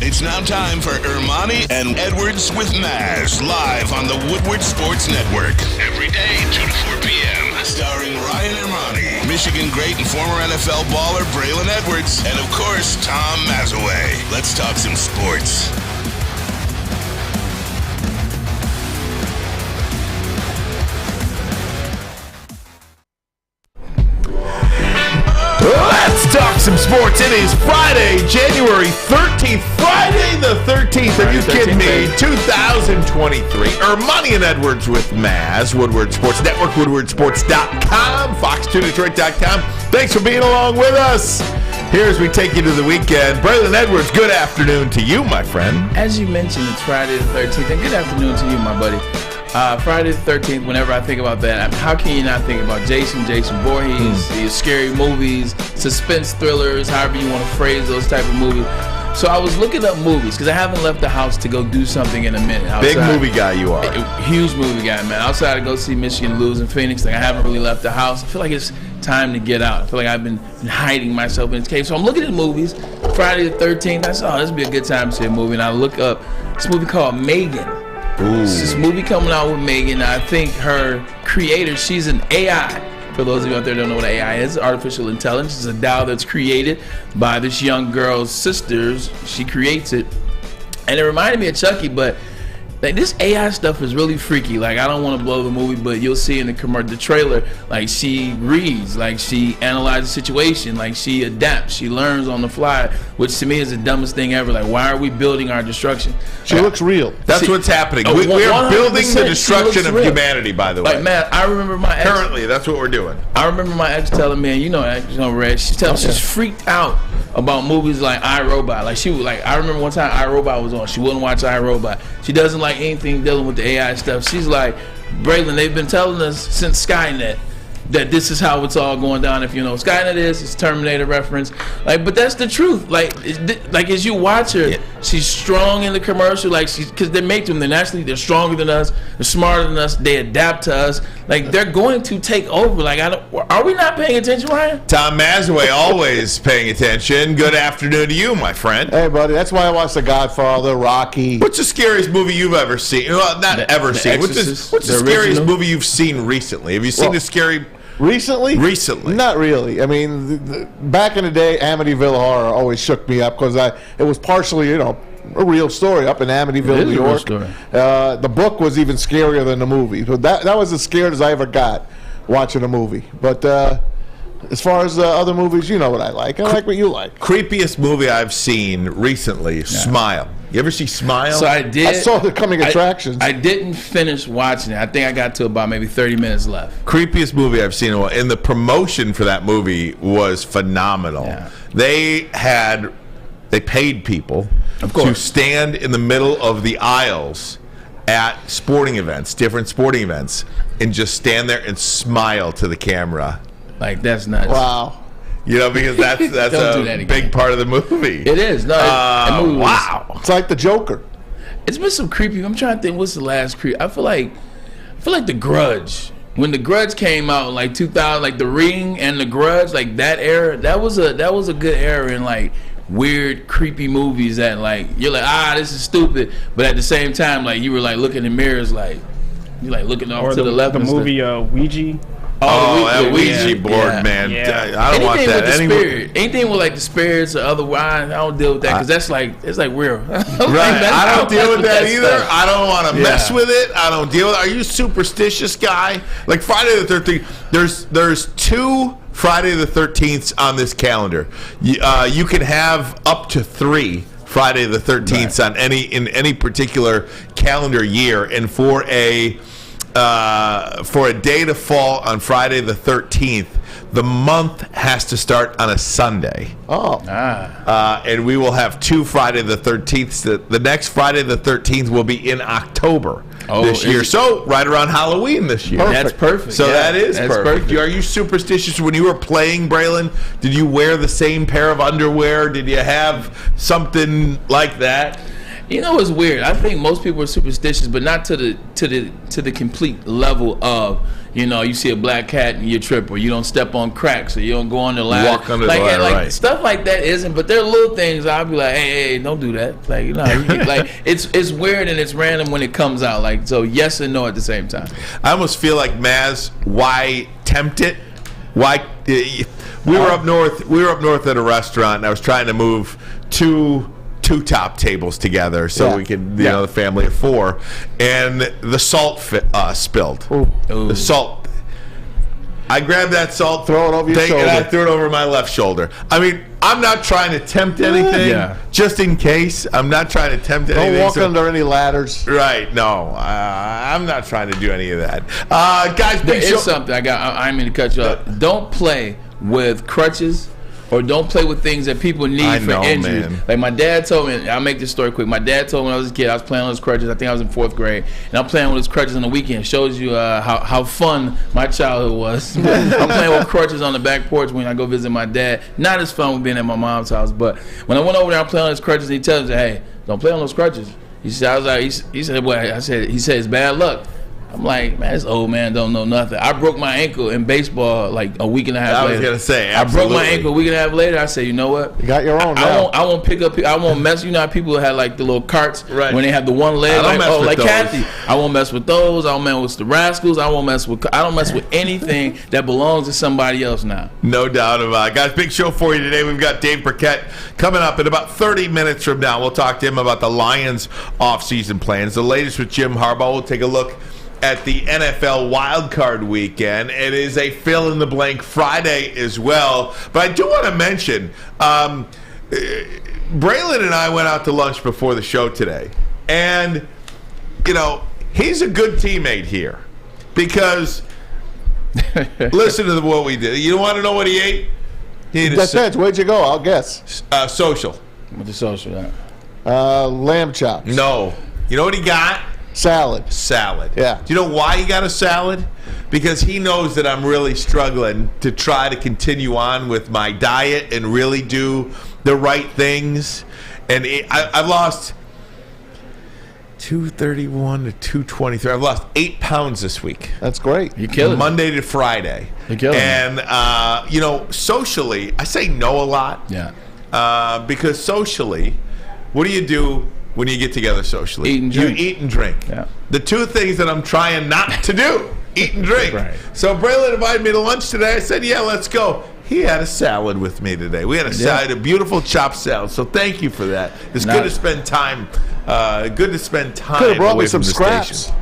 It's now time for Ermanni and Edwards with Maz, live on the Woodward Sports Network. Every day, 2 to 4 p.m. Starring Ryan Ermanni, Michigan great and former NFL baller Braylon Edwards, and of course, Tom Mazawey. Let's talk some sports. Let's talk some sports. It is Friday, January 13th. Friday the 13th. Are you kidding me? 2023. Ermanni and Edwards with Maz, Woodward Sports Network, woodwardsports.com, fox2detroit.com. Thanks for being along with us. Here as we take you to the weekend. Braylon Edwards, good afternoon to you, my friend. As you mentioned, it's Friday the 13th, and good afternoon to you, my buddy. Friday the 13th, whenever I think about that, how can you not think about Jason Voorhees, these scary movies, suspense thrillers, however you want to phrase those type of movies. So I was looking up movies because I haven't left the house to go do something in a minute. Big movie guy you are. Huge movie guy, man. Outside to go see Michigan lose in Phoenix, like I haven't really left the house. I feel like it's time to get out. I feel like I've been hiding myself in this cave. So I'm looking at movies. Friday the 13th, I saw this would be a good time to see a movie. And I look up this movie called Megan. Ooh. It's this movie coming out with Megan. I think her creator, she's an AI. For those of you out there who don't know what AI is, artificial intelligence. It's a DAO that's created by this young girl's sisters. She creates it. And it reminded me of Chucky, but like this AI stuff is really freaky. Like I don't want to blow the movie, but you'll see in the trailer, like she reads, like she analyzes the situation, like she adapts, she learns on the fly, which to me is the dumbest thing ever. Like why are we building our destruction? She looks real. That's what's happening. We are building the destruction of humanity, by the way. Like man, I remember my ex. Currently, that's what we're doing. I remember my ex telling me, Red, she's freaked out about movies like iRobot. Like she was like, I remember one time iRobot was on. She wouldn't watch iRobot. She doesn't like anything dealing with the AI stuff. She's like, Braylon, they've been telling us since Skynet that this is how it's all going down. If you know what Skynet is, it's Terminator reference. Like, but that's the truth. Like as you watch her, she's strong in the commercial. Like because they make them. They're stronger than us. They're smarter than us. They adapt to us. Like they're going to take over. Like are we not paying attention, Ryan? Tom Mazawey always paying attention. Good afternoon to you, my friend. Hey, buddy. That's why I watch The Godfather, Rocky. What's the scariest movie you've ever seen? Well, not ever seen. What's the scariest movie you've seen recently? Have you seen the scary? Recently? Recently. Not really. I mean, back in the day, Amityville Horror always shook me up because it was partially, a real story up in Amityville, New York. The book was even scarier than the movie. So that was as scared as I ever got watching a movie. But as far as other movies, you know what I like. I like what you like. Creepiest movie I've seen recently, Smile. You ever see Smile? So I did. I saw the coming attractions. I didn't finish watching it. I think I got to about maybe 30 minutes left. Creepiest movie I've seen in a while. And the promotion for that movie was phenomenal. Yeah. They paid people to stand in the middle of the aisles at sporting events, different sporting events, and just stand there and smile to the camera. Like, that's nuts. Wow. Because that's a big part of the movie. It is. No, wow. It's like the Joker. It's been some creepy. I'm trying to think. What's the last creep? I feel like The Grudge. When The Grudge came out, like 2000, like The Ring and The Grudge, like that era. That was a good era in like weird, creepy movies that like you're like this is stupid, but at the same time like you were like looking in mirrors like you like looking off to the left. The movie Ouija. That Ouija board, man. Yeah. I don't want that. Anything with like the spirits or otherwise, I don't deal with that because that's like it's like real. Right. I don't deal with that either. Stuff. I don't want to mess with it. I don't deal with it. Are you a superstitious guy? Like Friday the 13th, there's 2 Friday the 13ths on this calendar. You can have up to 3 Friday the 13ths on any particular calendar year, and for a day to fall on Friday the 13th, the month has to start on a Sunday. And we will have 2 Friday the 13th. The next Friday the 13th will be in October this year. So right around Halloween this year. That's perfect. So that is perfect. Are you superstitious? When you were playing, Braylon, did you wear the same pair of underwear? Did you have something like that? You know, it's weird. I think most people are superstitious, but not to the complete level of, you know, you see a black cat and you trip, or you don't step on cracks, or you don't go on the ladder. Walk under the ladder, right. Stuff like that isn't. But there are little things I'll be like, hey, don't do that. Like, you know, like it's weird and it's random when it comes out. Like, so yes and no at the same time. I almost feel like, Maz, why tempt it? Why? We were up north. We were up north at a restaurant, and I was trying to move two top tables together so we could, you know, the family of four, and the salt spilled. Ooh. The salt. I grabbed that salt, throw it over your shoulder, and I threw it over my left shoulder. I mean, I'm not trying to tempt anything, just in case. I'm not trying to tempt anything. Don't walk under any ladders. Right? No, I'm not trying to do any of that. Guys, there is something I mean to cut you off. Don't play with crutches. Or don't play with things that people need for injury. Man. Like my dad told me, I'll make this story quick. My dad told me when I was a kid, I was playing on his crutches. I think I was in 4th grade. And I'm playing with his crutches on the weekend. Shows you how fun my childhood was. I'm playing with crutches on the back porch when I go visit my dad. Not as fun with being at my mom's house. But when I went over there, I'm playing on his crutches. And he tells me, hey, don't play on those crutches. He said, I was like, he said, what? I said, he said, it's bad luck. I'm like, man, this old man don't know nothing. I broke my ankle in baseball like a week and a half later. I was going to say, absolutely. I broke my ankle a week and a half later. I said, you know what? You got your own now. I won't pick up, I won't mess. You know how people had like the little carts when they have the one leg? I don't mess with those. Kathy. I won't mess with those. I don't mess with the rascals. I don't mess with anything that belongs to somebody else now. No doubt about it. Guys, big show for you today. We've got Dave Birkett coming up in about 30 minutes from now. We'll talk to him about the Lions offseason plans. The latest with Jim Harbaugh. We'll take a look at the NFL wildcard weekend. It is a fill-in-the-blank Friday as well. But I do want to mention, Braylon and I went out to lunch before the show today. And, you know, he's a good teammate here. Because, listen to what we did. You want to know what he ate? Depends. Where'd you go? I'll guess. Social. What's the social? Lamb chops. No. You know what he got? Salad. Yeah. Do you know why he got a salad? Because he knows that I'm really struggling to try to continue on with my diet and really do the right things. And I've lost 231 to 223. I've lost 8 pounds this week. That's great. You're killing Monday to Friday. You're killing And, you know, socially, I say no a lot. Yeah. Because socially, what do you do when you get together socially? Eat and drink. You eat and drink. Yeah. The two things that I'm trying not to do, eat and drink. Right. So Braylon invited me to lunch today. I said, yeah, let's go. He had a salad with me today. We had a salad, a beautiful chopped salad. So thank you for that. It's good to spend time. Good to spend time. Could have brought me some scraps. station.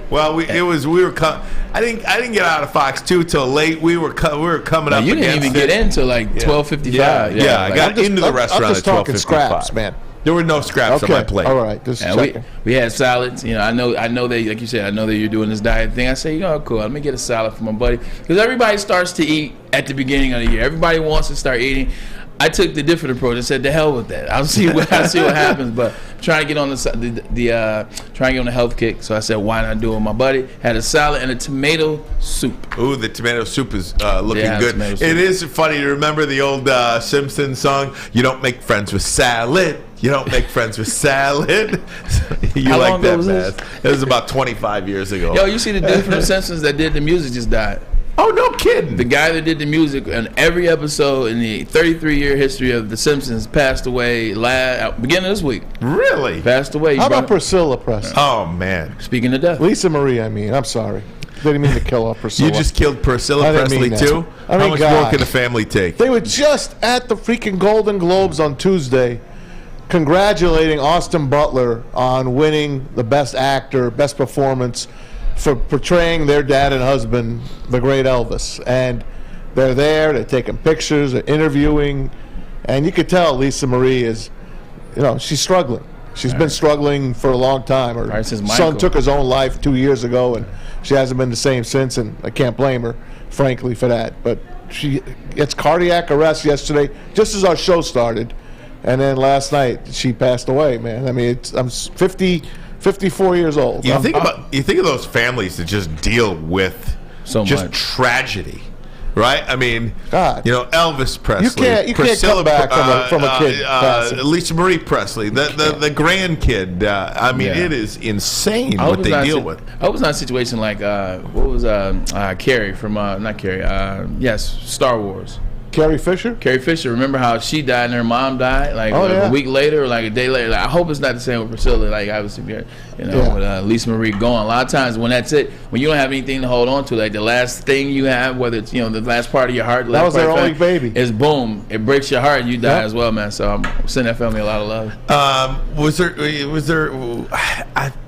Well, I didn't get out of Fox 2 till late. We were coming up. You didn't even get in till like 12:55. Yeah, I got into the restaurant I'm just at 12:55. talking scraps, man. There were no scraps on my plate. All right, just checking. We had salads. You know, I know that, like you said, I know that you're doing this diet thing. I say, you know, cool. Let me get a salad for my buddy, because everybody starts to eat at the beginning of the year. Everybody wants to start eating. I took the different approach. I said, "The hell with that. I'll see what happens." But I'm trying to get on trying to get on the health kick. So I said, "Why not do it with my buddy?" Had a salad and a tomato soup. Ooh, the tomato soup is looking good. It is funny to remember the old Simpsons song. You don't make friends with salad. You don't make friends with salad. You How like long that, ago was man? this? It was about 25 years ago. Yo, you see the dude from the Simpsons that did the music just died. Oh, no kidding. The guy that did the music on every episode in the 33-year history of The Simpsons passed away beginning of this week. Really? Passed away. How about Priscilla Presley? Oh, man. Speaking of death. Lisa Marie, I'm sorry. Didn't mean to kill her, Priscilla. You just killed Priscilla Presley, too? How much more can a family take? They were just at the freaking Golden Globes on Tuesday congratulating Austin Butler on winning the Best Actor, Best Performance for portraying their dad and husband, the great Elvis. And they're there, they're taking pictures, they're interviewing, and you could tell Lisa Marie is, you know, she's struggling. She's been struggling for a long time. Her son took his own life 2 years ago, and she hasn't been the same since, and I can't blame her, frankly, for that. But she gets cardiac arrest yesterday, just as our show started, and then last night she passed away, man. I mean, I'm 54 years old. You think of those families that just deal with so just much tragedy, right? I mean, God. Elvis Presley. You can't come back from a kid. Lisa Marie Presley, the grandkid. I mean, it is insane what they deal with. I was not a situation like what was Carrie from not Carrie? Yes, Star Wars. Carrie Fisher? Carrie Fisher. Remember how she died and her mom died a week later or like a day later? Like, I hope it's not the same with Priscilla. Like obviously, with Lisa Marie gone. A lot of times when that's it, when you don't have anything to hold on to, like the last thing you have, whether it's the last part of your heart, that was their only baby. Is boom, it breaks your heart and you die as well, man. So I'm sending that family a lot of love. Was there?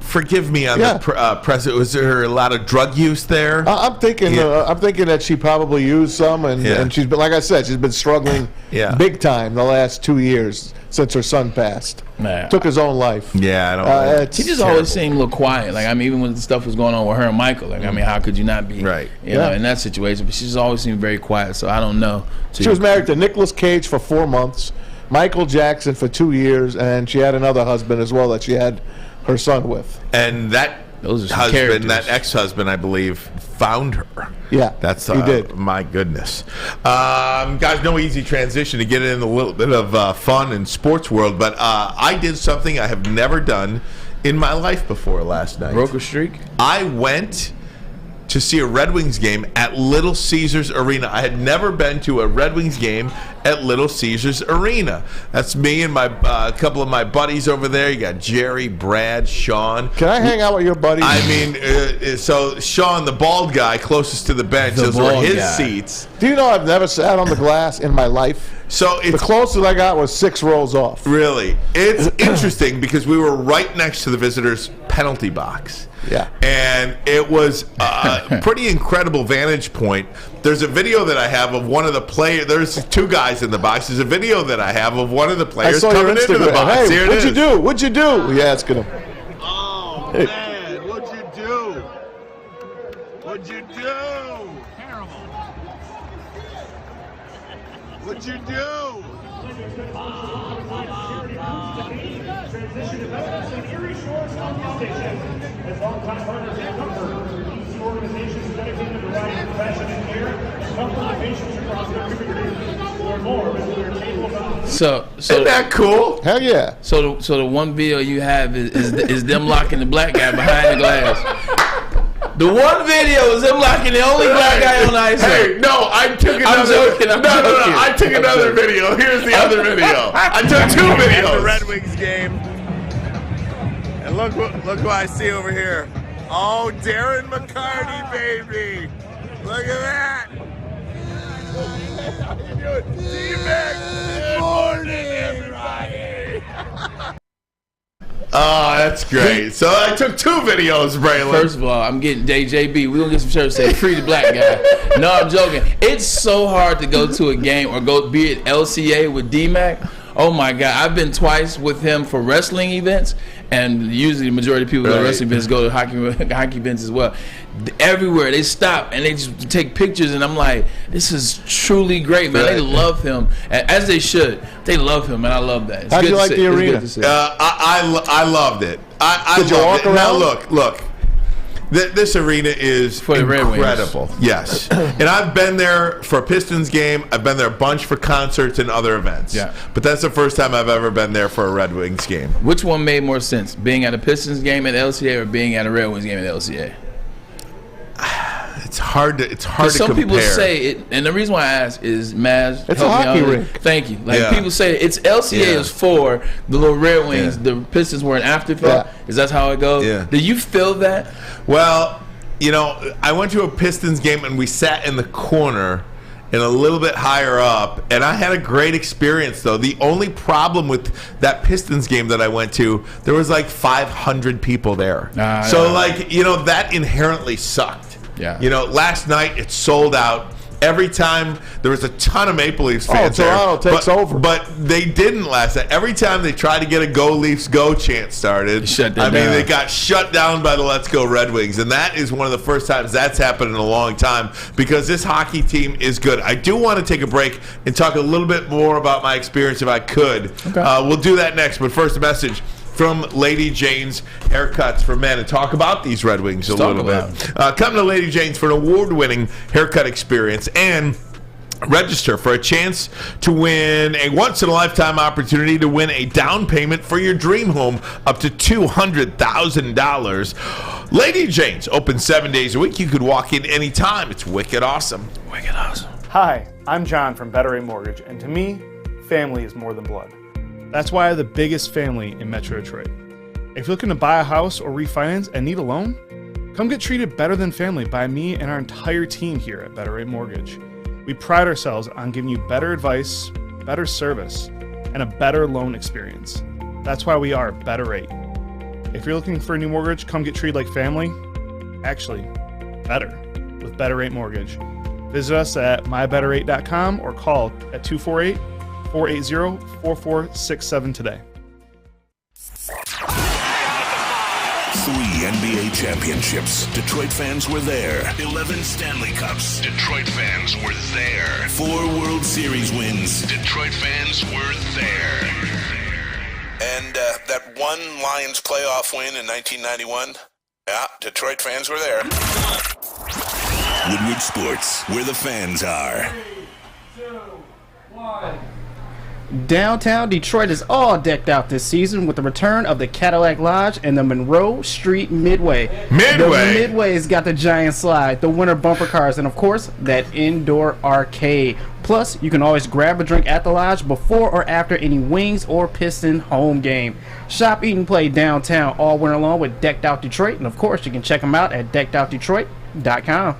Forgive me on the president. Was there a lot of drug use there? I'm thinking that she probably used some, and she's been, like I said, she's been struggling big time the last 2 years since her son passed. Man. Took his own life. Yeah, I don't. She just always seemed a little quiet. Like, I mean, even when the stuff was going on with her and Michael, like, I mean, how could you not be right? You know, in that situation? But she just always seemed very quiet. So I don't know. She was married to Nicolas Cage for 4 months, Michael Jackson for 2 years, and she had another husband as well that she had her son with. And that ex-husband, I believe, found her. Yeah, that's he did. My goodness, guys, no easy transition to get in a little bit of fun and sports world, but I did something I have never done in my life before last night. Broke a streak. I went to see a Red Wings game at Little Caesars Arena. I had never been to a Red Wings game at Little Caesars Arena. That's me and a couple of my buddies over there. You got Jerry, Brad, Sean. Can I hang out with your buddies? I mean, so Sean, the bald guy closest to the bench, those were his seats. Do you know I've never sat on the glass in my life? So the closest I got was 6 rows off. Really? It's interesting because we were right next to the visitors' penalty box. Yeah. And it was a pretty incredible vantage point. There's a video that I have of one of the players. There's 2 guys in the box. There's a video that I have of one of the players coming into the box. Hey, Here what'd you do? What'd you do? Yeah, it's gonna. Oh, man. What'd you do? What'd you do? Terrible. What'd you do? As longtime partners in comfort, each organization is dedicated to providing compassion and care, comfort to patients across their community. Learn more at their table of So isn't that cool? Hell yeah! So the one video you have is them locking the black guy behind the glass. The one video is them locking the only black guy on the ice. Hey, no, I took another. I'm joking. No, I took another video. Here's the other video. I took 2 videos. The Red Wings game. And look who I see over here. Oh, Darren McCarty, baby. Look at that. How you doing? D-Mac. Good morning, everybody. Oh, that's great. So I took 2 videos, Braylon. First of all, I'm getting JB. We're going to get some shirts that say free the black guy. No, I'm joking. It's so hard to go to a game or go be at LCA with D-Mac. Oh, my God. I've been twice with him for wrestling events, and usually the majority of people go to wrestling events go to hockey events as well. Everywhere, they stop, and they just take pictures, and I'm like, this is truly great, man. They love him, as they should. They love him, and I love that. How'd you like the arena? I loved it. Did you walk around? Now, look. This arena is for the incredible. Yes. And I've been there for a Pistons game. I've been there a bunch for concerts and other events. Yeah. But that's the first time I've ever been there for a Red Wings game. Which one made more sense, being at a Pistons game at LCA or being at a Red Wings game at LCA? It's hard to compare. Some people say it, and the reason why I ask is, Maz, it's a hockey rink. Thank you. Like people say, it's LCA is for the little Red Wings. The Pistons were an afterthought. Is that how it goes? Yeah. Do you feel that? Well, I went to a Pistons game and we sat in the corner and a little bit higher up, and I had a great experience, though. The only problem with that Pistons game that I went to, there was like 500 people there. That inherently sucked. Yeah. Last night it sold out. Every time there was a ton of Maple Leafs fans there. Toronto takes over. But they didn't last night. Every time they tried to get a Go Leafs Go chant started, they got shut down by the Let's Go Red Wings. And that is one of the first times that's happened in a long time because this hockey team is good. I do want to take a break and talk a little bit more about my experience if I could. Okay. We'll do that next. But first, a message from Lady Jane's Haircuts for Men and talk about these Red Wings a little bit. Come to Lady Jane's for an award-winning haircut experience and register for a chance to win a once-in-a-lifetime opportunity to win a down payment for your dream home up to $200,000. Lady Jane's open 7 days a week. You could walk in anytime. It's wicked awesome. Wicked awesome. Hi, I'm John from Better Rate Mortgage, and to me, family is more than blood. That's why I have the biggest family in Metro Detroit. If you're looking to buy a house or refinance and need a loan, come get treated better than family by me and our entire team here at Better Rate Mortgage. We pride ourselves on giving you better advice, better service, and a better loan experience. That's why we are Better Rate. If you're looking for a new mortgage, come get treated like family. Actually, better with Better Rate Mortgage. Visit us at mybetterrate.com or call at 248-480-4467 today. 3 NBA championships. Detroit fans were there. 11 Stanley Cups. Detroit fans were there. 4 World Series wins. Detroit fans were there. And that one Lions playoff win in 1991? Yeah, Detroit fans were there. Woodward Sports, where the fans are. 3, 2, 1. Downtown Detroit is all decked out this season with the return of the Cadillac Lodge and the Monroe Street Midway. The Midway's got the giant slide, the winter bumper cars, and of course, that indoor arcade. Plus, you can always grab a drink at the Lodge before or after any Wings or Piston home game. Shop, eat, and play downtown all winter long with Decked Out Detroit, and of course, you can check them out at deckedoutdetroit.com.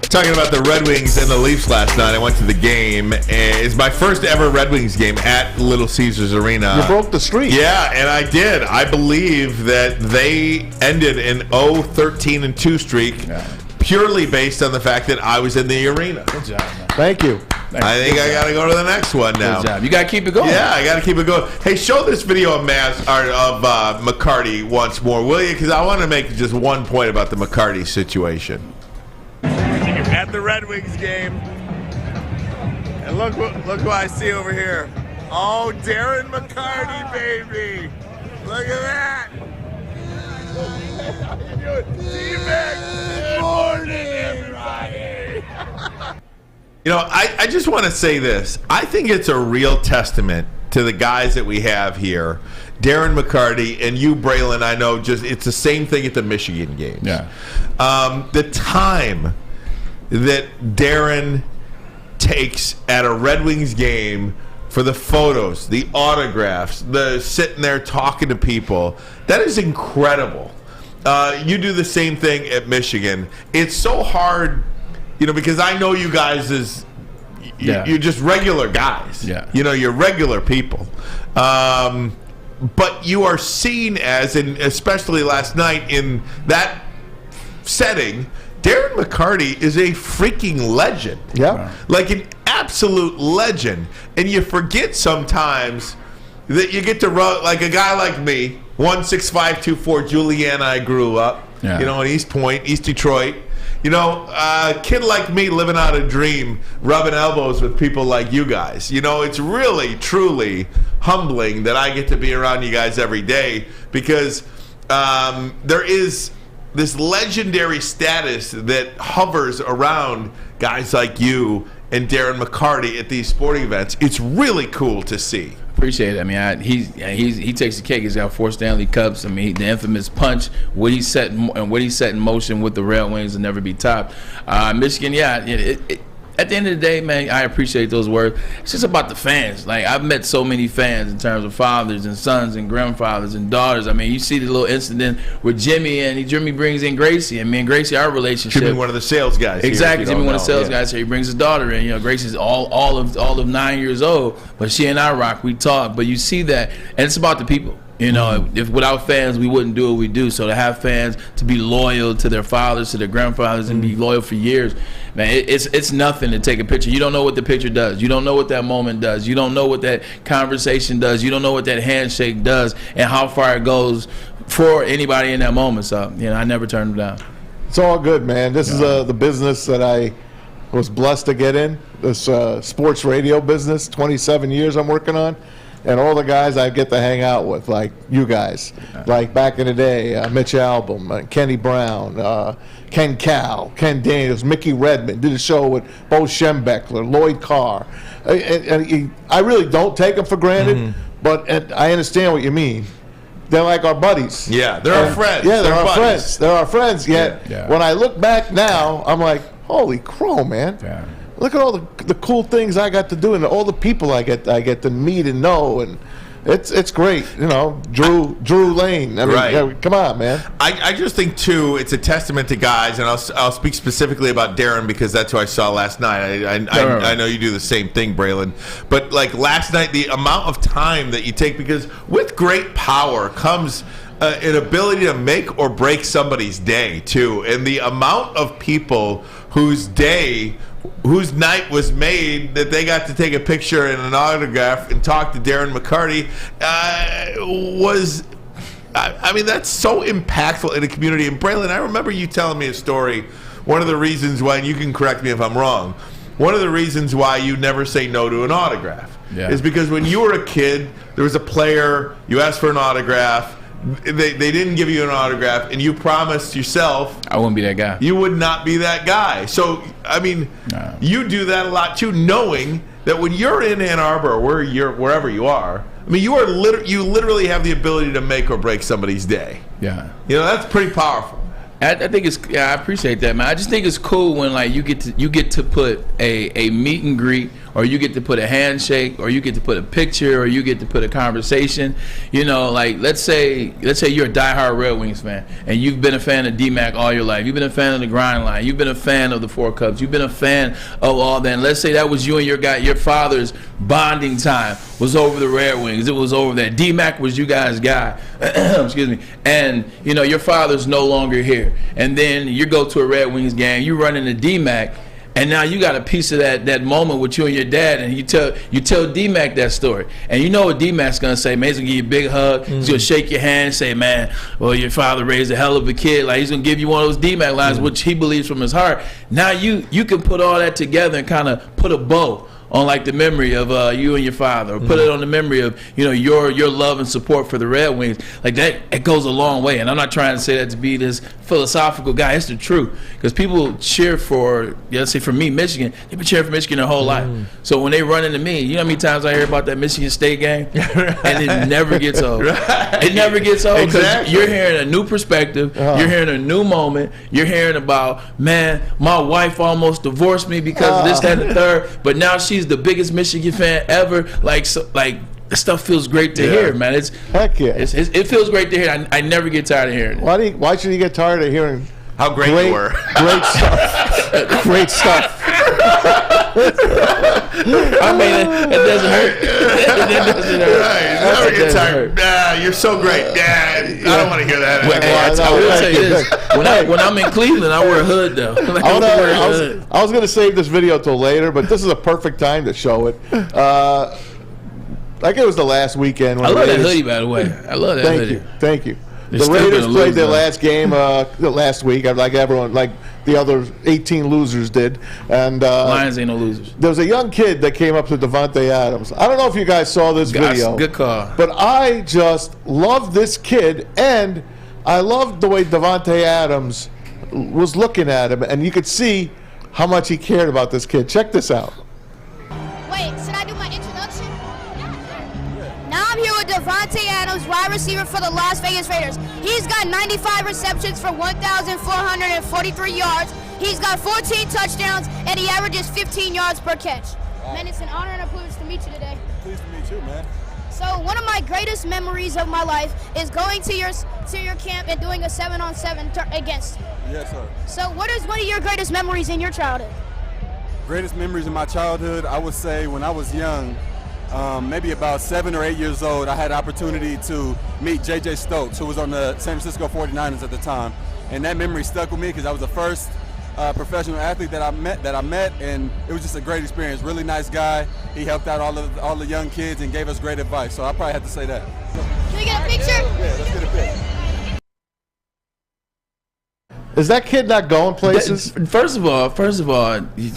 Talking about the Red Wings and the Leafs last night, I went to the game. It's my first ever Red Wings game at Little Caesars Arena. You broke the streak. Yeah, and I did. I believe that they ended an 0-13-2 streak purely based on the fact that I was in the arena. Good job, man. Thank you. I think I got to go to the next one now. Good job. You got to keep it going. Yeah, I got to keep it going. Hey, show this video of McCarty once more, will you? Because I want to make just one point about the McCarty situation. At the Red Wings game, and look who I see over here. Oh, Darren McCarty, baby! Look at that! How you doing, D-Mac? Good morning, everybody! You know, I just want to say this. I think it's a real testament to the guys that we have here. Darren McCarty and you, Braylon, I know it's the same thing at the Michigan games. Yeah. The time that Darren takes at a Red Wings game for the photos, the autographs, the sitting there talking to people, that is incredible. You do the same thing at Michigan. It's so hard, because I know you guys you're just regular guys. Yeah. You're regular people. But you are seen as, and especially last night in that setting, Darren McCarty is a freaking legend. Yeah. Like an absolute legend. And you forget sometimes that you get to run, like a guy like me, 16524, Juliana, I grew up, in East Point, East Detroit. A kid like me living out a dream, rubbing elbows with people like you guys. It's really, truly humbling that I get to be around you guys every day because there is this legendary status that hovers around guys like you and Darren McCarty at these sporting events. It's really cool to see. Appreciate it. I mean, he takes the cake. He's got 4 Stanley Cups. I mean, the infamous punch, what he set in motion with the Red Wings will never be topped. Michigan, at the end of the day, man, I appreciate those words. It's just about the fans. Like, I've met so many fans in terms of fathers and sons and grandfathers and daughters. I mean, you see the little incident with Jimmy, and Jimmy brings in Gracie. And me and Gracie, our relationship. Jimmy, one of the sales guys. Exactly, Jimmy, one of the sales guys here. He brings his daughter in. Gracie's all of 9 years old, but she and I rock. We talk, but you see that, and it's about the people. If without fans, we wouldn't do what we do. So to have fans to be loyal to their fathers, to their grandfathers, and be loyal for years, man, it's nothing to take a picture. You don't know what the picture does. You don't know what that moment does. You don't know what that conversation does. You don't know what that handshake does and how far it goes for anybody in that moment. So, I never turned them down. It's all good, man. This is the business that I was blessed to get in, this sports radio business, 27 years I'm working on. and all the guys I get to hang out with, like you guys, like back in the day, Mitch Albom, Kenny Brown, Ken Cal, Ken Daniels, Mickey Redmond, did a show with Bo Schembechler, Lloyd Carr. I really don't take them for granted, but I understand what you mean. They're like our buddies. Yeah, they're our friends. Yeah, they're our buddies. friends. They're our friends. Yet when I look back now, I'm like, holy crow, man! Yeah. Look at all the cool things I got to do, and all the people I get to meet and know, and it's great. You know, Drew Lane. I mean, right. Come on, man. I just think too, it's a testament to guys, and I'll speak specifically about Darren because that's who I saw last night. I know you do the same thing, Braylon. But like last night, the amount of time that you take, because with great power comes an ability to make or break somebody's day too, and the amount of people whose night was made that they got to take a picture and an autograph and talk to Darren McCarty was, I mean, that's so impactful in a community. And Braylon, I remember you telling me a story. One of the reasons why, and you can correct me if I'm wrong, one of the reasons why you never say no to an autograph is because when you were a kid, there was a player, you asked for an autograph, they didn't give you an autograph, and you promised yourself I wouldn't be that guy. You would not be that guy. So, I mean, you do that a lot too, knowing that when you're in Ann Arbor or wherever you are, I mean, you literally have the ability to make or break somebody's day. Yeah, you know, that's pretty powerful. I think it's I appreciate that, man. I just think it's cool when like you get to put a meet and greet, or you get to put a handshake, or you get to put a picture, or you get to put a conversation. You know, like let's say you're a diehard Red Wings fan, and you've been a fan of D-Mac all your life. You've been a fan of the grind line. You've been a fan of the Four Cups. You've been a fan of all that. And let's say that was you and your father's bonding time was over the Red Wings. It was over that. D-Mac was you guys' guy. Excuse me. And you know your father's no longer here. And then you go to a Red Wings game. You run into D-Mac. And now you got a piece of that moment with you and your dad, and you tell D-Mac that story. And you know what D-Mac's going to say, man. He's going to give you a big hug. He's going to shake your hand and say, man, well, your father raised a hell of a kid. Like, he's going to give you one of those D-Mac lines, which he believes from his heart. Now you can put all that together and kind of put a bow on like the memory of you and your father, or put it on the memory of your love and support for the Red Wings. Like that, it goes a long way. And I'm not trying to say that to be this philosophical guy. It's the truth, because people cheer for, let's say for me, Michigan. They've been cheering for Michigan their whole life. So when they run into me, you know how many times I hear about that Michigan State game, and it never gets old. It never gets old, because you're hearing a new perspective. You're hearing a new moment. You're hearing about, man, my wife almost divorced me because of this, that, and the third, but now she's the biggest Michigan fan ever. Like this stuff feels great to hear, man. It's heck yeah. It feels great to hear. I never get tired of hearing it. Why should you get tired of hearing how great you were? Great stuff. Great stuff. I mean, it doesn't hurt. It doesn't hurt. Never get tired. Nah, you're so great. Nah, I don't want to hear that. I will tell you this. When I'm in Cleveland, I wear a hood, though. I was going to save this video till later, but this is a perfect time to show it. Like it was the last weekend. When I love that hoodie, by the way. I love that hoodie. Thank you. The Raiders played their last game last week, like everyone, like the other 18 losers did. And Lions ain't no losers. There was a young kid that came up to Davante Adams. I don't know if you guys saw this video. Good call. But I just love this kid, and I loved the way Davante Adams was looking at him, and you could see how much he cared about this kid. Check this out. Wait, should I do my introduction? Now I'm here with Davante Adams, wide receiver for the Las Vegas Raiders. He's got 95 receptions for 1,443 yards. He's got 14 touchdowns, and he averages 15 yards per catch. Wow. Man, it's an honor and a privilege to meet you today. Pleased to meet you, man. So one of my greatest memories of my life is going to your camp and doing a 7-on-7 against you. Yes, sir. So what is one of your greatest memories in your childhood? Greatest memories in my childhood, I would say when I was young, maybe about 7 or 8 years old, I had the opportunity to meet J.J. Stokes, who was on the San Francisco 49ers at the time. And that memory stuck with me because I was the first professional athlete that I met, and it was just a great experience. Really nice guy. He helped out all the young kids and gave us great advice. So I probably have to say that. Can we get a picture? Yeah, let's get a picture. Is that kid not going places? First of all,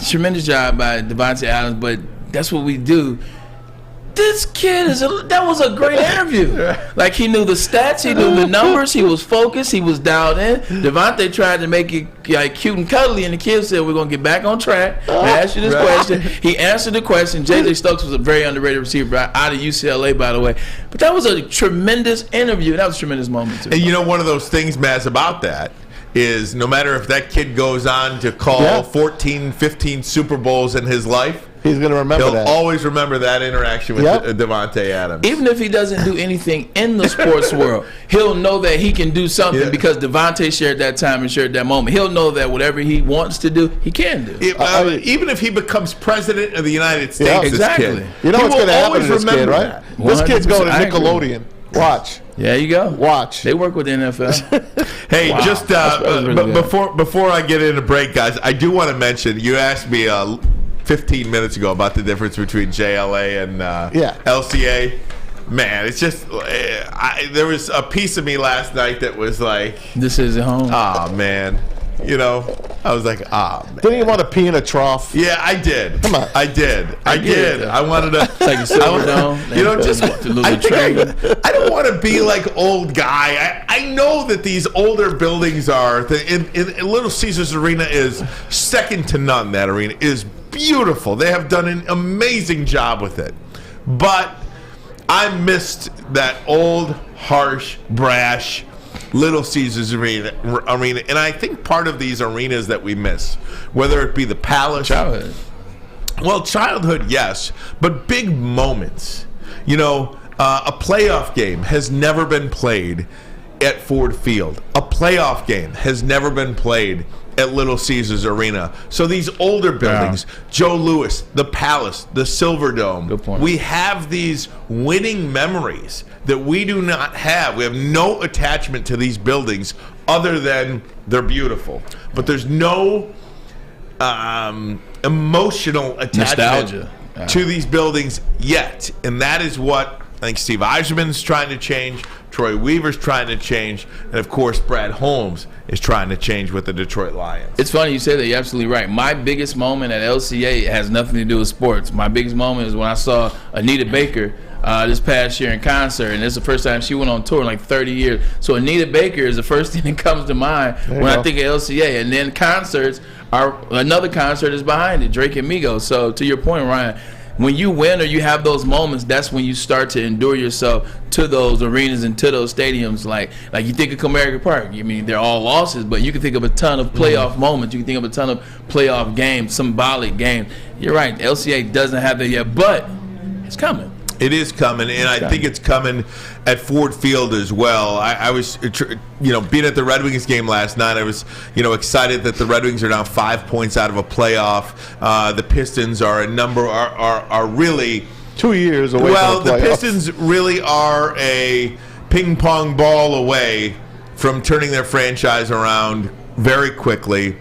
tremendous job by Davante Adams, but that's what we do. this kid that was a great interview. Like, he knew the stats, he knew the numbers, he was focused, he was dialed in. Devontae tried to make it like cute and cuddly, and the kid said, we're going to get back on track. I asked you this question. He answered the question. J.J. Stokes was a very underrated receiver out of UCLA, by the way. But that was a tremendous interview. That was a tremendous moment, too. And you know, one of those things, Maz, about that is no matter if that kid goes on to call 14, 15 Super Bowls in his life, he's going to remember that. He'll always remember that interaction with Devontae Adams. Even if he doesn't do anything in the sports world, he'll know that he can do something because Devontae shared that time and shared that moment. He'll know that whatever he wants to do, he can do. Even if he becomes president of the United States, this kid, you know what's going to happen to this kid, right? This kid's going to Nickelodeon. Watch. There you go. Watch. They work with the NFL. Hey, just really before I get into break, guys, I do want to mention, you asked me 15 minutes ago about the difference between JLA and LCA. Man, it's just there was a piece of me last night that was like, this isn't home. Oh, man. You know, I was like, man. Didn't you want to pee in a trough? Yeah, I did. Come on. I did. I wanted to. Like a silver dome. You know, just I don't want to be like old guy. I know that these older buildings are. In Little Caesars Arena is second to none. That arena is beautiful. They have done an amazing job with it. But I missed that old, harsh, brash Little Caesars arena, and I think part of these arenas that we miss, whether it be the Palace, childhood, yes, but big moments. You know, a playoff game has never been played at Ford Field. A playoff game has never been played at Little Caesars Arena. So these older buildings, Joe Louis, the Palace, the Silverdome, we have these winning memories that we do not have. We have no attachment to these buildings other than they're beautiful. But there's no emotional attachment to these buildings yet. And that is what I think Steve Eiserman's trying to change, Troy Weaver's trying to change, and of course Brad Holmes is trying to change with the Detroit Lions. It's funny you say that. You're absolutely right. My biggest moment at LCA has nothing to do with sports. My biggest moment is when I saw Anita Baker this past year in concert, and it's the first time she went on tour in like 30 years. So Anita Baker is the first thing that comes to mind when I think of LCA. And then concerts another concert is behind it, Drake and Migos. So to your point, Ryan, when you win or you have those moments, that's when you start to endure yourself to those arenas and to those stadiums. Like you think of Comerica Park. I mean, they're all losses, but you can think of a ton of playoff moments. You can think of a ton of playoff games, symbolic games. You're right. LCA doesn't have that yet, but it's coming. It is coming, and I think it's coming at Ford Field as well. I was, being at the Red Wings game last night, I was, excited that the Red Wings are now 5 points out of a playoff. The Pistons are really 2 years away. Well, from the Pistons really are a ping pong ball away from turning their franchise around very quickly.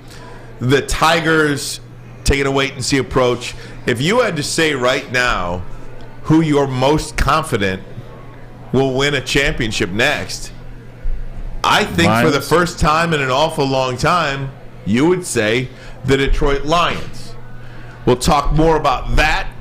The Tigers taking a wait and see approach. If you had to say right now who you're most confident will win a championship next, I think for the first time in an awful long time, you would say the Detroit Lions. We'll talk more about that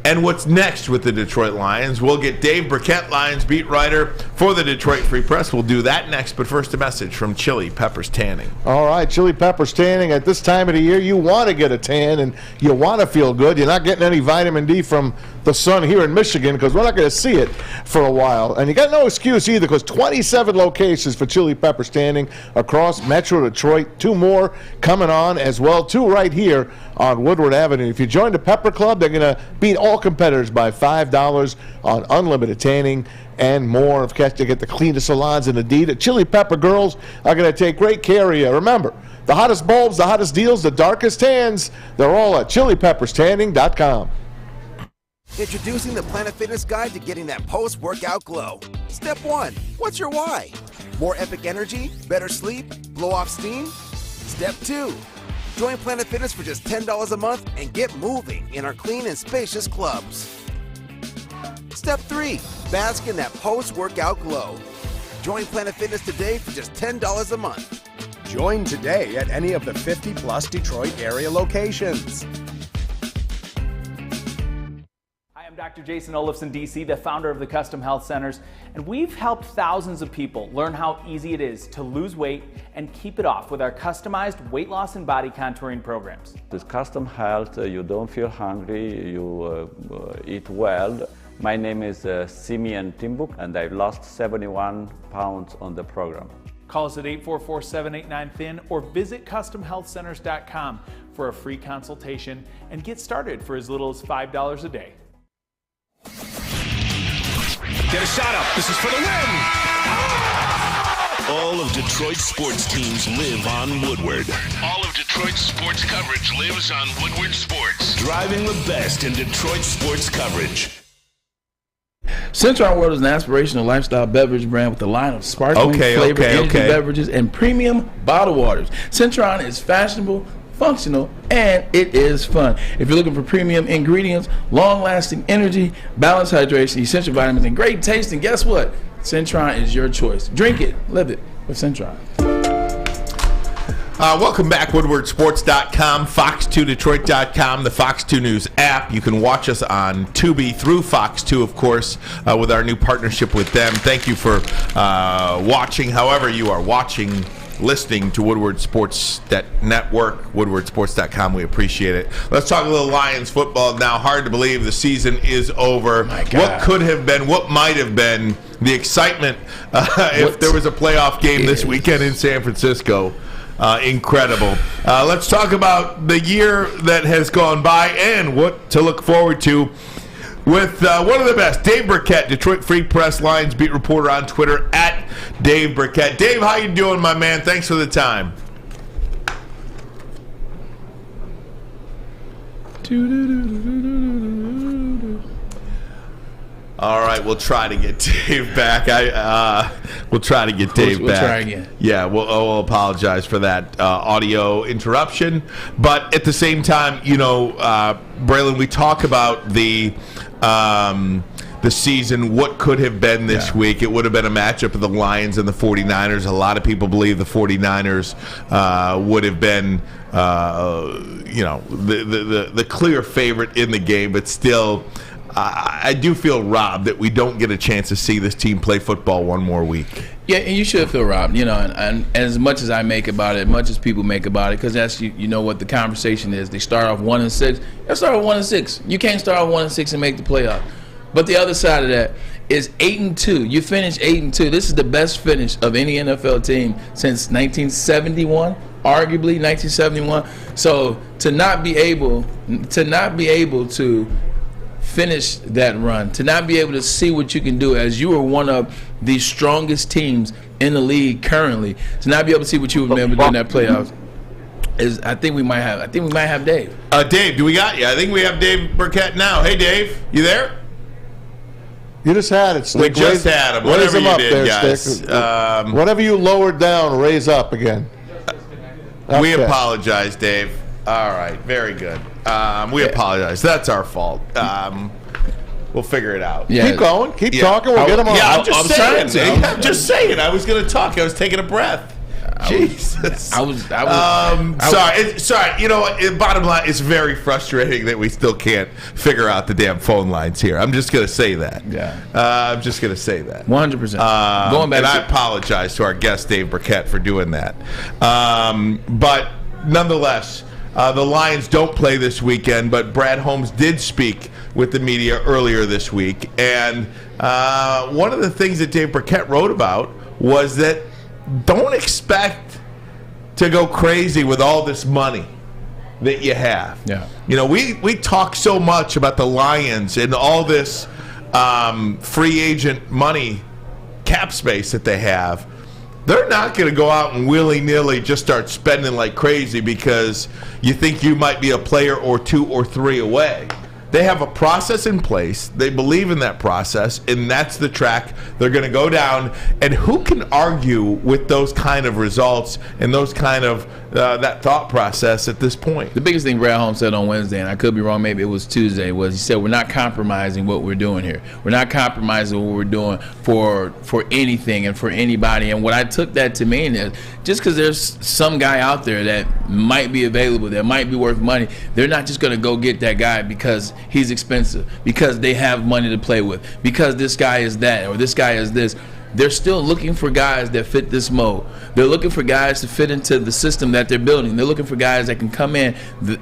and what's next with the Detroit Lions. We'll get Dave Birkett, Lions beat writer for the Detroit Free Press. We'll do that next, but first a message from Chili Peppers Tanning. All right, Chili Peppers Tanning. At this time of the year, you want to get a tan and you want to feel good. You're not getting any vitamin D from the sun here in Michigan because we're not going to see it for a while. And you got no excuse either because 27 locations for Chili Peppers Tanning across Metro Detroit. 2 more coming on as well. 2 right here on Woodward Avenue. If you join the Pepper Club, they're going to beat all competitors by $5 on unlimited tanning and more. Of course, to get the cleanest salons in the D. The Chili Pepper girls are going to take great care of you. Remember, the hottest bulbs, the hottest deals, the darkest tans, they're all at ChiliPeppersTanning.com. Introducing the Planet Fitness Guide to getting that post-workout glow. Step 1, what's your why? More epic energy, better sleep, blow off steam? Step 2, join Planet Fitness for just $10 a month and get moving in our clean and spacious clubs. Step 3, bask in that post-workout glow. Join Planet Fitness today for just $10 a month. Join today at any of the 50-plus Detroit area locations. Dr. Dr. Jason Olafson, DC, the founder of the Custom Health Centers, and we've helped thousands of people learn how easy it is to lose weight and keep it off with our customized weight loss and body contouring programs. With Custom Health, you don't feel hungry, you eat well. My name is Simeon Timbuk, and I lost 71 pounds on the program. Call us at 844-789-THIN or visit CustomHealthCenters.com for a free consultation and get started for as little as $5 a day. Get a shot up. This is for the win. All of Detroit's sports teams live on Woodward. All of Detroit's sports coverage lives on Woodward Sports. Driving the best in Detroit sports coverage. Centron World is an aspirational lifestyle beverage brand with a line of sparkling flavored energy beverages and premium bottled waters. Centron is fashionable, functional, and it is fun. If you're looking for premium ingredients, long-lasting energy, balanced hydration, essential vitamins, and great taste, and guess what? Centron is your choice. Drink it, live it with Centron. Welcome back, WoodwardSports.com, Fox2Detroit.com, the Fox 2 News app. You can watch us on Tubi through Fox 2, of course, with our new partnership with them. Thank you for watching, however you are watching, listening to Woodward Sports Network, WoodwardSports.com. We appreciate it. Let's talk a little Lions football now. Hard to believe the season is over. What could have been, what might have been, the excitement if there was a playoff game this weekend in San Francisco. Incredible. Let's talk about the year that has gone by and what to look forward to with one of the best, Dave Birkett, Detroit Free Press Lions beat reporter on Twitter at Dave Birkett. Dave, how you doing, my man? Thanks for the time. All right, we'll try to get Dave back. We'll try to get Dave back. We'll try again. Yeah, we'll apologize for that audio interruption. But at the same time, you know, Braylon, we talk about the season, what could have been this week. It would have been a matchup of the Lions and the 49ers. A lot of people believe the 49ers would have been, the clear favorite in the game, but still, I do feel robbed that we don't get a chance to see this team play football one more week. Yeah, and you should feel robbed, and as much as I make about it, as much as people make about it, because that's you know what the conversation is. They start off 1-6. Let's start off 1-6. You can't start off 1-6 and make the playoff. But the other side of that is 8-2. You finish 8-2. This is the best finish of any NFL team since 1971, arguably 1971. So to not be able to finish that run, to not be able to see what you can do as you are one of the strongest teams in the league currently, to not be able to see what you were able to do in that playoffs, I think we might have Dave. Dave, do we got you? I think we have Dave Birkett now. Hey, Dave, you there? You just had it, Stick. We just had him. Whatever you did, guys. Whatever you lowered down, raise up again. We apologize, Dave. All right, very good. We apologize. That's our fault. We'll figure it out. Yeah. Keep going. Keep talking. We'll get them on. Yeah, I'm just saying. I was going to talk. I was taking a breath. Jesus. I was sorry. You know what? Bottom line, it's very frustrating that we still can't figure out the damn phone lines here. I'm just going to say that. Yeah. I'm just going to say that. 100%. Going back. And I apologize to our guest, Dave Birkett, for doing that. But nonetheless, the Lions don't play this weekend, but Brad Holmes did speak with the media earlier this week. And one of the things that Dave Birkett wrote about was that don't expect to go crazy with all this money that you have. Yeah. You know, we talk so much about the Lions and all this free agent money, cap space that they have. They're not going to go out and willy-nilly just start spending like crazy because you think you might be a player or two or three away. They have a process in place. They believe in that process, and that's the track they're going to go down. And who can argue with those kind of results and those kind of that thought process at this point? The biggest thing Brad Holmes said on Wednesday, and I could be wrong, maybe it was Tuesday, was he said we're not compromising what we're doing here. We're not compromising what we're doing for anything and for anybody. And what I took that to mean is just because there's some guy out there that might be available, that might be worth money, they're not just going to go get that guy because he's expensive, because they have money to play with, because this guy is that, or this guy is this. They're still looking for guys that fit this mold. They're looking for guys to fit into the system that they're building. They're looking for guys that can come in.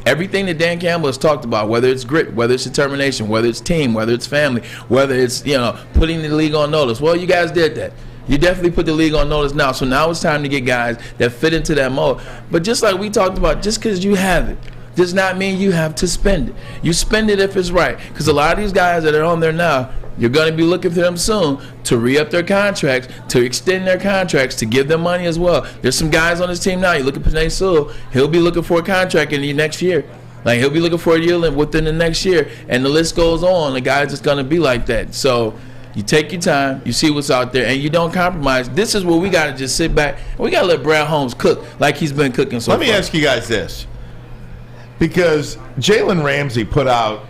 Everything that Dan Campbell has talked about, whether it's grit, whether it's determination, whether it's team, whether it's family, whether it's, putting the league on notice. Well, you guys did that. You definitely put the league on notice now. So now it's time to get guys that fit into that mold. But just like we talked about, just because you have it does not mean you have to spend it. You spend it if it's right. Because a lot of these guys that are on there now, you're going to be looking for them soon to re-up their contracts, to extend their contracts, to give them money as well. There's some guys on this team now. You look at Penei Sewell, he'll be looking for a contract in the next year. Like, he'll be looking for a deal within the next year. And the list goes on. The guys just going to be like that. So you take your time, you see what's out there, and you don't compromise. This is where we got to just sit back. We got to let Brad Holmes cook like he's been cooking so far. Let me ask you guys this. Because Jalen Ramsey put out,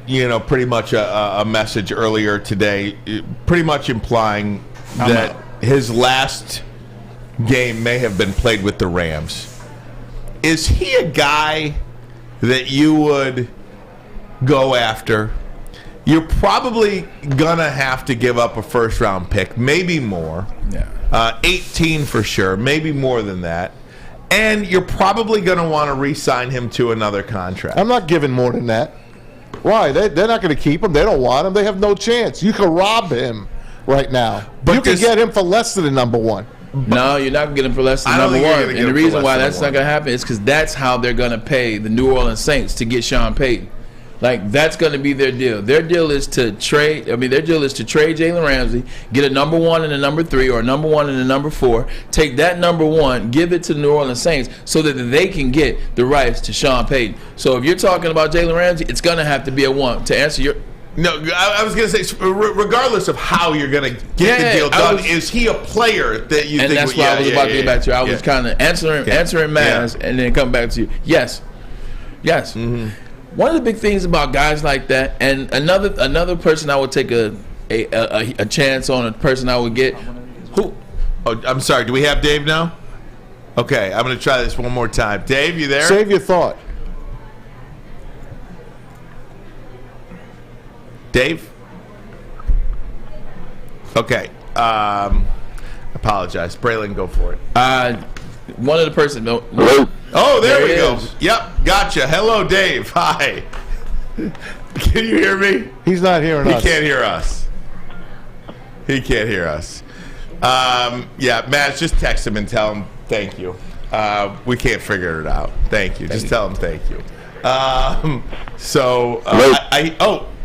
pretty much a message earlier today, pretty much implying that his last game may have been played with the Rams. Is he a guy that you would go after? You're probably going to have to give up a first-round pick, maybe more. Yeah. 18 for sure, maybe more than that. And you're probably going to want to re-sign him to another contract. I'm not giving more than that. Why? They're not going to keep him. They don't want him. They have no chance. You can rob him right now. But you can get him for less than the number one. No, you're not going to get him for less than number one. And the reason why that's not going to happen is because that's how they're going to pay the New Orleans Saints to get Sean Payton. Like, that's going to be their deal. Their deal is to trade. Their deal is to trade Jalen Ramsey, get a number 1 and a number 3, or a number 1 and a number 4. Take that number 1, give it to the New Orleans Saints, so that they can get the rights to Sean Payton. So if you're talking about Jalen Ramsey, it's going to have to be a 1 to answer your. No, I was going to say, regardless of how you're going to get the deal done, is he a player that you think? And that's why I was about to get back to you. I was kind of answering Maz and then come back to you. Yes. Mm-hmm. One of the big things about guys like that, and another person I would take a chance on, a person I would get. Who? Oh, I'm sorry. Do we have Dave now? Okay, I'm going to try this one more time. Dave, you there? Save your thought. Dave? Okay. Apologize. Braylon, go for it. One of the person. Oh, there we go. Yep, gotcha. Hello, Dave. Hi. Can you hear me? He's not hearing us. He can't hear us. He can't hear us. Yeah, Matt, just text him and tell him thank you. We can't figure it out. Thank you. Just tell him thank you.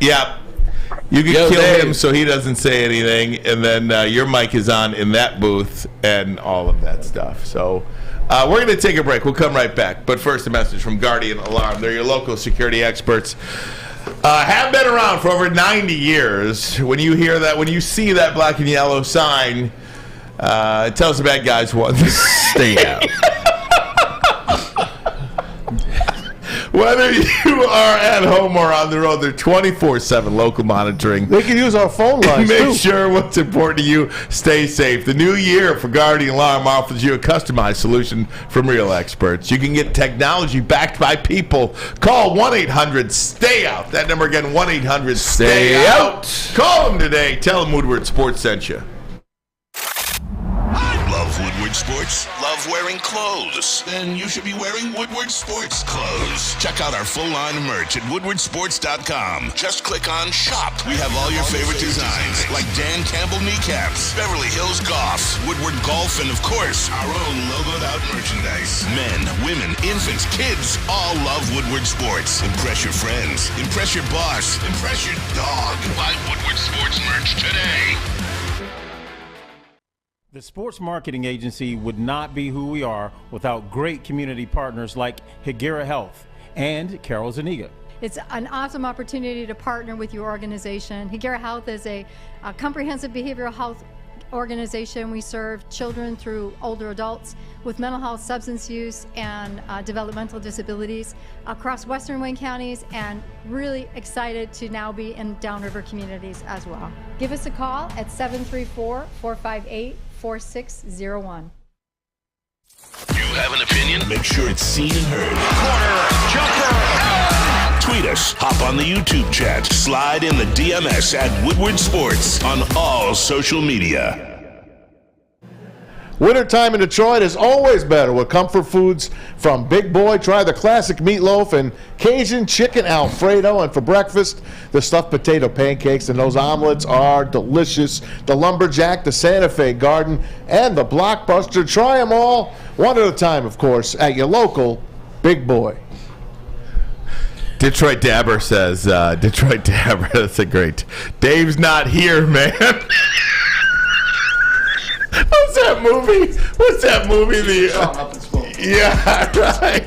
Yeah. You can kill him so he doesn't say anything, and then your mic is on in that booth and all of that stuff. So we're going to take a break. We'll come right back. But first, a message from Guardian Alarm. They're your local security experts. Have been around for over 90 years. When you hear that, when you see that black and yellow sign, it tells the bad guys what to stay out. Whether you are at home or on the road, they're 24/7 local monitoring. They can use our phone lines, Make sure what's important to you, stay safe. The new year for Guardian Alarm offers you a customized solution from real experts. You can get technology backed by people. Call 1-800-STAY-OUT. That number again, 1-800-STAY-OUT. Call them today. Tell them Woodward Sports sent you. Love Woodward Sports? Love wearing clothes? Then you should be wearing Woodward Sports clothes. Check out our full line of merch at woodwardsports.com. Just click on Shop. We have all your favorite designs, like Dan Campbell kneecaps, Beverly Hills Golf, Woodward Golf, and of course, our own logoed out merchandise. Men, women, infants, kids all love Woodward Sports. Impress your friends. Impress your boss. Impress your dog. Buy Woodward Sports merch today. The Sports Marketing Agency would not be who we are without great community partners like Higuera Health and Carol Zuniga. It's an awesome opportunity to partner with your organization. Higuera Health is a comprehensive behavioral health organization. We serve children through older adults with mental health, substance use, and developmental disabilities across Western Wayne counties, and really excited to now be in downriver communities as well. Give us a call at 734-458-4601. You have an opinion? Make sure it's seen and heard. Corner, jumper, Tweet us, hop on the YouTube chat, slide in the DMS at Woodward Sports on all social media. Wintertime in Detroit is always better with comfort foods from Big Boy. Try the classic meatloaf and Cajun chicken Alfredo. And for breakfast, the stuffed potato pancakes and those omelets are delicious. The Lumberjack, the Santa Fe Garden, and the Blockbuster. Try them all, one at a time, of course, at your local Big Boy. Detroit Dabber says, Detroit Dabber, that's a great. Dave's not here, man. What's that movie? Yeah, right.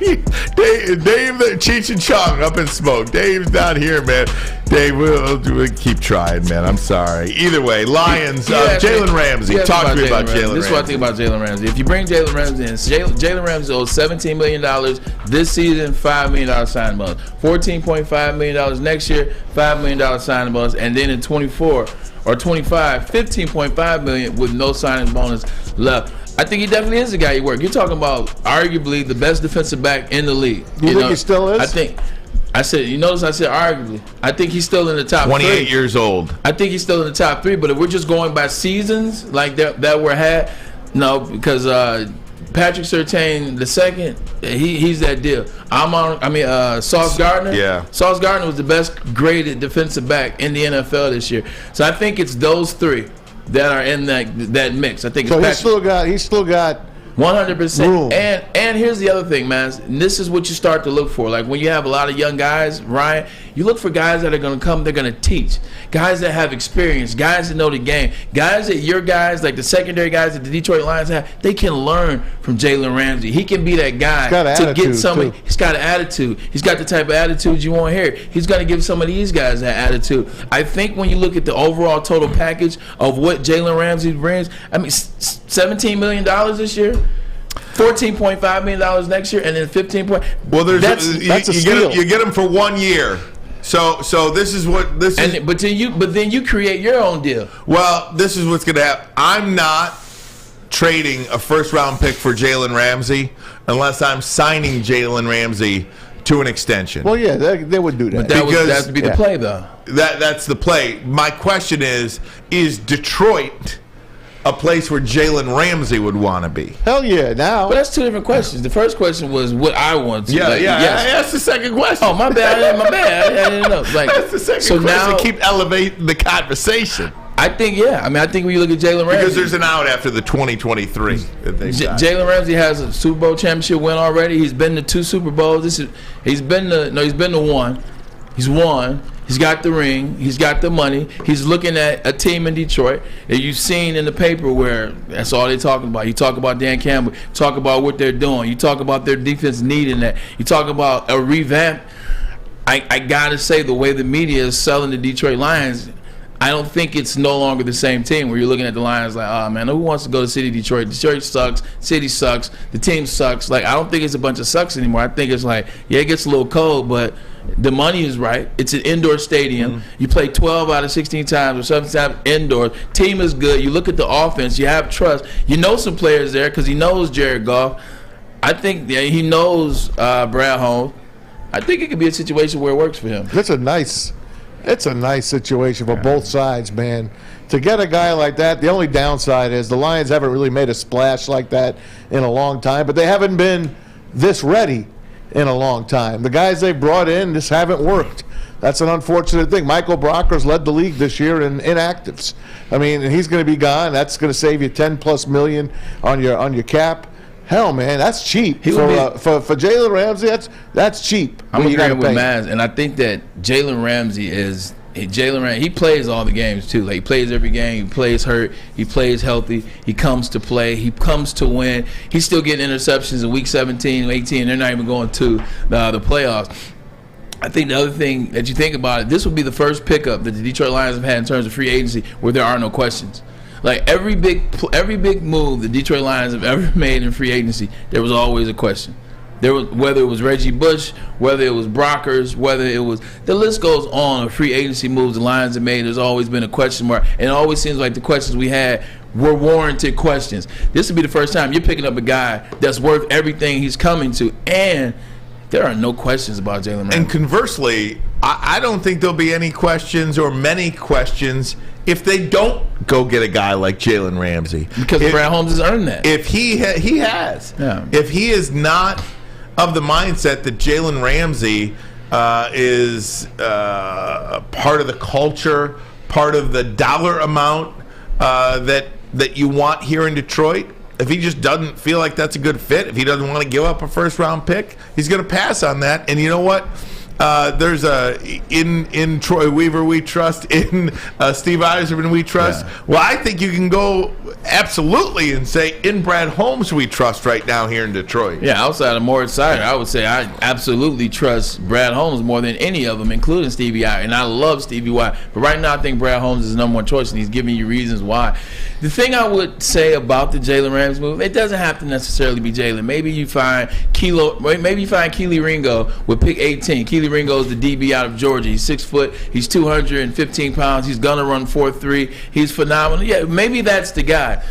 Dave the Cheech and Chong Up in Smoke. Dave's not here, man. Dave, we'll keep trying, man. I'm sorry. Either way, Lions, Jalen Ramsey. Talk to me about Jalen Ramsey. This is what I think about Jalen Ramsey. If you bring Jalen Ramsey in, Jalen Ramsey owes $17 million this season, $5 million signing bonus. $14.5 million next year, $5 million signing bonus. And then in 24 or 25, $15.5 million with no signing bonus left. I think he definitely is the guy you work. You're talking about arguably the best defensive back in the league. You think he still is? You notice I said arguably. I think he's still in the top 28 years old. I think he's still in the top 3, but if we're just going by seasons like that were had, no, because Patrick Surtain II, he's that deal. Sauce Gardner. Yeah. Sauce Gardner was the best graded defensive back in the NFL this year. So I think it's those 3 that are in that mix. I think so. He's still got 100%. room. And here's the other thing, man. And this is what you start to look for. Like when you have a lot of young guys, Ryan, you look for guys that are going to come. They're going to teach. Guys that have experience. Guys that know the game. Guys that your guys, like the secondary guys that the Detroit Lions have, they can learn from Jalen Ramsey. He can be that guy to get somebody. Too. He's got an attitude. He's got the type of attitude you want here. He's going to give some of these guys that attitude. I think when you look at the overall total package of what Jalen Ramsey brings, $17 million this year. $14.5 million next year, and then Well, that's a steal. You get him for 1 year. So this is what this is. But then you create your own deal. Well, this is what's going to happen. I'm not trading a first-round pick for Jalen Ramsey unless I'm signing Jalen Ramsey to an extension. Well, yeah, they would do that. But that would be the play, though. That's the play. My question is Detroit a place where Jalen Ramsey would want to be? Hell yeah, now. But that's 2 different questions. The first question was what I want to. Yes. That's the second question. Oh, my bad. I didn't know. That's the second question. Now, keep elevating the conversation. I think when you look at Jalen Ramsey, because there's an out after the 2023 that they've got. Jalen Ramsey has a Super Bowl championship win already. He's been to 2 Super Bowls. He's been to 1. He's won. He's got the ring. He's got the money. He's looking at a team in Detroit that you've seen in the paper where that's all they're talking about. You talk about Dan Campbell. You talk about what they're doing. You talk about their defense needing that. You talk about a revamp. I got to say, the way the media is selling the Detroit Lions, I don't think it's no longer the same team where you're looking at the Lions like, oh, man, who wants to go to City Detroit? Detroit sucks. City sucks. The team sucks. Like, I don't think it's a bunch of sucks anymore. I think it's like, yeah, it gets a little cold, but the money is right. It's an indoor stadium. Mm-hmm. You play 12 out of 16 times or 17 times indoors. Team is good. You look at the offense. You have trust. You know some players there because he knows Jared Goff. I think he knows Brad Holmes. I think it could be a situation where it works for him. It's a nice situation for both sides, man. To get a guy like that, the only downside is the Lions haven't really made a splash like that in a long time, but they haven't been this ready in a long time. The guys they brought in just haven't worked. That's an unfortunate thing. Michael Brockers led the league this year in inactives. I mean, and he's going to be gone. That's going to save you $10+ million on your cap. Hell, man, that's cheap for Jalen Ramsey. That's cheap. I'm agreeing with Maz, and I think that Jalen Ramsey he plays all the games too. Like, he plays every game. He plays hurt. He plays healthy. He comes to play. He comes to win. He's still getting interceptions in week 17, 18. They're not even going to the playoffs. I think the other thing that you think about it, this will be the first pickup that the Detroit Lions have had in terms of free agency where there are no questions. Like, every big move the Detroit Lions have ever made in free agency, there was always a question. Whether it was Reggie Bush, whether it was Brockers, whether it was, the list goes on of free agency moves the Lions have made. There's always been a question mark, and it always seems like the questions we had were warranted questions. This would be the first time you're picking up a guy that's worth everything he's coming to, and there are no questions about Jalen Ramsey. And conversely, I don't think there'll be any questions or many questions if they don't go get a guy like Jalen Ramsey. Because Brad Holmes has earned that. If he has. Yeah. If he is not of the mindset that Jalen Ramsey is part of the culture, part of the dollar amount that you want here in Detroit, if he just doesn't feel like that's a good fit, if he doesn't want to give up a first-round pick, he's going to pass on that. And you know what? There's in Troy Weaver we trust, in Steve Eiserman we trust. Yeah. Well, I think you can go absolutely and say in Brad Holmes we trust right now here in Detroit. Yeah, outside of Moritz Seider, I would say I absolutely trust Brad Holmes more than any of them, including Stevie I. And I love Stevie Y. But right now I think Brad Holmes is the number one choice, and he's giving you reasons why. The thing I would say about the Jalen Ramsey move, it doesn't have to necessarily be Jalen. Maybe you find Keely Ringo with pick 18. Keely Ringo is the DB out of Georgia. He's 6 foot. He's 215 pounds. He's gonna run 4.3. He's phenomenal. Yeah, maybe that's the guy.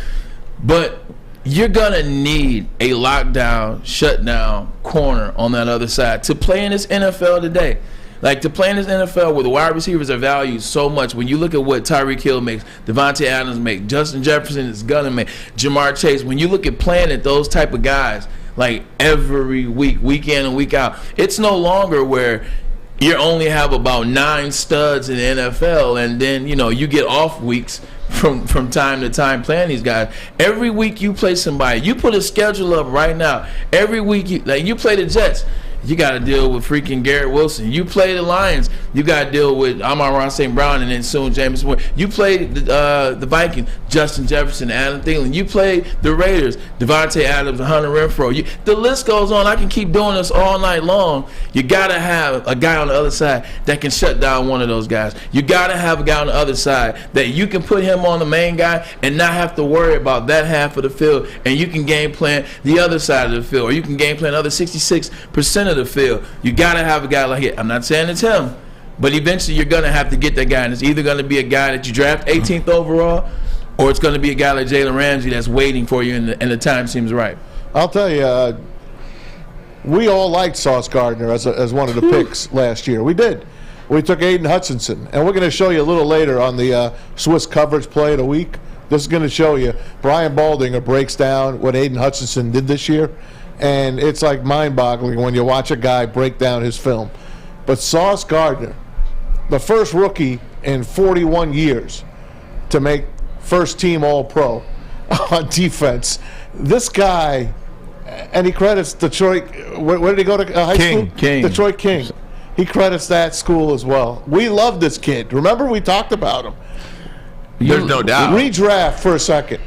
But you're gonna need a lockdown, shutdown corner on that other side to play in this NFL today. Like, to play in this NFL where the wide receivers are valued so much, when you look at what Tyreek Hill makes, Devontae Adams makes, Justin Jefferson is gonna make, Jamar Chase, when you look at playing at those type of guys, like every week, week in and week out, it's no longer where you only have about 9 studs in the NFL, and then you get off weeks from time to time playing these guys. Every week you play somebody. You put a schedule up right now. Every week you play the Jets. You got to deal with freaking Garrett Wilson. You play the Lions. You got to deal with Amon-Ra St. Brown and then soon Jameson Ward. You play the Vikings, Justin Jefferson, Adam Thielen. You play the Raiders, Devontae Adams, Hunter Renfrow. The list goes on. I can keep doing this all night long. You got to have a guy on the other side that can shut down one of those guys. You got to have a guy on the other side that you can put him on the main guy and not have to worry about that half of the field, and you can game plan the other side of the field, or you can game plan the other 66% of the field. You got to have a guy like it. I'm not saying it's him, but eventually you're going to have to get that guy, and it's either going to be a guy that you draft 18th overall, or it's going to be a guy like Jalen Ramsey that's waiting for you, and the time seems right. I'll tell you, we all liked Sauce Gardner as one of the picks last year. We did. We took Aidan Hutchinson, and we're going to show you a little later on the Swiss coverage play of the week. This is going to show you Brian Baldinger breaks down what Aidan Hutchinson did this year, and it's like mind-boggling when you watch a guy break down his film. But Sauce Gardner, the first rookie in 41 years to make first-team All-Pro on defense. This guy, and he credits Detroit. Where did he go to high school? Detroit King. He credits that school as well. We love this kid. Remember, we talked about him. There's no doubt. Redraft for a second.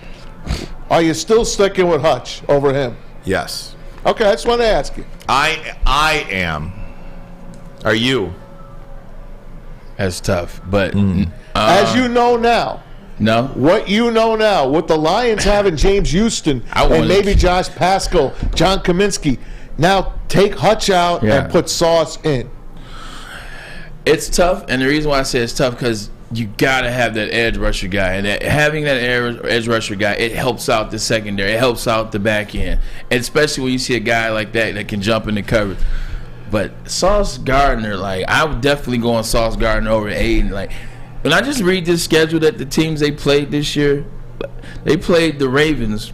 Are you still sticking with Hutch over him? Yes. Okay, I just want to ask you. I am. Are you? That's tough, but as you know now. No. What you know now, with the Lions having James Houston and maybe Josh Paschal, John Kaminsky, now take Hutch out and put Sauce in. It's tough, and the reason why I say it's tough because you gotta have that edge rusher guy, and having that edge rusher guy, it helps out the secondary, it helps out the back end, and especially when you see a guy like that can jump in the coverage. But Sauce Gardner, I would definitely go on Sauce Gardner over Aiden. When I just read this schedule that the teams they played this year, they played the Ravens,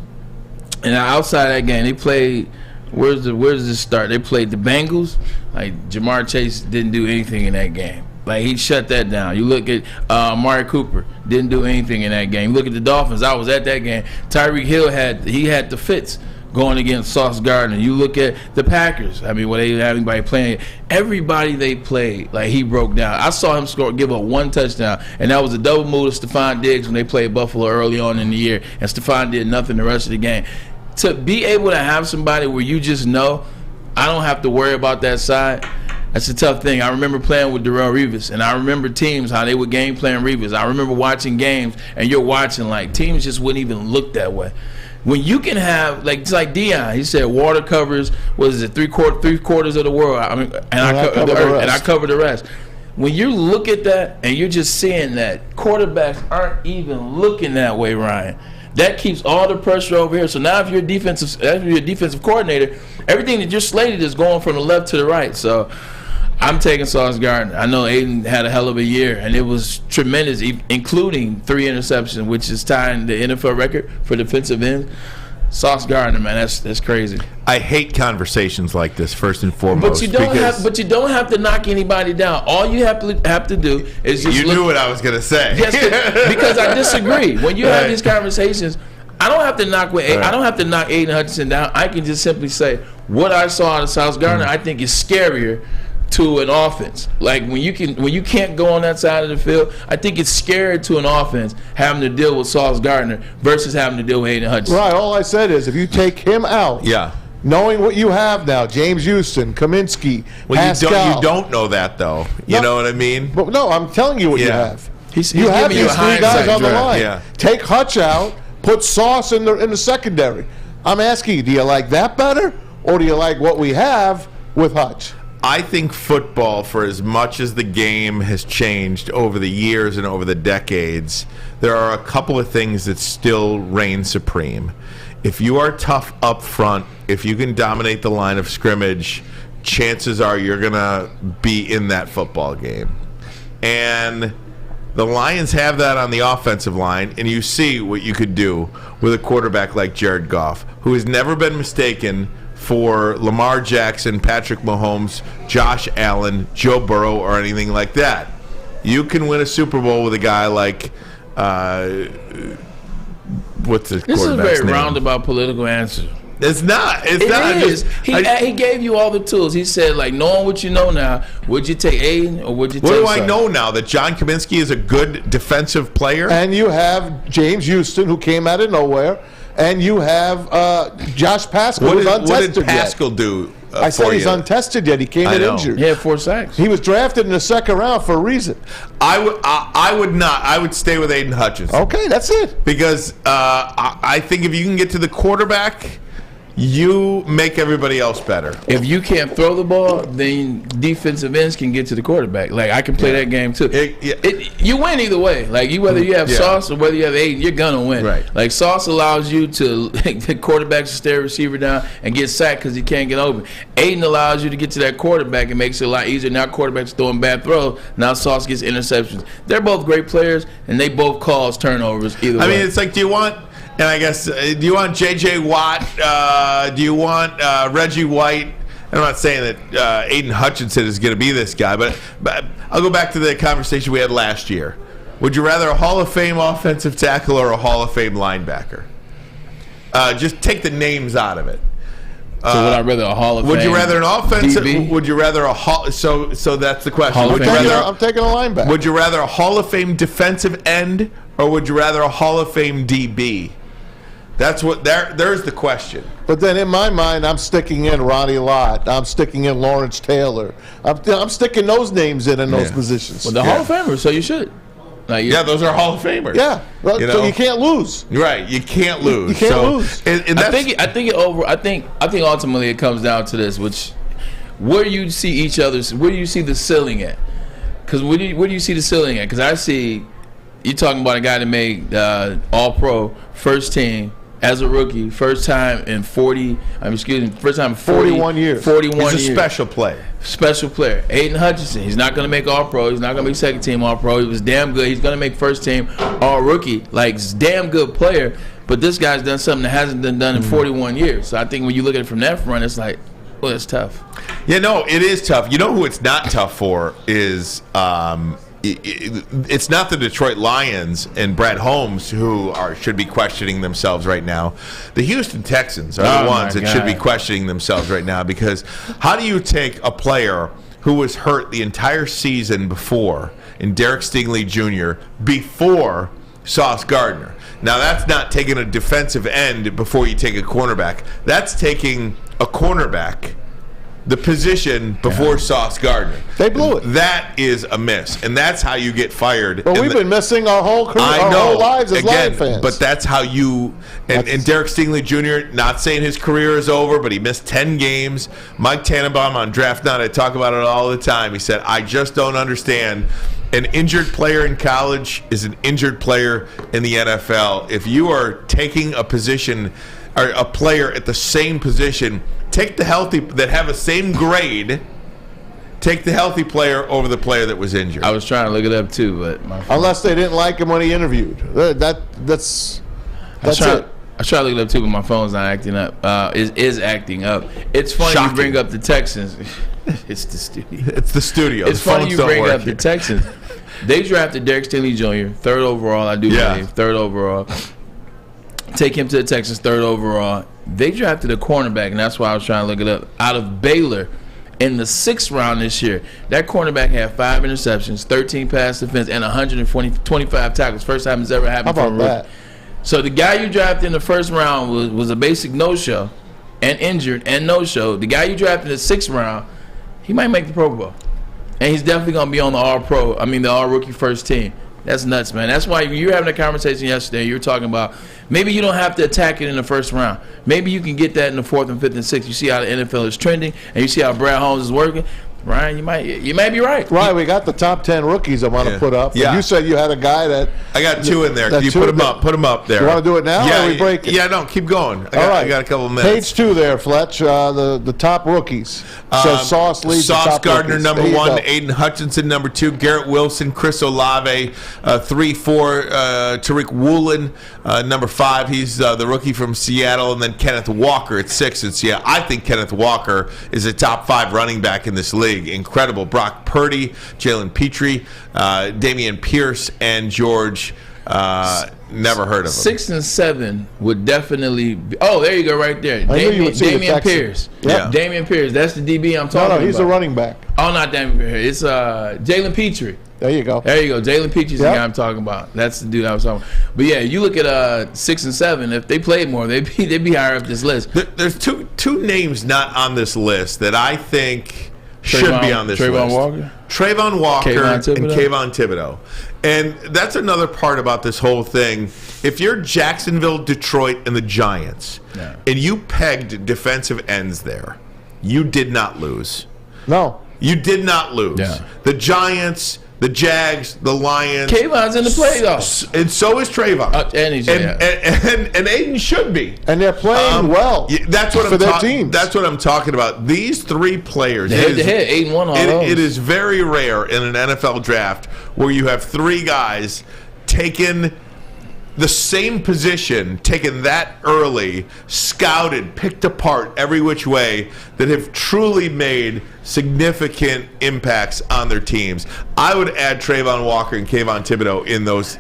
and outside that game, they played. Where does this start? They played the Bengals. Jamar Chase didn't do anything in that game. He shut that down. You look at Amari Cooper, didn't do anything in that game. You look at the Dolphins. I was at that game. Tyreek Hill had the fits going against Sauce Gardner. You look at the Packers. When they didn't have anybody playing, everybody they played, he broke down. I saw him give up one touchdown, and that was a double move to Stephon Diggs when they played Buffalo early on in the year, and Stephon did nothing the rest of the game. To be able to have somebody where you just know, I don't have to worry about that side, that's a tough thing. I remember playing with Darrelle Revis, and I remember teams, how they would game plan Revis. I remember watching games, and you're watching, teams just wouldn't even look that way. When you can have, it's like Deion, he said water covers, three quarters of the world, and I cover the rest. When you look at that, and you're just seeing that quarterbacks aren't even looking that way, Ryan. that keeps all the pressure over here. So now if you're a defensive coordinator, everything that you're slated is going from the left to the right. So I'm taking Sauce Gardner. I know Aidan had a hell of a year, and it was tremendous, including 3 interceptions, which is tying the NFL record for defensive ends. Sauce Gardner, man, that's crazy. I hate conversations like this, first and foremost. But you don't have to knock anybody down. All you have to do is just knew what I was going to say. Yes, because I disagree. When you have these conversations, I don't have to knock Aidan Hutchinson down. I can just simply say what I saw out of Sauce Gardner. I think is scarier to an offense. Like when you can't go on that side of the field, I think it's scary to an offense having to deal with Sauce Gardner versus having to deal with Aidan Hutchinson. Right. All I said is if you take him out, knowing what you have now, James Houston, Kaminsky, Pascal. You don't know that though. You know what I mean? But no, I'm telling you what you have. He's you have these 3 guys on the line. Yeah. Take Hutch out, put Sauce in the secondary. I'm asking you, do you like that better, or do you like what we have with Hutch? I think football, for as much as the game has changed over the years and over the decades, there are a couple of things that still reign supreme. If you are tough up front, if you can dominate the line of scrimmage, chances are you're going to be in that football game. And the Lions have that on the offensive line, and you see what you could do with a quarterback like Jared Goff, who has never been mistaken for Lamar Jackson, Patrick Mahomes, Josh Allen, Joe Burrow, or anything like that. You can win a Super Bowl with a guy like what's his quarterback's name? This is a very roundabout political answer. It's not. It's it not. Is. He gave you all the tools. He said, like, knowing what you know now, would you take Aidan or would you take What do Sauce? I know now? That John Kaminsky is a good defensive player? And you have James Houston, who came out of nowhere. And you have Josh Pascal, who's untested yet. What did Pascal do I said he's untested yet. He came in injured. He had 4 sacks. He was drafted in the 2nd round for a reason. I would not. I would stay with Aidan Hutchinson. Okay, that's it. Because I think if you can get to the quarterback, you make everybody else better. If you can't throw the ball, then defensive ends can get to the quarterback. Like, I can play that game too. You win either way. Like, whether you have Sauce or whether you have Aidan, you're gonna win. Right. Like, Sauce allows you to the quarterback to stare a receiver down and get sacked because he can't get open. Aidan allows you to get to that quarterback and makes it a lot easier. Now quarterback's throwing bad throws. Now Sauce gets interceptions. They're both great players, and they both cause turnovers either way. I mean, it's like, do you want? And I guess, do you want J.J. Watt? Do you want Reggie White? And I'm not saying that Aidan Hutchinson is going to be this guy, but I'll go back to the conversation we had last year. Would you rather a Hall of Fame offensive tackle or a Hall of Fame linebacker? Just take the names out of it. So would I rather a Hall of Fame? Would you rather an offensive? DB? Would you rather a Hall? So that's the question. Hall of Would you Fame. rather? I'm taking a linebacker. Would you rather a Hall of Fame defensive end or would you rather a Hall of Fame DB? That's what there's the question. But then in my mind, I'm sticking in Ronnie Lott. I'm sticking in Lawrence Taylor. I'm sticking those names in those positions. Well, the Hall of Famers, so you should. Like, Those are Hall of Famers. Yeah, well, so you can't lose. Right, you can't lose. You can't lose. And I think ultimately it comes down to this, which where do you see each other's? Where do you see the ceiling at? Because where do you see the ceiling at? Because I see you're talking about a guy that made All-Pro, first team. As a rookie, first time in 41 years. 41 years. He's a special player. Special player. Aidan Hutchinson. He's not going to make All-Pro. He's not going to make second team All-Pro. He was damn good. He's going to make first team All-Rookie. Like, he's a damn good player. But this guy's done something that hasn't been done in 41 years. So I think when you look at it from that front, it's like, well, it's tough. Yeah, no, it is tough. You know who it's not tough for is it's not the Detroit Lions and Brett Holmes who should be questioning themselves right now. The Houston Texans are the ones that should be questioning themselves right now, because how do you take a player who was hurt the entire season before in Derek Stingley Jr. before Sauce Gardner? Now, that's not taking a defensive end before you take a cornerback. That's taking a cornerback, the position before Sauce Gardner. They blew it. That is a miss, and that's how you get fired. But we've been missing our whole career, our whole lives as Lion fans. But that's how you and Derek Stingley Jr., not saying his career is over, but he missed 10 games. Mike Tannenbaum on Draft Night, I talk about it all the time. He said, I just don't understand an injured player in college is an injured player in the NFL. If you are taking a position or a player at the same position, take the healthy that have the same grade. Take the healthy player over the player that was injured. I was trying to look it up too, but unless they didn't like him when he interviewed, that's it. I tried to look it up too, but my phone's not acting up. Is acting up. It's funny you bring up the Texans. It's the studio. It's the studio. It's funny you bring up the Texans. They drafted Derek Stingley Jr. 3rd overall, I do believe. 3rd overall. Take him to the Texans 3rd overall. They drafted a cornerback, and that's why I was trying to look it up, out of Baylor in the 6th round this year. That cornerback had 5 interceptions, 13 pass defense, and 125 tackles. First time it's ever happened for a rookie. That? So the guy you drafted in the 1st round was a basic no-show and injured and no-show. The guy you drafted in the 6th round, he might make the Pro Bowl. And he's definitely going to be on the the all-rookie first team. That's nuts, man. That's why you were having a conversation yesterday. You were talking about maybe you don't have to attack it in the 1st round. Maybe you can get that in the 4th and 5th and 6th. You see how the NFL is trending, and you see how Brad Holmes is working. Ryan, you might be right. Right, we got the top 10 rookies I want to put up. Yeah. You said you had a guy that... I got 2 in there. Can you put them up? Put them up there. You want to do it now or are we breaking? Yeah, no, keep going. All right. I got a couple of minutes. Page 2 there, Fletch. The top rookies. So Sauce leads the top Gardner, rookies. number 1. Aidan Hutchinson, number 2. Garrett Wilson, Chris Olave, 3, 4. Tariq Woolen, number 5. He's the rookie from Seattle. And then Kenneth Walker at 6 in Seattle. I think Kenneth Walker is a top 5 running back in this league. Incredible. Brock Purdy, Jalen Petrie, Damian Pierce, and George. Never heard of him. 6 and 7 would definitely be. Oh, there you go, right there. Damian Pierce. Yeah. Damian Pierce. That's the DB I'm talking about. No, he's a running back. Oh, not Damian Pierce. It's Jalen Petrie. There you go. There you go. Jalen Petree's the guy I'm talking about. That's the dude I was talking about. But yeah, you look at 6 and 7. If they played more, they'd be higher up this list. There's two names not on this list that I think should be on this list. Trayvon Walker and Kayvon Thibodeau. And that's another part about this whole thing. If you're Jacksonville, Detroit, and the Giants, and you pegged defensive ends there, you did not lose. No. You did not lose. Yeah. The Giants, the Jags, the Lions. Kayvon's in the playoffs. And so is Trayvon. And Aidan should be. And they're playing well. That's what for their teams. That's what I'm talking about. These 3 players. Head-to-head, Aidan won all those. It is very rare in an NFL draft where you have 3 guys taken the same position, taken that early, scouted, picked apart every which way, that have truly made significant impacts on their teams. I would add Trayvon Walker and Kayvon Thibodeau in those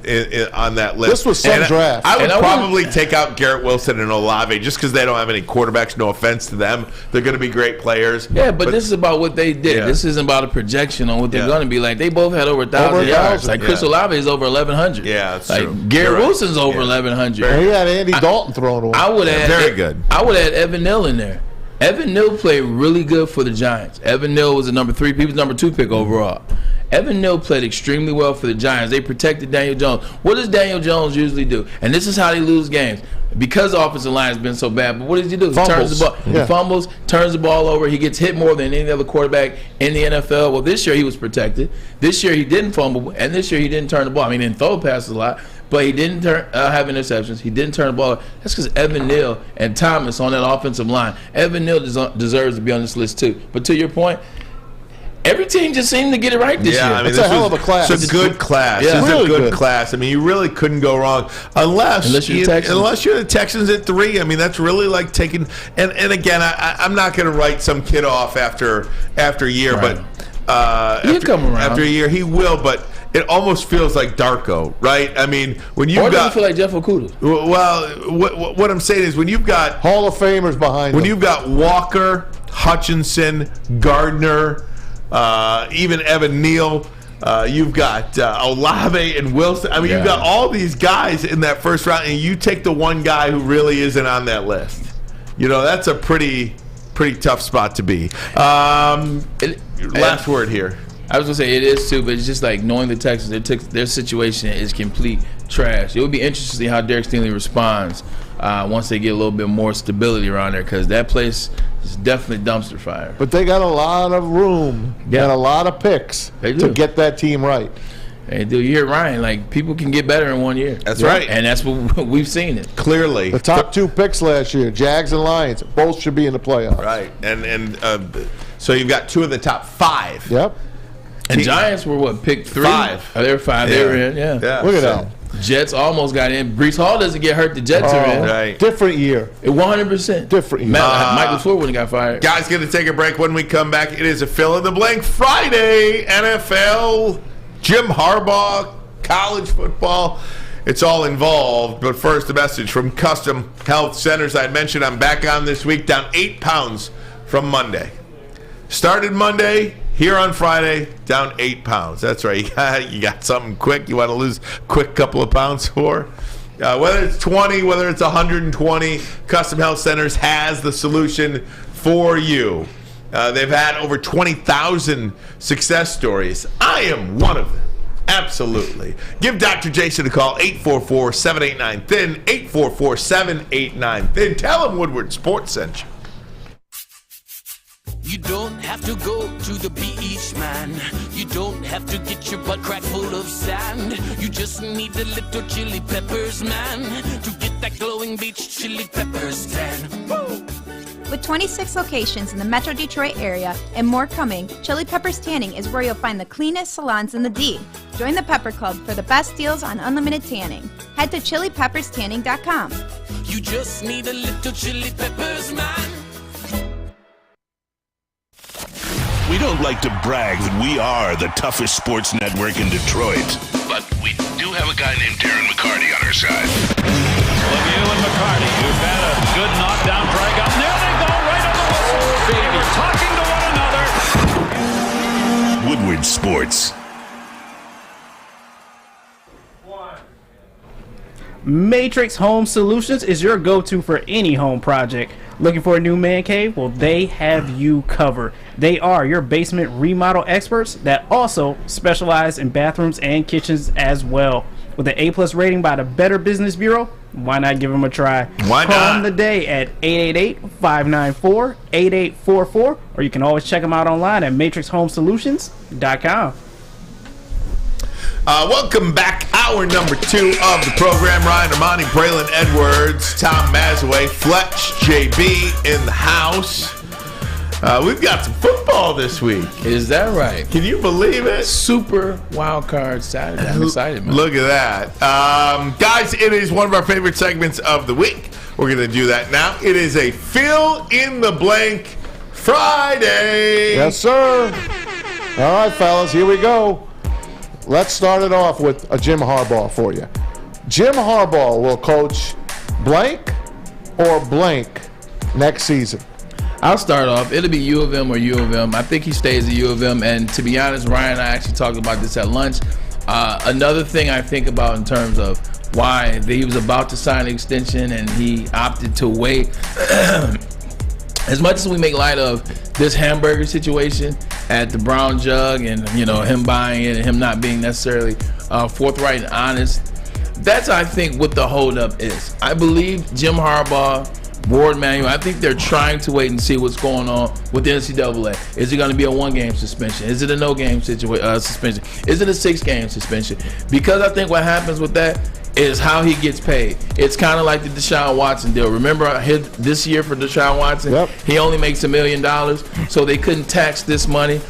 on that list. This was some draft. I would probably take out Garrett Wilson and Olave just because they don't have any quarterbacks. No offense to them, they're going to be great players. Yeah, but this is about what they did. Yeah. This isn't about a projection on what they're going to be like. They both had over 1,000 yards. Like Chris Olave is over 1,100. Yeah, that's like true. Garrett Wilson's over 1,100. And he had Andy Dalton throwing away. I would add very good. I would add Evan Neal in there. Evan Neal played really good for the Giants. Evan Neal was a number 3. He was number 2 pick overall. Evan Neal played extremely well for the Giants. They protected Daniel Jones. What does Daniel Jones usually do? And this is how they lose games. Because the offensive line has been so bad, but what does he do? He turns the ball. He fumbles, turns the ball over. He gets hit more than any other quarterback in the NFL. Well, this year he was protected. This year he didn't fumble, and this year he didn't turn the ball. I mean, he didn't throw passes a lot, but he didn't have interceptions. He didn't turn the ball. That's because Evan Neal and Thomas on that offensive line. Evan Neal deserves to be on this list too. But to your point, every team just seemed to get it right this year. I mean, it's a hell of a class. It's a good class. Yeah. It's really a good class. I mean, you really couldn't go wrong unless you're the Texans at 3. I mean, that's really like taking. And again, I'm not going to write some kid off after a year, Right. but He'll come around. after a year he will. But it almost feels like Darko, right? I mean, when you've got, does it feel like Jeff Okudah? Well, what I'm saying is when you've got Hall of Famers behind when them. you've got Walker, Hutchinson, Gardner. Even Evan Neal, you've got Olave and Wilson. I mean, you've got all these guys in that first round, and you take the one guy who really isn't on that list. You know, that's a pretty tough spot to be. Last word here. I was going to say it is too, but it's just like knowing the Texans, their situation is complete trash. It would be interesting to see how Derek Stingley responds once they get a little bit more stability around there, because that place is definitely dumpster fire. But they got a lot of room and a lot of picks to get that team right. Hey, dude, you hear Ryan, like, people can get better in 1 year. That's right. And that's what we've seen it. Clearly. The top 2 picks last year, Jags and Lions, both should be in the playoffs. Right. And so you've got 2 of the top 5. Yep. And Giants were, what, pick 3? 5. Oh, they were 5. They were in, yeah. Look at that. Jets almost got in. Breece Hall doesn't get hurt. The Jets are in. Right. Different year. 100%. Different year. Michael LaFleur wouldn't have got fired. Guys, going to take a break. When we come back, it is a fill-in-the-blank Friday. NFL, Jim Harbaugh, college football. It's all involved. But first, a message from Custom Health Centers. I mentioned I'm back on this week, down 8 pounds from Monday. Started Monday, here on Friday, down 8 pounds. That's right. You got something quick you want to lose a quick couple of pounds for? Whether it's 20, whether it's 120, Custom Health Centers has the solution for you. They've had over 20,000 success stories. I am one of them. Absolutely. Give Dr. Jason a call, 844-789-THIN, 844-789-THIN. Tell him Woodward Sports sent you. You don't have to go to the beach, man. You don't have to get your butt crack full of sand. You just need a little chili peppers, man, to get that glowing beach chili peppers tan. Woo! With 26 locations in the Metro Detroit area and more coming, Chili Peppers Tanning is where you'll find the cleanest salons in the D. Join the Pepper Club for the best deals on unlimited tanning. Head to chilipepperstanning.com. You just need a little chili peppers, man. We don't like to brag that we are the toughest sports network in Detroit, but we do have a guy named Darren McCarty on our side. Lemieux and McCarty, who've had a good knockdown drag up. There they go, right on the whistle. They were talking to one another. Woodward Sports. Matrix Home Solutions is your go-to for any home project. Looking for a new man cave? Well, they have you covered. They are your basement remodel experts that also specialize in bathrooms and kitchens as well. With an A+ rating by the Better Business Bureau, why not give them a try? Why not? Call them today at 888-594-8844, or you can always check them out online at matrixhomesolutions.com. Welcome back. Hour number 2 of the program. Ryan Ermanni, Braylon Edwards, Tom Mazawey, Fletch, JB in the house. We've got some football this week. Is that right? Can you believe it? Super Wild Card Saturday. I'm excited, man. Look at that. Guys, it is one of our favorite segments of the week. We're going to do that now. It is a fill-in-the-blank Friday. Yes, sir. All right, fellas, here we go. Let's start it off with a Jim Harbaugh for you. Jim Harbaugh will coach blank or blank next season. I'll start off. It'll be U of M or U of M. I think he stays at U of M. And to be honest, Ryan and I actually talked about this at lunch. Another thing I think about in terms of why he was about to sign an extension and he opted to wait. As much as we make light of this hamburger situation at the Brown Jug and, you know, him buying it and him not being necessarily forthright and honest, that's, I think, what the holdup is. I believe Jim Harbaugh, board manual, I think they're trying to wait and see what's going on with the NCAA. Is it going to be a 1-game suspension? Is it a no-game suspension? Is it a 6-game suspension? Because I think what happens with that is how he gets paid. It's kind of like the Deshaun Watson deal. Remember this year for Deshaun Watson? Yep. He only makes $1 million, so they couldn't tax this money.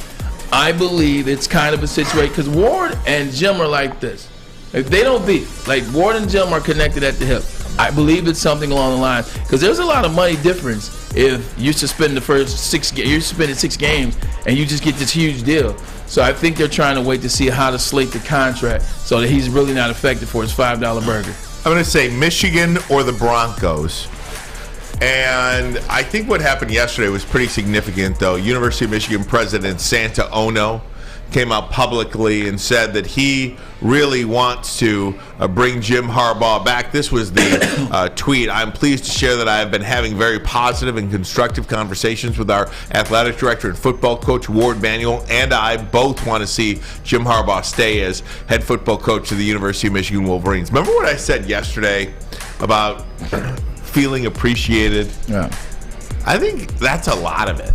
I believe it's kind of a situation because Ward and Jim are like this. If they don't beat, like Ward and Jim are connected at the hip. I believe it's something along the line because there's a lot of money difference if you suspend the first 6 games. You're suspended 6 games and you just get this huge deal. So I think they're trying to wait to see how to slate the contract so that he's really not affected for his $5 burger. I'm going to say Michigan or the Broncos. And I think what happened yesterday was pretty significant, though. University of Michigan President Santa Ono came out publicly and said that he really wants to bring Jim Harbaugh back. This was the tweet. I'm pleased to share that I have been having very positive and constructive conversations with our athletic director and football coach, Ward Manuel, and I both want to see Jim Harbaugh stay as head football coach of the University of Michigan Wolverines. Remember what I said yesterday about feeling appreciated? Yeah. I think that's a lot of it.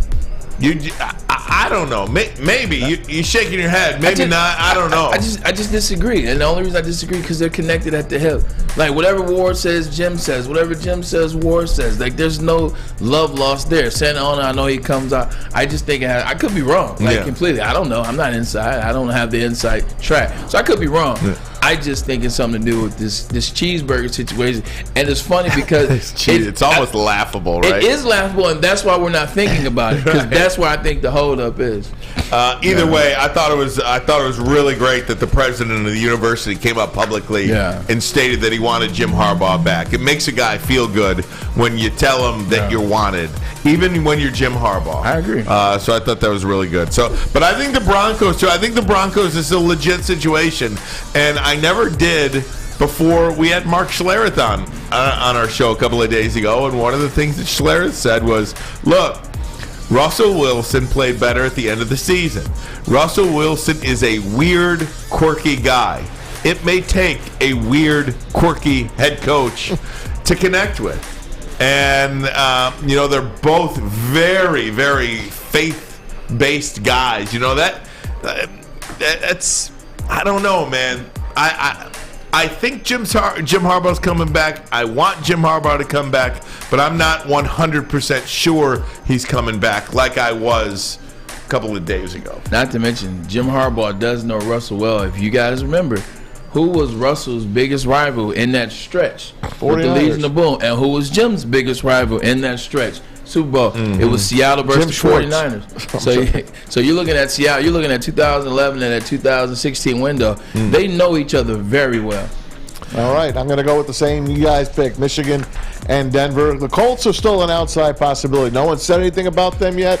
I don't know. Maybe you're shaking your head. Maybe not. I don't know. I just disagree, and the only reason I disagree because they're connected at the hip. Like whatever Ward says, Jim says. Whatever Jim says, Ward says. Like there's no love lost there. Santana, I know he comes out. I just think I could be wrong. Like completely. I don't know. I'm not inside. I don't have the inside track, so I could be wrong. Yeah. I just think it's something to do with this cheeseburger situation, and it's funny because it's almost laughable, right? It is laughable, and that's why we're not thinking about it because that's where I think the holdup is. Either way, I thought it was really great that the president of the university came up publicly and stated that he wanted Jim Harbaugh back. It makes a guy feel good when you tell him that you're wanted, even when you're Jim Harbaugh. I agree. So I thought that was really good. But I think the Broncos too. I think the Broncos is a legit situation, and I never did before we had Mark Schlereth on our show a couple of days ago, and one of the things that Schlereth said was, look, Russell Wilson played better at the end of the season. Russell Wilson is a weird, quirky guy. It may take a weird, quirky head coach to connect with. And, they're both very, very faith-based guys. That's, I don't know, man. I think Jim Harbaugh's coming back. I want Jim Harbaugh to come back, but I'm not 100% sure he's coming back like I was a couple of days ago. Not to mention, Jim Harbaugh does know Russell well. If you guys remember, who was Russell's biggest rival in that stretch? With the Legion of Boom. And who was Jim's biggest rival in that stretch? Super Bowl. Mm-hmm. It was Seattle versus the 49ers. So you're looking at Seattle. You're looking at 2011 and that 2016 window. Mm. They know each other very well. All right, I'm going to go with the same you guys picked, Michigan and Denver. The Colts are still an outside possibility. No one said anything about them yet.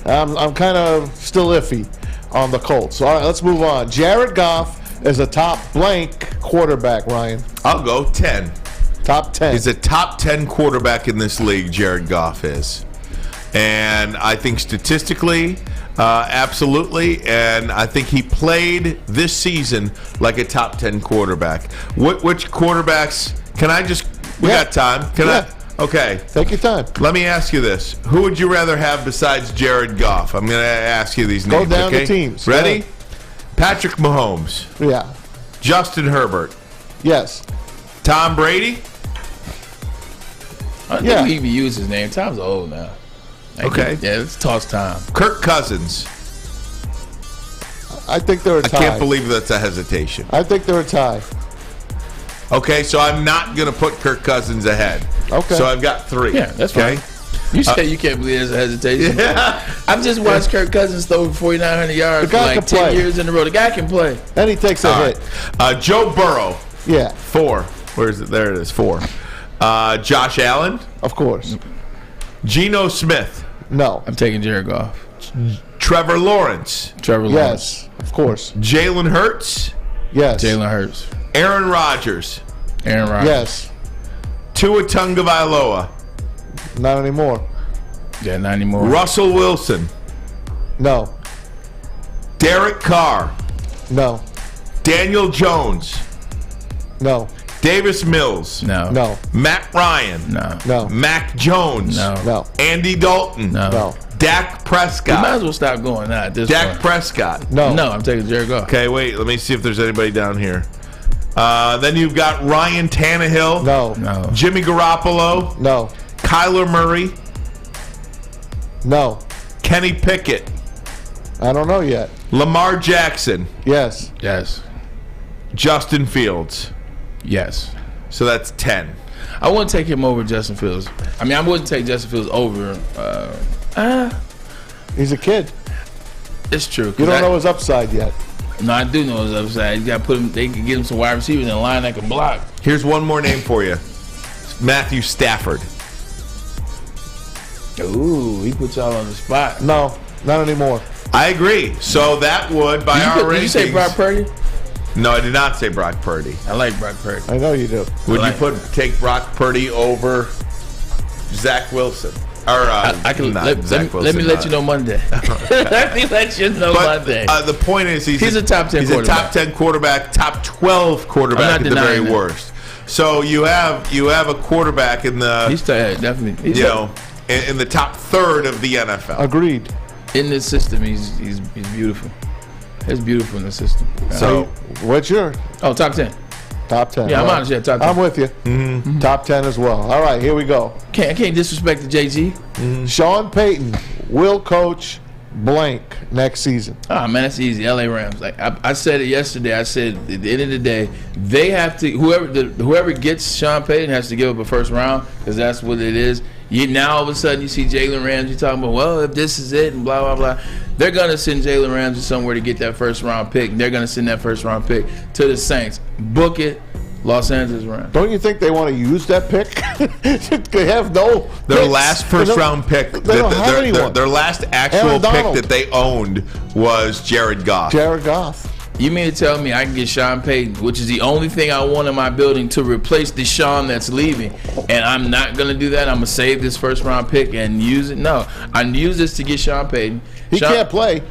I'm kind of still iffy on the Colts. All right, let's move on. Jared Goff is a top blank quarterback, Ryan. I'll go 10. Top 10. He's a top 10 quarterback in this league, Jared Goff is. And I think statistically, absolutely. And I think he played this season like a top 10 quarterback. Which quarterbacks? Can I just... We got time. Can I... Okay. Take your time. Let me ask you this. Who would you rather have besides Jared Goff? I'm going to ask you these names. Go down the teams. Ready? Patrick Mahomes. Yeah. Justin Herbert. Yes. Tom Brady. I think he even used his name. Tom's old now. Okay. Let's toss Tom. Kirk Cousins. I think they're a tie. I can't believe that's a hesitation. I think they're a tie. Okay, so I'm not going to put Kirk Cousins ahead. Okay. So I've got 3. Yeah, that's fine. You say you can't believe there's a hesitation. Yeah. I've just watched Kirk Cousins throw for 4,900 yards for like 10 years in a row. The guy can play. And he takes a hit. Joe Burrow. Yeah. 4. Where is it? There it is. 4. Josh Allen. Of course. Geno Smith. No. I'm taking Jared Goff. Trevor Lawrence. Yes, of course. Jalen Hurts. Yes. Jalen Hurts. Aaron Rodgers. Aaron Rodgers. Yes. Tua Tagovailoa. Not anymore. Yeah, not anymore. Russell Wilson. No. Derek Carr. No. Daniel Jones. No. Davis Mills. No. No. Matt Ryan. No. No. Mac Jones. No. No. Andy Dalton. No. Dak Prescott. You might as well stop going at this Dak point. Prescott. No. No, I'm taking Jared Goff. Okay, wait. Let me see if there's anybody down here. Then you've got Ryan Tannehill. No. Jimmy Garoppolo. No. Kyler Murray. No. Kenny Pickett. I don't know yet. Lamar Jackson. Yes. Yes. Justin Fields. Yes. So that's 10. I wouldn't take him over Justin Fields. I mean, I wouldn't take Justin Fields over. He's a kid. It's true. You don't know his upside yet. No, I do know his upside. You got to put him. They can get him some wide receivers in a line that can block. Here's one more name for you. Matthew Stafford. Ooh, he puts y'all on the spot. No, not anymore. I agree. So that would, by our ratings... Did you say Brock Purdy? No, I did not say Brock Purdy. I like Brock Purdy. I know you do. Would you take Brock Purdy over Zach Wilson? Or I can let me let you know Monday. Let me let you know Monday. The point is, he's a top 10. He's a top 10 quarterback, top 12 quarterback at the very worst. So you have a quarterback in the definitely in the top third of the NFL. Agreed. in this system, he's beautiful. It's beautiful in the system. So, what's your top 10? Top 10. Yeah, I'm honest. Yeah, top 10. I'm with you. Mm-hmm. Top 10 as well. All right, here we go. I can't disrespect the JG. Mm-hmm. Sean Payton will coach blank next season. Oh man, that's easy. LA Rams. Like I said it yesterday. I said at the end of the day, they have to. Whoever gets Sean Payton has to give up a first round because that's what it is. Now all of a sudden you see Jalen Ramsey talking about, well, if this is it and blah blah blah. They're gonna send Jalen Ramsey somewhere to get that first round pick. They're gonna send that first round pick to the Saints. Book it. Los Angeles Rams. Don't you think they want to use that pick? They have no their picks. last first round pick. They don't have anyone. Their last actual pick that they owned was Jared Goff. Jared Goff. You mean to tell me I can get Sean Payton, which is the only thing I want in my building, to replace the Sean that's leaving, and I'm not going to do that? I'm going to save this first round pick and use it? No. I use this to get Sean Payton. He can't play.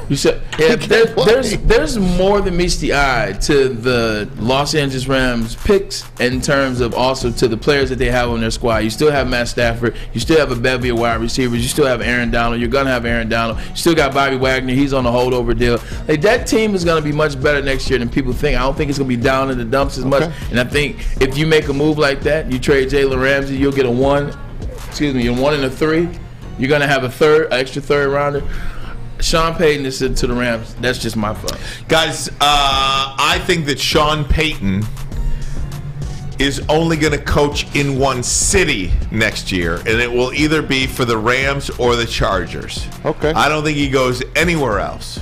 You said, yeah, there's more than meets the eye to the Los Angeles Rams picks in terms of also to the players that they have on their squad. You still have Matt Stafford. You still have a bevy of wide receivers. You still have Aaron Donald. You're going to have Aaron Donald. You still got Bobby Wagner. He's on a holdover deal. Like, that team is going to be much better next year than people think. I don't think it's going to be down in the dumps as much. And I think if you make a move like that, you trade Jalen Ramsey, you'll get a 1 and a 3. You're going to have an extra third rounder. Sean Payton is to the Rams. That's just my thought. Guys, I think that Sean Payton is only going to coach in one city next year, and it will either be for the Rams or the Chargers. Okay. I don't think he goes anywhere else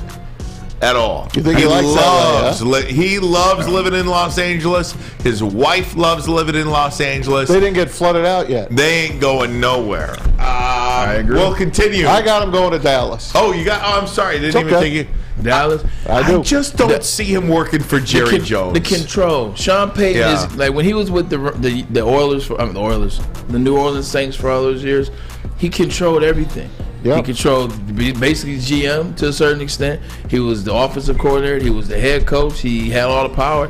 at all. You think he likes LA, huh? He loves living in Los Angeles. His wife loves living in Los Angeles. They didn't get flooded out yet. They ain't going nowhere. I agree. We'll continue. I got him going to Dallas. Oh, you got? Oh, I'm sorry. I didn't even think you. Dallas. I just don't see him working for Jerry Jones. The control. Sean Payton is like when he was with the Oilers, the New Orleans Saints for all those years. He controlled everything. Yep. He controlled basically GM to a certain extent. He was the offensive coordinator. He was the head coach. He had all the power.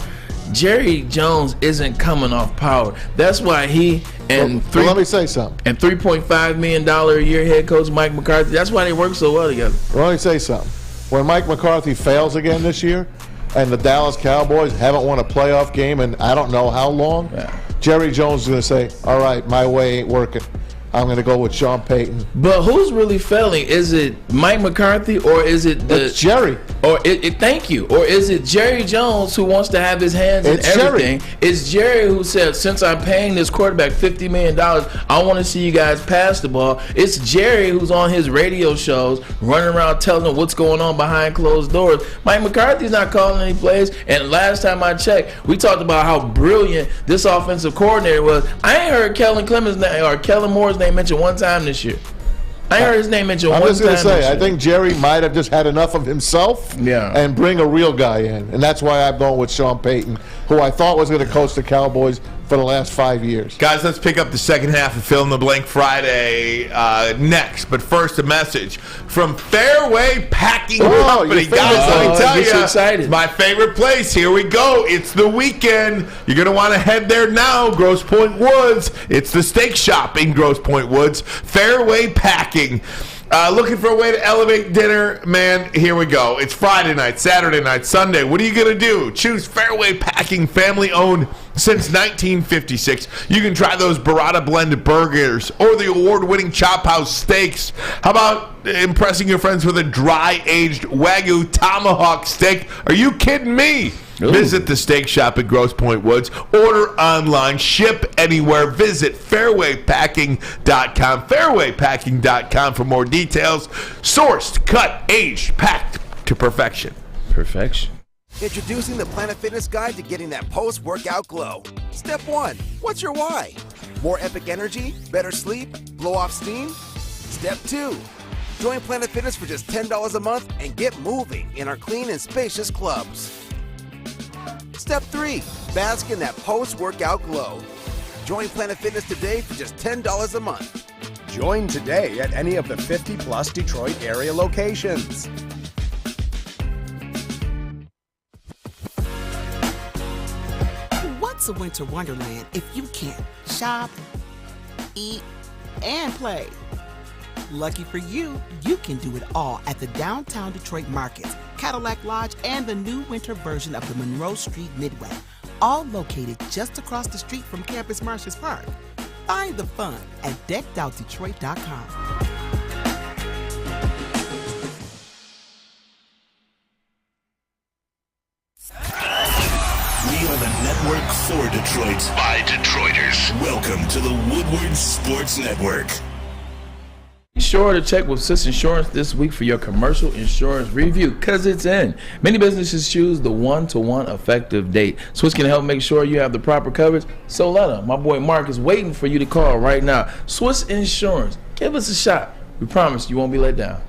Jerry Jones isn't coming off power. That's why he and let me say something. And $3.5 million a year head coach Mike McCarthy. That's why they work so well together. Let me say something. When Mike McCarthy fails again this year, and the Dallas Cowboys haven't won a playoff game in I don't know how long, Jerry Jones is going to say, "All right, my way ain't working. I'm going to go with Sean Payton." But who's really failing? Is it Mike McCarthy or is it it's Jerry? Or thank you. Or is it Jerry Jones who wants to have his hands in everything? Jerry. It's Jerry who said, since I'm paying this quarterback $50 million, I want to see you guys pass the ball. It's Jerry who's on his radio shows running around telling them what's going on behind closed doors. Mike McCarthy's not calling any plays. And last time I checked, we talked about how brilliant this offensive coordinator was. I ain't heard Kellen Moore's name mentioned one time this year. I heard his name mentioned one time. I was going to say, I think Jerry might have just had enough of himself and bring a real guy in. And that's why I'm going with Sean Payton, who I thought was going to coach the Cowboys for the last 5 years. Guys, let's pick up the second half of Fill in the Blank Friday next. But first, a message from Fairway Packing Company. Guys, let me tell you, it's my favorite place. Here we go. It's the weekend. You're going to want to head there now. Grosse Pointe Woods. It's the steak shop in Grosse Pointe Woods. Fairway Packing. Looking for a way to elevate dinner? Man, here we go. It's Friday night, Saturday night, Sunday. What are you going to do? Choose Fairway Packing, family-owned since 1956. You can try those burrata blended burgers or the award-winning Chop House steaks. How about impressing your friends with a dry-aged Wagyu tomahawk steak? Are you kidding me? Ooh. Visit the steak shop at Grosse Pointe Woods. Order online. Ship anywhere. Visit fairwaypacking.com. Fairwaypacking.com for more details. Sourced, cut, aged, packed to perfection. Perfection. Introducing the Planet Fitness Guide to getting that post-workout glow. Step 1. What's your why? More epic energy? Better sleep? Blow off steam? Step 2. Join Planet Fitness for just $10 a month and get moving in our clean and spacious clubs. Step 3. Bask in that post-workout glow. Join Planet Fitness today for just $10 a month. Join today at any of the 50-plus Detroit area locations. What's a winter wonderland if you can't shop, eat, and play? Lucky for you, you can do it all at the Downtown Detroit Markets, Cadillac Lodge, and the new winter version of the Monroe Street Midway, all located just across the street from Campus Martius Park. Find the fun at deckedoutdetroit.com. We are the network for Detroit by Detroiters. Welcome to the Woodward Sports Network. Be sure to check with Swiss Insurance this week for your commercial insurance review, because it's in. Many businesses choose the one-to-one effective date. Swiss can help make sure you have the proper coverage, so let them. My boy Mark is waiting for you to call right now. Swiss Insurance, give us a shot. We promise you won't be let down.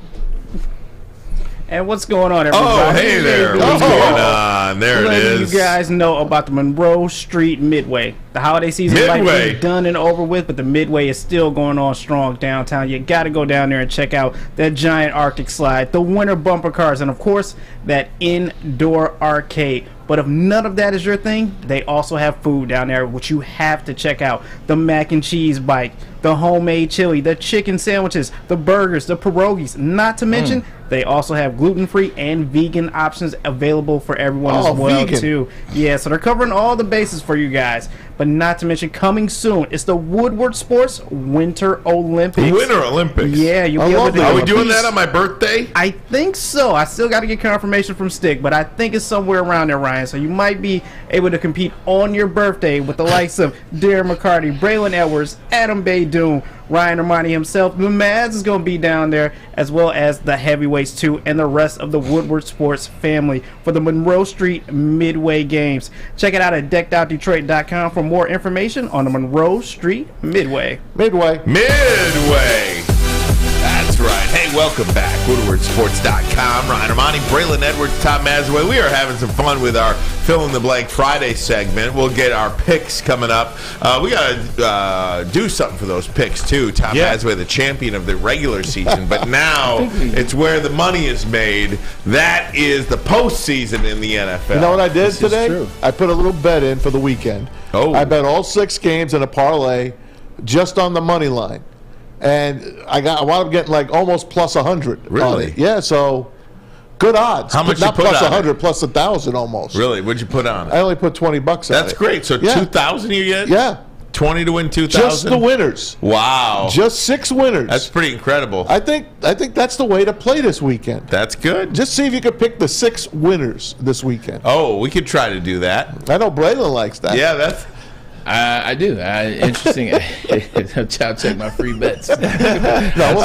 And what's going on, everybody? Oh, hey there. What's going on? There it is. You guys know about the Monroe Street Midway. The holiday season might be done and over with, but the Midway is still going on strong downtown. You got to go down there and check out that giant Arctic slide, the winter bumper cars, and, of course, that indoor arcade. But if none of that is your thing, they also have food down there, which you have to check out. The mac and cheese bike, the homemade chili, the chicken sandwiches, the burgers, the pierogies. Not to mention, they also have gluten-free and vegan options available for everyone as well, too. Yeah, so they're covering all the bases for you guys. But not to mention, coming soon, it's the Woodward Sports Winter Olympics. Winter Olympics? Yeah. Are we doing that on my birthday? I think so. I still got to get confirmation from Stick, but I think it's somewhere around there, Ryan. So you might be able to compete on your birthday with the likes of Darren McCarty, Braylon Edwards, Adam Baydoun, Ryan Ermanni himself. The Maz is going to be down there, as well as the heavyweights, too, and the rest of the Woodward Sports family for the Monroe Street Midway Games. Check it out at deckedoutdetroit.com for more information on the Monroe Street Midway. Midway. That's right. Hey, welcome back. WoodwardSports.com. Ryan Ermanni, Braylon Edwards, Tom Mazawey. We are having some fun with our Fill in the Blank Friday segment. We'll get our picks coming up. We got to do something for those picks, too. Tom Mazawey, the champion of the regular season. But now it's where the money is made. That is the postseason in the NFL. You know what I did today? I put a little bet in for the weekend. I bet all 6 games in a parlay just on the money line. And I wound up getting like almost plus 100. Really? On it. Yeah, so good odds. How much Not you put plus on 100, it? plus 1,000 almost. Really? What'd you put on it? I only put $20 on it. That's great. So 2,000 you get? Yeah. 20 to win 2,000? Just the winners. Wow. Just 6 winners. That's pretty incredible. I think that's the way to play this weekend. That's good. Just see if you could pick the 6 winners this weekend. Oh, we could try to do that. I know Braylon likes that. Yeah, that's... I do. Interesting. I'll check my free bets. No,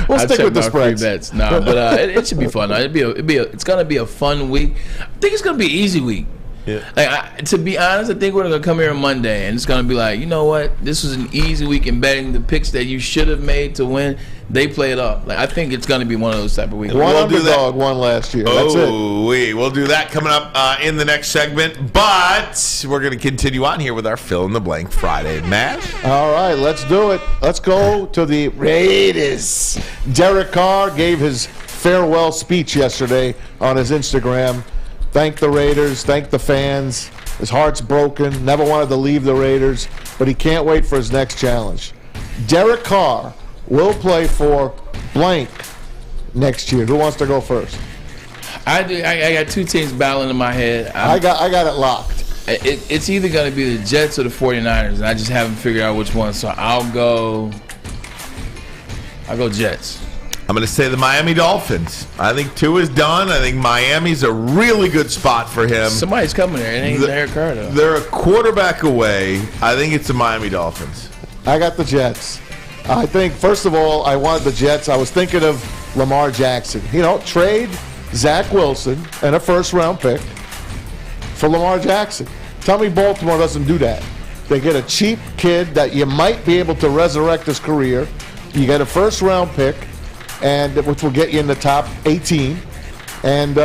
we'll stick with the spreads. Free bets. No, but it should be fun. It's gonna be a fun week. I think it's gonna be an easy week. Yeah. Like to be honest, I think we're gonna come here on Monday and it's gonna be like, you know what? This was an easy week in betting. The picks that you should have made to win, they play it up. Like I think it's gonna be one of those type of weeks. One underdog won last year. That's it. We'll do that coming up in the next segment. But we're gonna continue on here with our Fill in the Blank Friday. Matt? All right, let's do it. Let's go to the Raiders. Derek Carr gave his farewell speech yesterday on his Instagram. Thank the Raiders, thank the fans. His heart's broken, never wanted to leave the Raiders, but he can't wait for his next challenge. Derek Carr will play for blank next year. Who wants to go first? I do. I got 2 teams battling in my head. I got it locked. It's either going to be the Jets or the 49ers, and I just haven't figured out which one. So I'll go Jets. I'm going to say the Miami Dolphins. I think Tua is done. I think Miami's a really good spot for him. Somebody's coming there. It ain't Derek Carr, though. They're a quarterback away. I think it's the Miami Dolphins. I got the Jets. I think, first of all, I wanted the Jets. I was thinking of Lamar Jackson. Trade Zach Wilson and a first-round pick for Lamar Jackson. Tell me Baltimore doesn't do that. They get a cheap kid that you might be able to resurrect his career. You get a first-round pick, which will get you in the top 18, and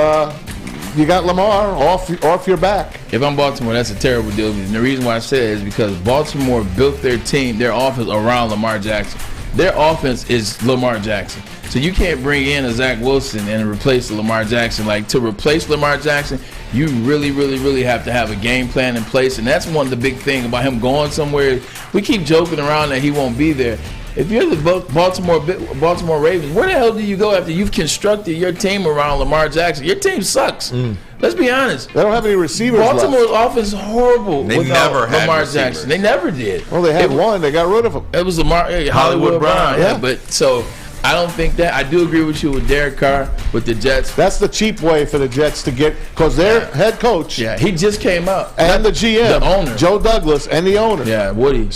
you got Lamar off your back. If I'm Baltimore, that's a terrible deal. And the reason why I say it is because Baltimore built their team, their offense around Lamar Jackson. Their offense is Lamar Jackson. So you can't bring in a Zach Wilson and replace Lamar Jackson. Like, to replace Lamar Jackson, you really, really, really have to have a game plan in place. And that's one of the big things about him going somewhere. We keep joking around that he won't be there. if you're the Baltimore Ravens, where the hell do you go after you've constructed your team around Lamar Jackson? Your team sucks. Let's be honest. They don't have any receivers Baltimore's left. offense is horrible without Lamar Jackson. They never did. Well, they had one. They got rid of him. It was Hollywood Brown. Yeah, but so I don't think that. I do agree with you with Derek Carr with the Jets. That's the cheap way for the Jets to get, because their head coach. Yeah, he just came up. And the GM, the owner, Joe Douglas, and the owner. Yeah, Woody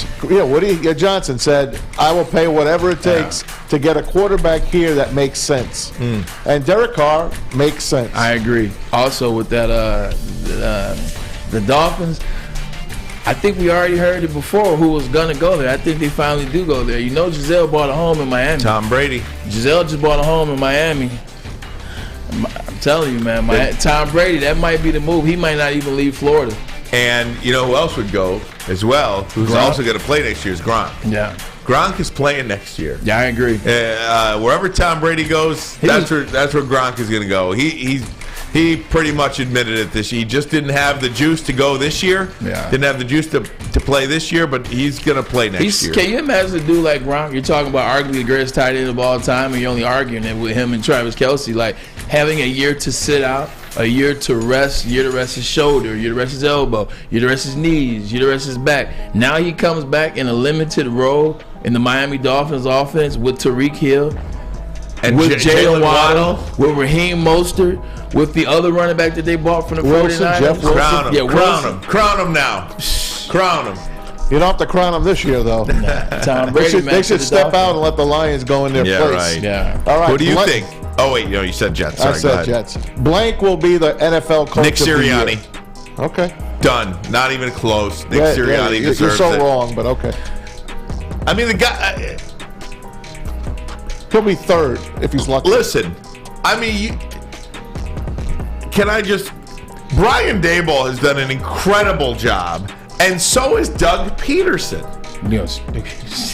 Johnson said, "I will pay whatever it takes to get a quarterback here that makes sense." And Derek Carr makes sense. I agree. Also with that, the Dolphins. I think we already heard it before who was going to go there. I think they finally do go there. You know, Giselle bought a home in Miami. Tom Brady. Giselle just bought a home in Miami. I'm telling you, man. Tom Brady, that might be the move. He might not even leave Florida. And you know who else would go as well, who's also going to play next year, is Gronk. Yeah. Gronk is playing next year. Yeah, I agree. Wherever Tom Brady goes, that's where Gronk is going to go. He pretty much admitted it this year. He just didn't have the juice to go this year. Yeah. Didn't have the juice to play this year, but he's going to play next year. Can you imagine a dude like Gronk? You're talking about arguably the greatest tight end of all time, and you're only arguing it with him and Travis Kelce. Like, having a year to sit out, a year to rest, a year to rest his shoulder, a year to rest his elbow, a year to rest his knees, a year to rest his back. Now he comes back in a limited role in the Miami Dolphins offense with Tyreek Hill, and with Jalen Waddle, with Raheem Mostert, with the other running back that they bought from the 49ers. Jeff Wilson. Crown him. Yeah, crown him now. Crown him. You don't have to crown him this year, though. Tom Brady, they should step out and let the Lions go in their place. Right. Yeah. All right. Who do you think? Oh, wait. No, you said Jets. Sorry, I said Jets. Blank will be the NFL coach Nick Sirianni. of the year. Okay. Done. Not even close. Nick Sirianni deserves you're so it. wrong, but okay. I mean, the guy... he'll be third if he's lucky. Listen, I mean, Brian Daboll has done an incredible job, and so has Doug Peterson. Yes,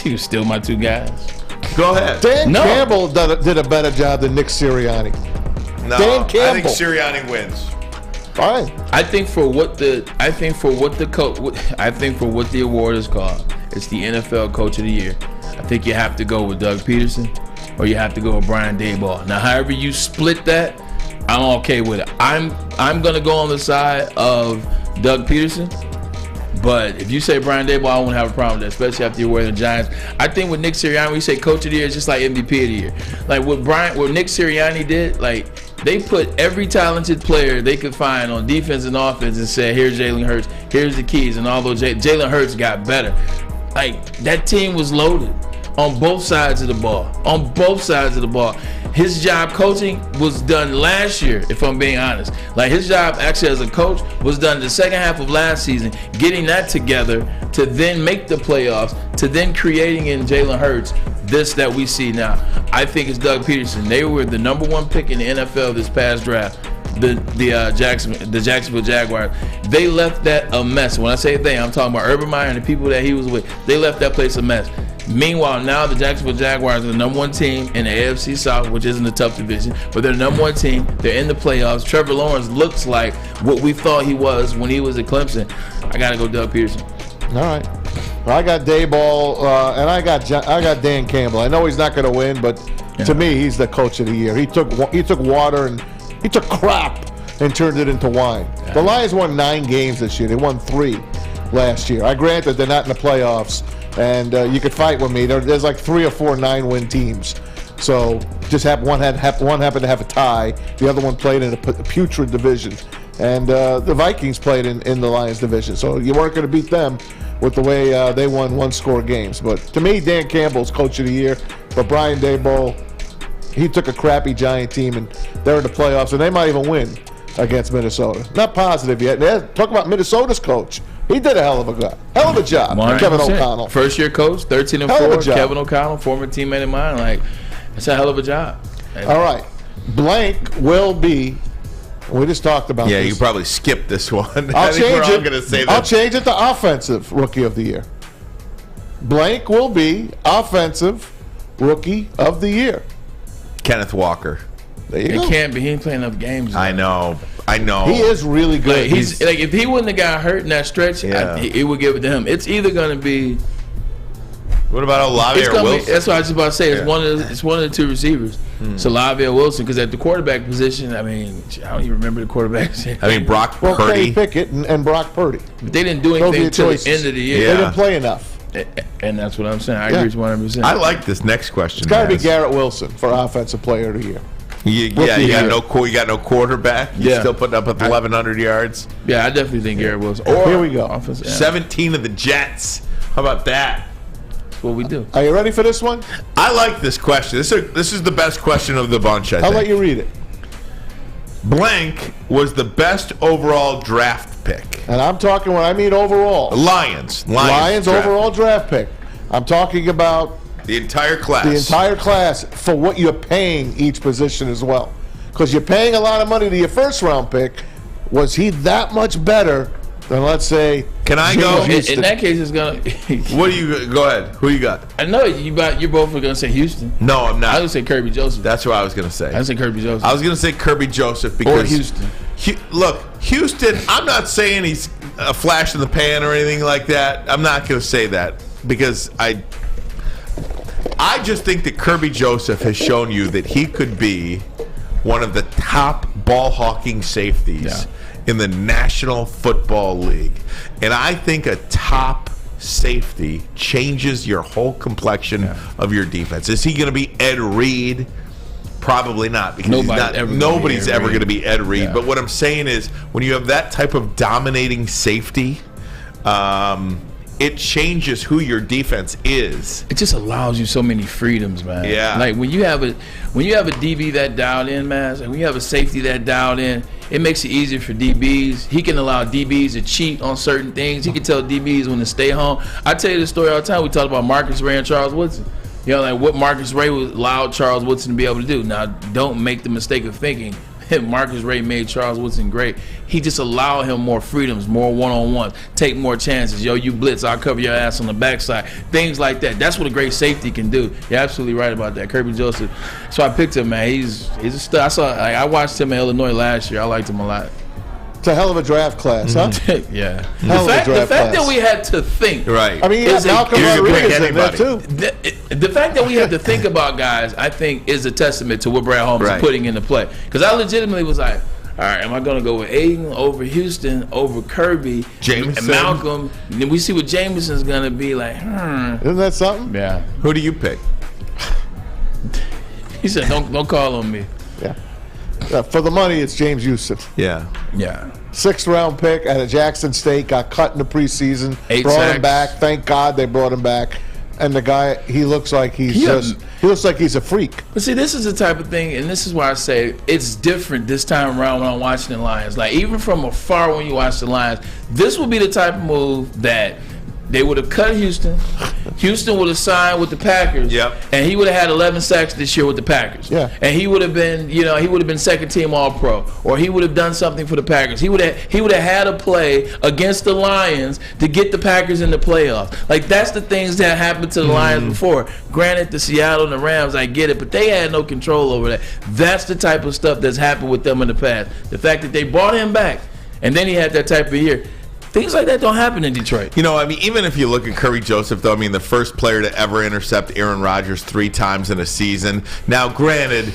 he was still my two guys. Go ahead. Dan Campbell did a better job than Nick Sirianni. No, Dan Campbell. I think Sirianni wins. Fine. I think for what the award is called, it's the NFL Coach of the Year. I think you have to go with Doug Peterson, or you have to go with Brian Daboll. Now, however you split that, I'm okay with it. I'm gonna go on the side of Doug Peterson, but if you say Brian Daboll, I won't have a problem with that, especially after you're wearing the Giants. I think with Nick Sirianni, when you say Coach of the Year, it's just like MVP of the year. Like what Nick Sirianni did, like they put every talented player they could find on defense and offense and said, "Here's Jalen Hurts, here's the keys," and although Jalen Hurts got better, like that team was loaded on both sides of the ball. On both sides of the ball. His job coaching was done last year, if I'm being honest. Like his job actually as a coach was done the second half of last season, getting that together to then make the playoffs, to then creating in Jalen Hurts this that we see now. I think it's Doug Peterson. They were the number one pick in the NFL this past draft. The Jacksonville Jaguars. They left that a mess. When I say they, I'm talking about Urban Meyer and the people that he was with. They left that place a mess. Meanwhile, now the Jacksonville Jaguars are the number one team in the AFC South, which isn't a tough division, but they're the number one team. They're in the playoffs. Trevor Lawrence looks like what we thought he was when he was at Clemson. I got to go Doug Peterson. All right. Well, I got Daboll, and I got Dan Campbell. I know he's not going to win, but to me, he's the coach of the year. He took water and he took crap and turned it into wine. Yeah. The Lions won 9 games this year. They won 3 last year. I grant that they're not in the playoffs, and you could fight with me. There's like 3 or 4 9-win teams. So just one happened to have a tie. The other one played in a putrid division, and the Vikings played in the Lions division. So you weren't going to beat them with the way they won 1-score games. But to me, Dan Campbell's coach of the year. But Brian Daboll, he took a crappy Giant team, and they're in the playoffs, and they might even win against Minnesota. Not positive yet. Talk about Minnesota's coach. He did a hell of a job. 100%. Kevin O'Connell. First year coach, 13-4. Kevin O'Connell, former teammate of mine. Like, it's a hell of a job. All right. Blank will be. We just talked about this. Yeah, you probably skipped this one. I'll change it. Gonna say that. I'll change it to offensive rookie of the year. Blank will be offensive rookie of the year. Kenneth Walker. There you go. It can't be. He ain't playing enough games. I know. He is really good. Like, he's like, if he wouldn't have got hurt in that stretch, it would give it to him. It's either going to be What about Olave or Wilson? That's what I was about to say. It's one of the two receivers. It's Olave or Wilson, because at the quarterback position, I mean, I don't even remember the quarterbacks. I mean, Brock Purdy. Kenny Pickett and Brock Purdy. But they didn't do anything until the end of the year. They didn't play enough. And that's what I'm saying. I agree with 100%. I like this next question. It's got to be Garrett Wilson for Offensive Player of the Year. You got no quarterback. You're still putting up with 1,100 yards. Yeah, I definitely think Garrett Wilson. Or here we go. 17 of the Jets. How about that? That's what we do. Are you ready for this one? I like this question. This is the best question of the bunch, I think. I'll let you read it. Blank was the best overall draft pick. And I'm talking when I mean overall. Lions overall draft pick. I'm talking about the entire class. The entire class for what you're paying each position as well. Because you're paying a lot of money to your first round pick. Was he that much better than, let's say, can I go? In that case, it's going to... What do you... Go ahead. Who you got? I know you both were going to say Houston. No, I'm not. I was going to say Kirby Joseph. That's what I was going to say. I was going to say Kirby Joseph. I was going to say Kirby Joseph because... Or Houston. Look, Houston, I'm not saying he's a flash in the pan or anything like that. I'm not going to say that because I just think that Kirby Joseph has shown you that he could be one of the top ball hawking safeties in the National Football League. And I think a top safety changes your whole complexion of your defense. Is he going to be Ed Reed? Probably not, because nobody's ever going to be Ed Reed. Yeah. But what I'm saying is, when you have that type of dominating safety, it changes who your defense is. It just allows you so many freedoms, man. Yeah. Like when you have a DB that dialed in, man, and when you have a safety that dialed in, it makes it easier for DBs. He can allow DBs to cheat on certain things. He can tell DBs when to stay home. I tell you this story all the time. We talk about Marcus Ray and Charles Woodson. You know, like what Marcus Ray allowed Charles Woodson to be able to do. Now, don't make the mistake of thinking Marcus Ray made Charles Woodson great. He just allowed him more freedoms, more one-on-ones, take more chances. Yo, you blitz, I'll cover your ass on the backside. Things like that. That's what a great safety can do. You're absolutely right about that. Kirby Joseph. So I picked him, man. He's a stud. I watched him in Illinois last year. I liked him a lot. It's a hell of a draft class, huh? Yeah. The fact that we had to think. Right. I mean, Malcolm Rodriguez in there, too. The fact that we had to think about guys, I think, is a testament to what Brad Holmes is putting into play. Because I legitimately was like, all right, am I going to go with Aidan over Houston, over Kirby, Jameson, and Malcolm? And then we see what Jameson's going to be like. Isn't that something? Yeah. Who do you pick? He said, don't call on me. Yeah. For the money, it's James Houston. Yeah. Yeah. 6th round pick out of Jackson State, got cut in the preseason. 8 brought sacks. him back. Thank God they brought him back. And the guy, he looks like he looks like he's a freak. But see, this is the type of thing, and this is why I say it's different this time around when I'm watching the Lions. Like, even from afar when you watch the Lions, this would be the type of move that they would have cut Houston. Houston would have signed with the Packers. Yep. And he would have had 11 sacks this year with the Packers. Yeah. And he would have been second team All-Pro, or he would have done something for the Packers. He would have had a play against the Lions to get the Packers in the playoffs. Like, that's the things that happened to the Lions before. Granted, the Seattle and the Rams, I get it, but they had no control over that. That's the type of stuff that's happened with them in the past. The fact that they brought him back, and then he had that type of year. Things like that don't happen in Detroit. You know, I mean, even if you look at Kirby Joseph, though, I mean, the first player to ever intercept Aaron Rodgers 3 times in a season. Now, granted,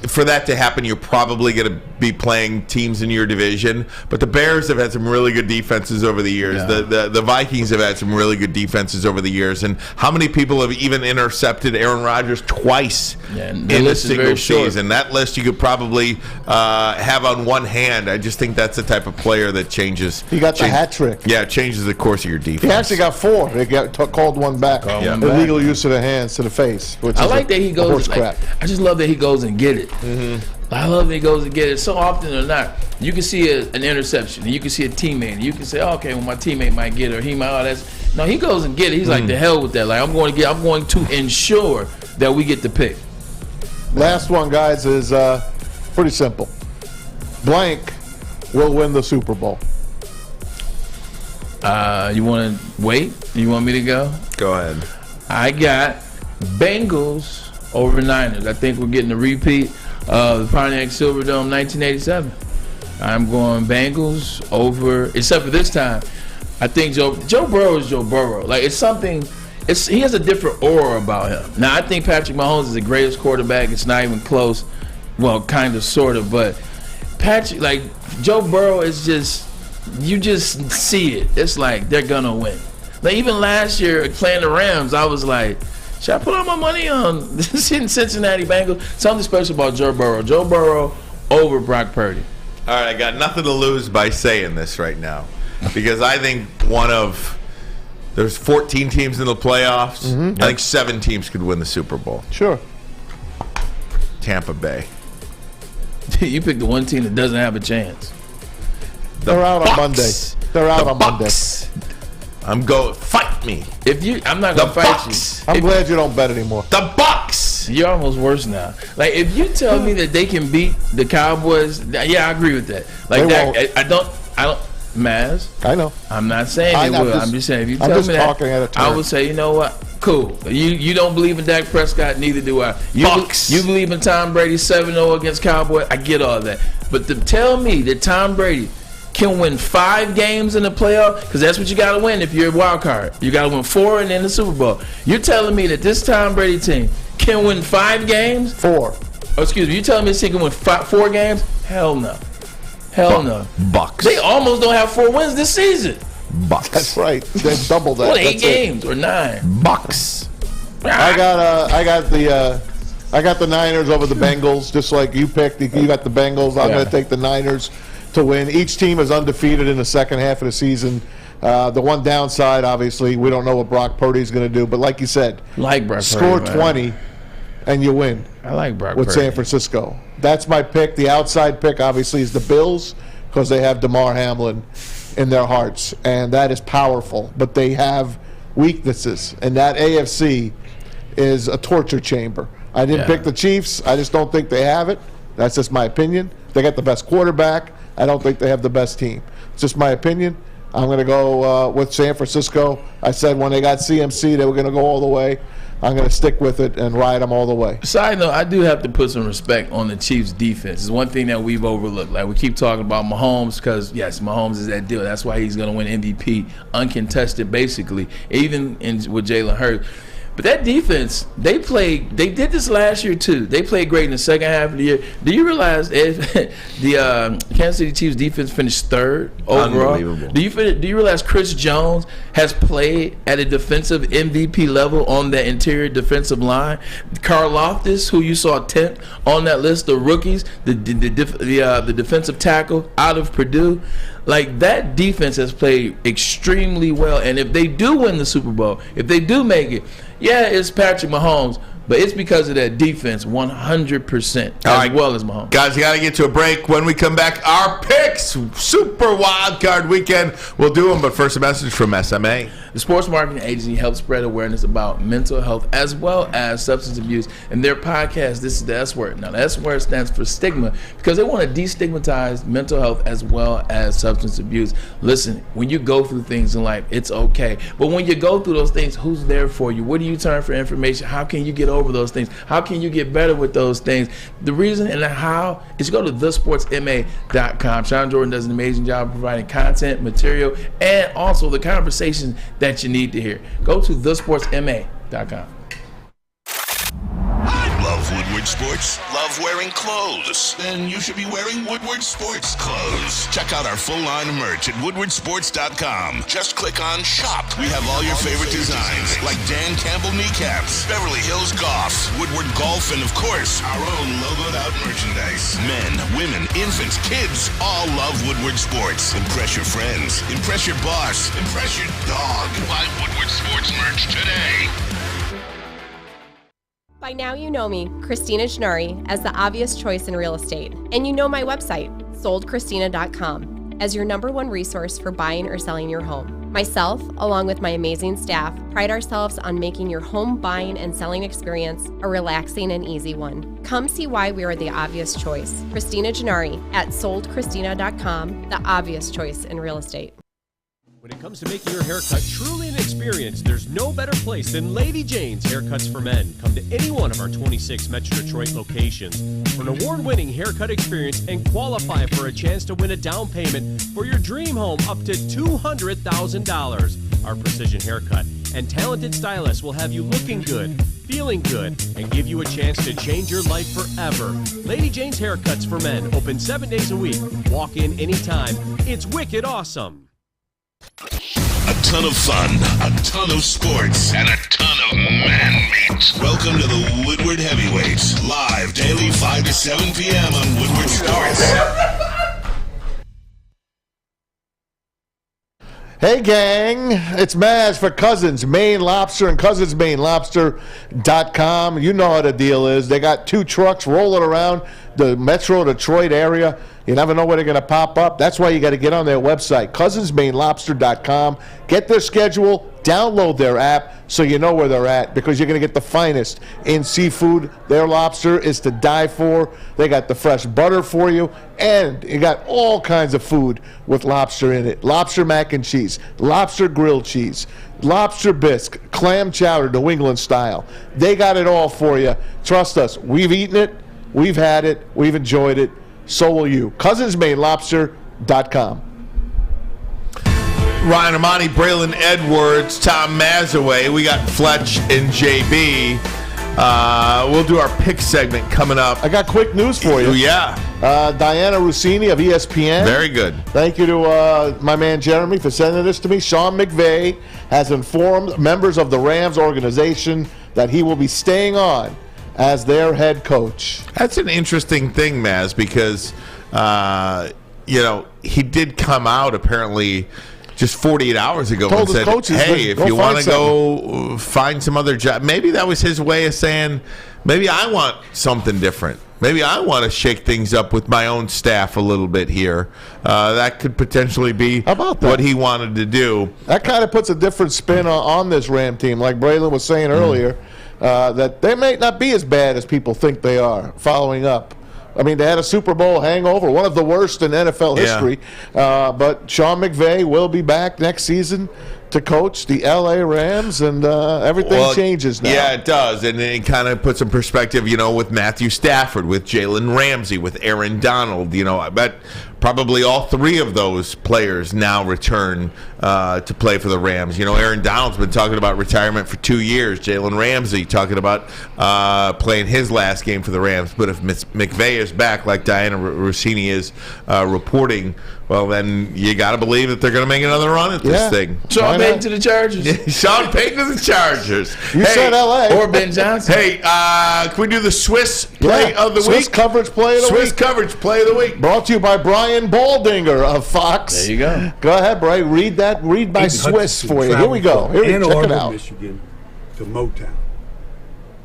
for that to happen, you're probably going to be playing teams in your division. But the Bears have had some really good defenses over the years. Yeah. The Vikings have had some really good defenses over the years. And how many people have even intercepted Aaron Rodgers twice in a single season? That list you could probably have on one hand. I just think that's the type of player that changes. He got the hat trick. Yeah, it changes the course of your defense. He actually got 4. They called one back. Illegal use of the hands to the face. Which I is like that he goes. I just love that he goes and get it. Mm-hmm. I love that he goes and get it. So often or not, you can see an interception, and you can see a teammate, and you can say, oh, okay, well, my teammate might get it, or he might. Oh, that's no. He goes and get it. He's like, the hell with that. Like, I'm going to ensure that we get the pick. Last one, guys, is pretty simple. Blank will win the Super Bowl. You want to wait? You want me to go? Go ahead. I got Bengals over Niners. I think we're getting a repeat of the Pontiac Silverdome 1987. I'm going Bengals over, except for this time. I think Joe Burrow is Joe Burrow. Like, it's something, he has a different aura about him. Now, I think Patrick Mahomes is the greatest quarterback. It's not even close. Well, kind of, sort of, but Patrick, like Joe Burrow is just, you just see it. It's like they're gonna win. Like even last year playing the Rams, I was like, should I put all my money on this in Cincinnati Bengals? Something special about Joe Burrow. Joe Burrow over Brock Purdy. All right, I got nothing to lose by saying this right now because I think there's 14 teams in the playoffs. I think 7 teams could win the Super Bowl. Sure. Tampa Bay. You picked the one team that doesn't have a chance. They're out on Monday. They're out on Monday. I'm going. Fight me. I'm not gonna fight you. I'm glad you don't bet anymor. The Bucks. You're almost worse now. Like if you tell me that they can beat the Cowboys, yeah, I agree with that. Like that, I don't. Maz. I know. I'm not saying they will. I'm just saying if you tell me that, I would say, you know what? Cool. You don't believe in Dak Prescott, neither do I. You believe in Tom Brady 7-0 against Cowboys. I get all that. But to tell me that Tom Brady can win 5 games in the playoff, because that's what you got to win if you're a wild card. You got to win 4 and then the Super Bowl. You're telling me that this Tom Brady team can win 5 games? 4. Oh, excuse me. You telling me this team can win 4 games? Hell no. Hell no. Bucks. They almost don't have 4 wins this season. Bucks. That's right. They doubled that. What, 8 games or 9? Bucks. I got the Niners over the Bengals, just like you picked. You got the Bengals. I'm going to take the Niners to win. Each team is undefeated in the second half of the season. The one downside, obviously, we don't know what Brock Purdy's going to do. But like you said, score 20 and you win. I like Brock with Purdy. San Francisco. That's my pick. The outside pick, obviously, is the Bills because they have DeMar Hamlin in their hearts, and that is powerful. But they have weaknesses, and that AFC is a torture chamber. I didn't pick the Chiefs. I just don't think they have it. That's just my opinion. They got the best quarterback. I don't think they have the best team. It's just my opinion. I'm going to go with San Francisco. I said when they got CMC, they were going to go all the way. I'm going to stick with it and ride them all the way. Side note, I do have to put some respect on the Chiefs' defense. It's one thing that we've overlooked. Like we keep talking about Mahomes because, yes, Mahomes is that deal. That's why he's going to win MVP, uncontested, basically, even with Jalen Hurts. But that defense, they did this last year too. They played great in the second half of the year. Do you realize the Kansas City Chiefs defense finished 3rd overall? Unbelievable. Do you realize Chris Jones has played at a defensive MVP level on that interior defensive line? Karlaftis, who you saw 10th on that list of rookies, the defensive tackle out of Purdue. Like, that defense has played extremely well. And if they do win the Super Bowl, if they do make it, yeah, it's Patrick Mahomes, but it's because of that defense 100% as well as Mahomes. Guys, you got to get to a break. When we come back, our picks, Super Wild Card Weekend. We'll do them, but first a message from SMA. The Sports Marketing Agency helps spread awareness about mental health as well as substance abuse. And their podcast, this is the S word. Now, the S word stands for stigma because they want to destigmatize mental health as well as substance abuse. Listen, when you go through things in life, it's okay. But when you go through those things, who's there for you? Where do you turn for information? How can you get over those things? How can you get better with those things? The reason and the how is go to thesportsma.com. Sean Jordan does an amazing job of providing content, material, and also the conversation that you need to hear. Go to thesportsma.com. Love Woodward Sports? Love wearing clothes? Then you should be wearing Woodward Sports clothes. Check out our full line of merch at woodwardsports.com. Just click on shop. We have all your favorite designs, like Dan Campbell kneecaps, Beverly Hills Golf, Woodward Golf, and of course, our own logoed out merchandise. Men, women, infants, kids all love Woodward Sports. Impress your friends. Impress your boss. Impress your dog. Buy Woodward Sports merch today. By now you know me, Christina Gennari, as the obvious choice in real estate. And you know my website, soldchristina.com, as your #1 resource for buying or selling your home. Myself, along with my amazing staff, pride ourselves on making your home buying and selling experience a relaxing and easy one. Come see why we are the obvious choice. Christina Gennari at soldchristina.com, the obvious choice in real estate. When it comes to making your haircut truly an experience, there's no better place than Lady Jane's Haircuts for Men. Come to any one of our 26 Metro Detroit locations for an award-winning haircut experience and qualify for a chance to win a down payment for your dream home up to $200,000. Our precision haircut and talented stylists will have you looking good, feeling good, and give you a chance to change your life forever. Lady Jane's Haircuts for Men, open 7 days a week. Walk in anytime. It's wicked awesome. A ton of fun, a ton of sports, and a ton of man meat. Welcome to the Woodward Heavyweights, live daily 5 to 7 p.m. on Woodward Sports. Hey, gang. It's Maz for Cousins Maine Lobster and CousinsMaineLobster.com. You know how the deal is. They got 2 trucks rolling around the Metro Detroit area. You never know where they're going to pop up. That's why you got to get on their website, CousinsMaineLobster.com. Get their schedule, download their app so you know where they're at, because you're going to get the finest in seafood. Their lobster is to die for. They got the fresh butter for you, and you got all kinds of food with lobster in it. Lobster mac and cheese, lobster grilled cheese, lobster bisque, clam chowder, New England style. They got it all for you. Trust us. We've eaten it. We've had it. We've enjoyed it. So will you. CousinsMaineLobster.com. Ryan Ermanni, Braylon Edwards, Tom Mazawey. We got Fletch and JB. We'll do our pick segment coming up. I got quick news for you. Yeah. Diana Rossini of ESPN. Very good. Thank you to my man Jeremy for sending this to me. Sean McVay has informed members of the Rams organization that he will be staying on as their head coach. That's an interesting thing, Maz, because, he did come out apparently just 48 hours ago and said, hey, if you want to go find some other job. Maybe that was his way of saying, maybe I want something different. Maybe I want to shake things up with my own staff a little bit here. That could potentially be what he wanted to do. That kind of puts a different spin on this Ram team, like Braylon was saying earlier, that they may not be as bad as people think they are following up. I mean, they had a Super Bowl hangover, one of the worst in NFL history. But Sean McVay will be back next season to coach the L.A. Rams, and everything changes now. Yeah, it does, and it kind of puts in perspective, with Matthew Stafford, with Jalen Ramsey, with Aaron Donald. I bet probably all 3 of those players now return to play for the Rams. Aaron Donald's been talking about retirement for 2 years. Jalen Ramsey talking about playing his last game for the Rams. But if McVay is back, like Diana Rossini is reporting, well, then you got to believe that they're going to make another run at this thing. Sean Payton to the Chargers. Sean Payton to the Chargers. You said L.A. Or Ben Johnson. Hey, can we do the Swiss play of the week? Swiss coverage play of the week. Swiss coverage play of the week. Brought to you by Brian Baldinger of Fox. There you go. Go ahead, Bray. Read by Swiss for you. Here we go. Check it out. Michigan to Motown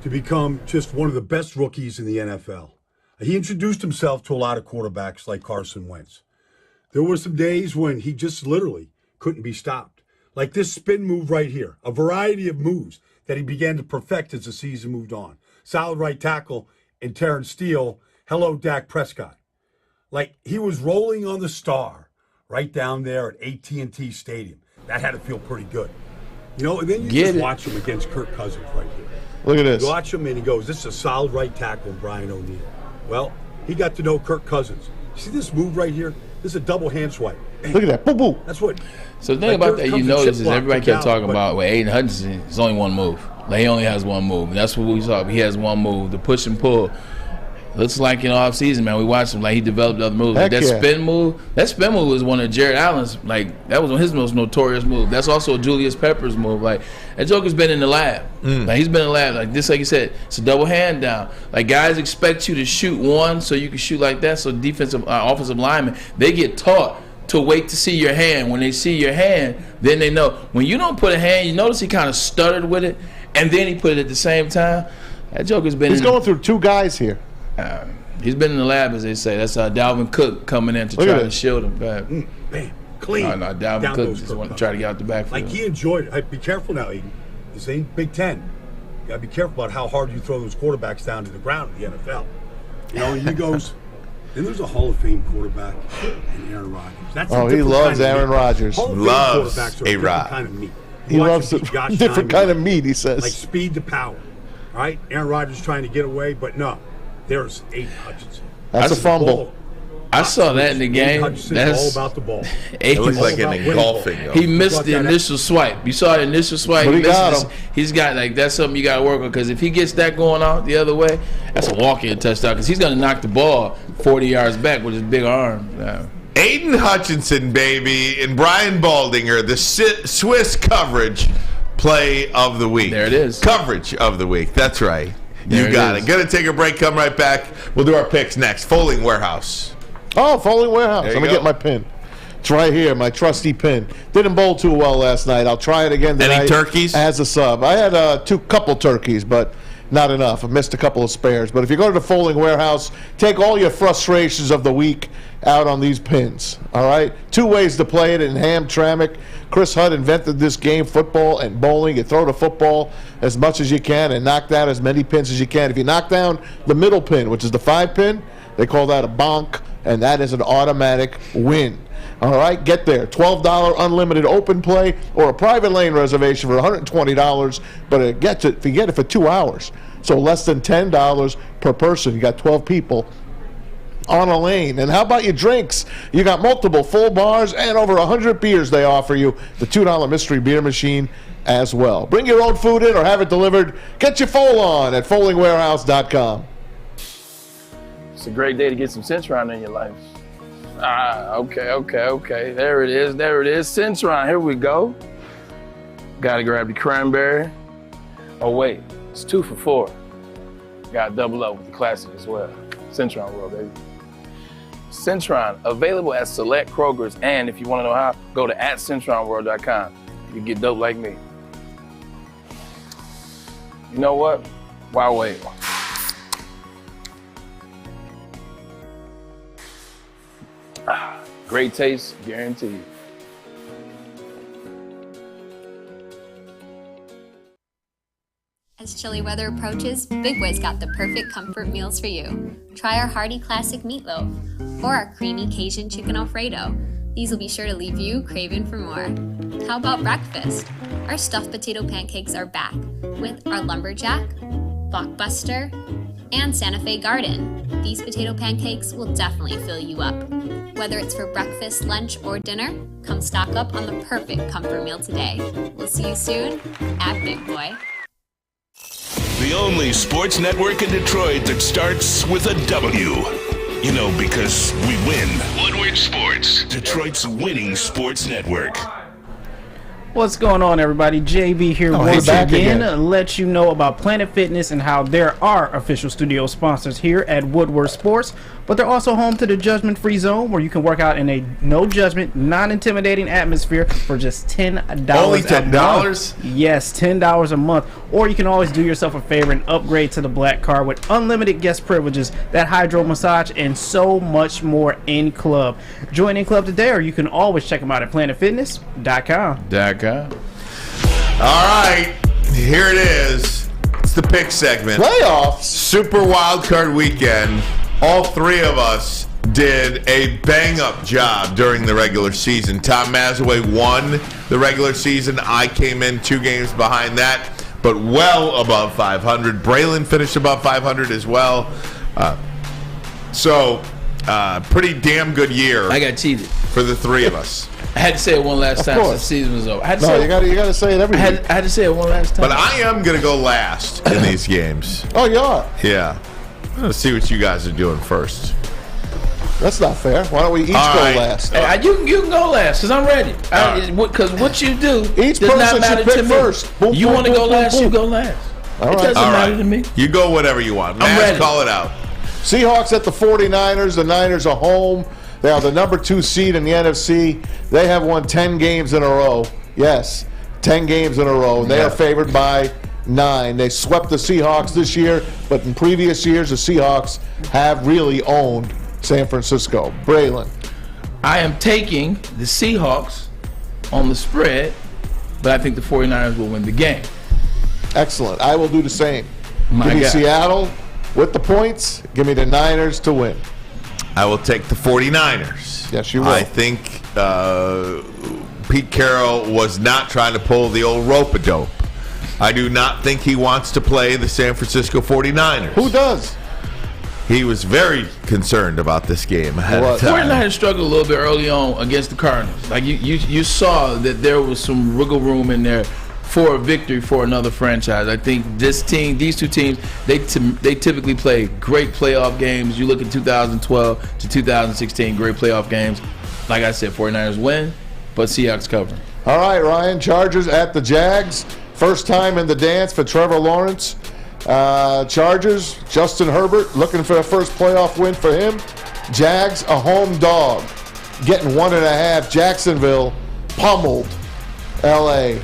to become just one of the best rookies in the NFL. He introduced himself to a lot of quarterbacks like Carson Wentz. There were some days when he just literally couldn't be stopped. Like this spin move right here. A variety of moves that he began to perfect as the season moved on. Solid right tackle and Terrence Steele. Hello, Dak Prescott. Like he was rolling on the star right down there at AT&T Stadium. That had to feel pretty good. And then you just watch him against Kirk Cousins right here. Look at this. You watch him and he goes, this is a solid right tackle, Brian O'Neill. Well, he got to know Kirk Cousins. See this move right here? This is a double hand swipe. Look at that. Boom, boom. That's what. So the thing about that you notice is everybody kept talking about with Aidan Hutchinson, it's only one move. Like he only has one move. And that's what we saw. He has one move. The push and pull. Looks like in offseason, man, we watched him like he developed other moves. Like that spin move was one of Jared Allen's, like that was his most notorious move. That's also Julius Pepper's move. Like that joker's been in the lab. Like he's been in the lab. Like this, like you said, it's a double hand down. Like guys expect you to shoot one so you can shoot like that. So offensive linemen, they get taught to wait to see your hand. When they see your hand, then they know. When you don't put a hand, you notice he kind of stuttered with it, and then he put it at the same time. That joker's been He's going through 2 guys here. He's been in the lab, as they say. That's Dalvin Cook coming in to try to shield him. Bam, clean. No, Dalvin Cook just wanted to try to get out the backfield. Like he enjoyed it. Be careful now, Aidan. This ain't Big Ten. You gotta be careful about how hard you throw those quarterbacks down to the ground in the NFL. He goes. Then there's a Hall of Fame quarterback in Aaron Rodgers. He loves Aaron Rodgers. Loves A-Rod. Kind of meat. He loves a different kind of meat, he says. Like speed to power. All right? Aaron Rodgers trying to get away, but no. There's Aidan Hutchinson. That's a fumble. I saw that in the game. That's all about the ball. It looks like an engulfing. He missed the initial swipe. You saw the initial swipe. But he got him. He's got that's something you got to work on, because if he gets that going out the other way, that's a walk-in touchdown, because he's going to knock the ball 40 yards back with his big arm. Yeah. Aidan Hutchinson, baby, and Brian Baldinger, the Swiss coverage play of the week. There it is. Coverage of the week. That's right. There You got it. Going to take a break. Come right back. We'll do our picks next. Folding Warehouse. Oh, Foley Warehouse. There I'm you going to go. get my pin. It's right here, my trusty pin. Didn't bowl too well last night. I'll try it again tonight. Any turkeys? As a sub. I had couple turkeys, but not enough. I missed a couple of spares. But if you go to the Folding Warehouse, take all your frustrations of the week out on these pins. All right? 2 ways to play it in Hamtramck. Chris Hudd invented this game, football and bowling. You throw the football as much as you can and knock down as many pins as you can. If you knock down the middle pin, which is the 5 pin, they call that a bonk, and that is an automatic win. All right, get there. $12 unlimited open play or a private lane reservation for $120, but it gets it if you get it for 2 hours. So less than $10 per person. You got 12 people on a lane. And how about your drinks? You got multiple full bars and over 100 beers they offer you. The $2 mystery beer machine as well. Bring your own food in or have it delivered. Get your fold on at foldingwarehouse.com. It's a great day to get some Centron in your life. Okay. There it is. Centron, here we go. Gotta grab the cranberry. Oh, wait, it's 2 for $4. Gotta double up with the classic as well. Centron World, baby. Centron, available at select Kroger's, and if you want to know how, go to @CentronWorld.com. You get dope like me. You know what? Why wait? Great taste, guaranteed. As chilly weather approaches, Big Boy's got the perfect comfort meals for you. Try our hearty classic meatloaf or our creamy Cajun chicken Alfredo. These will be sure to leave you craving for more. How about breakfast? Our stuffed potato pancakes are back with our lumberjack, blockbuster, and Santa Fe Garden. These potato pancakes will definitely fill you up. Whether it's for breakfast, lunch, or dinner, come stock up on the perfect comfort meal today. We'll see you soon at Big Boy. The only sports network in Detroit that starts with a W. You know, because we win. Woodward Sports, Detroit's winning sports network. What's going on, everybody? JB here once again to let you know about Planet Fitness and how there are official studio sponsors here at Woodward Sports, but they're also home to the Judgment Free Zone, where you can work out in a no-judgment, non-intimidating atmosphere for just $10 Only $10? $10? Yes, $10 a month. Or you can always do yourself a favor and upgrade to the Black Card with unlimited guest privileges, that hydro massage, and so much more in club. Join in club today, or you can always check them out at planetfitness.com. All right, here it is. It's the pick segment. Playoffs. Super Wild Card Weekend. All 3 of us did a bang-up job during the regular season. Tom Mazawey won the regular season. I came in 2 games behind that, but well above 500. Braylon finished above 500 as well. So, pretty damn good year. I got cheated for the 3 of us. I had to say it one last time since the season was over. You got to say it every week. I had to say it one last time. But I am going to go last in these games. Oh, you are? Yeah. I'm going to see what you guys are doing first. That's not fair. Why don't we each go last? Hey, you can go last, because I'm ready. Because what you do each does not matter to me. First. Boom, you want to go last, you go last. All it right. doesn't matter to me. You go whatever you want. I'm ready. Call it out. Seahawks at the 49ers. The Niners are home. They are the number 2 seed in the NFC. They have won 10 games in a row. Yes, 10 games in a row. They are favored by 9. They swept the Seahawks this year, but in previous years, the Seahawks have really owned San Francisco. Braylon. I am taking the Seahawks on the spread, but I think the 49ers will win the game. Excellent. I will do the same. My Give me God. Seattle with the points. Give me the Niners to win. I will take the 49ers. Yes, you will. I think Pete Carroll was not trying to pull the old rope-a-dope. I do not think he wants to play the San Francisco 49ers. Who does? he was very concerned about this game ahead of time. 49ers struggled a little bit early on against the Cardinals. Like you saw that there was some wiggle room in there for a victory for another franchise. I think these two teams, they typically play great playoff games. You look at 2012 to 2016, great playoff games. Like I said, 49ers win, but Seahawks cover. All right, Ryan, Chargers at the Jags. First time in the dance for Trevor Lawrence. Chargers, Justin Herbert looking for a first playoff win for him. Jags, a home dog, getting 1.5. Jacksonville pummeled L.A.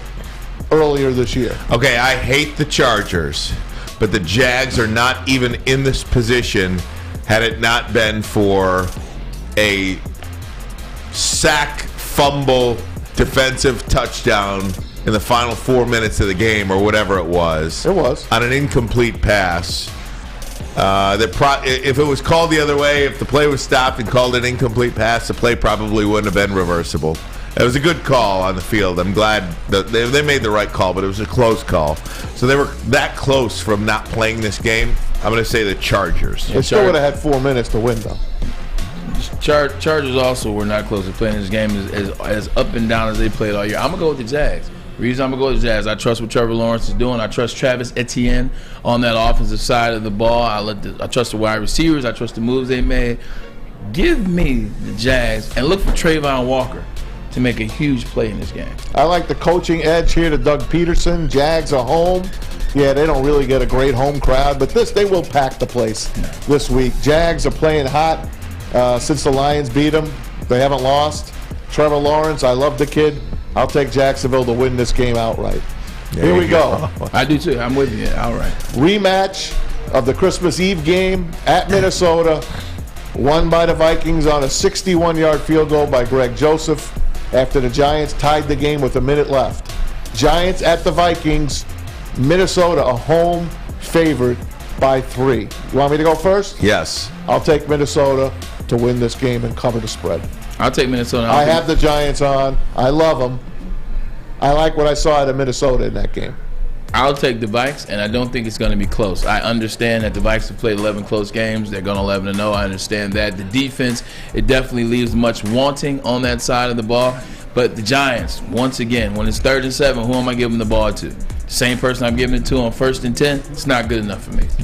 earlier this year. Okay, I hate the Chargers, but the Jags are not even in this position had it not been for a sack, fumble, defensive touchdown in the final 4 minutes of the game or whatever it was. It was. On an incomplete pass. If it was called the other way, if the play was stopped and called an incomplete pass, the play probably wouldn't have been reversible. It was a good call on the field. I'm glad that they made the right call, but it was a close call. So they were that close from not playing this game. I'm going to say the Chargers. They still would have had 4 minutes to win, though. Chargers also were not close to playing this game as up and down as they played all year. I'm going to go with the Jags. The reason I'm going to go with the Jags, I trust what Trevor Lawrence is doing. I trust Travis Etienne on that offensive side of the ball. I trust the wide receivers. I trust the moves they made. Give me the Jags and look for Trayvon Walker to make a huge play in this game. I like the coaching edge here to Doug Peterson. Jags are home. Yeah, they don't really get a great home crowd, but they will pack the place this week. Jags are playing hot since the Lions beat them. They haven't lost. Trevor Lawrence, I love the kid. I'll take Jacksonville to win this game outright. Here we go. I do too. I'm with you. Outright. Rematch of the Christmas Eve game at Minnesota. Won by the Vikings on a 61-yard field goal by Greg Joseph after the Giants tied the game with a minute left. Giants at the Vikings. Minnesota a home favorite by 3. You want me to go first? Yes. I'll take Minnesota to win this game and cover the spread. I'll take Minnesota. I have the Giants on. I love them. I like what I saw out of Minnesota in that game. I'll take the Vikes, and I don't think it's going to be close. I understand that the Vikes have played 11 close games. They're going 11-0. I understand that. The defense, it definitely leaves much wanting on that side of the ball. But the Giants, once again, when it's 3rd and 7, who am I giving the ball to? Same person I'm giving it to on 1st and 10. It's not good enough for me. I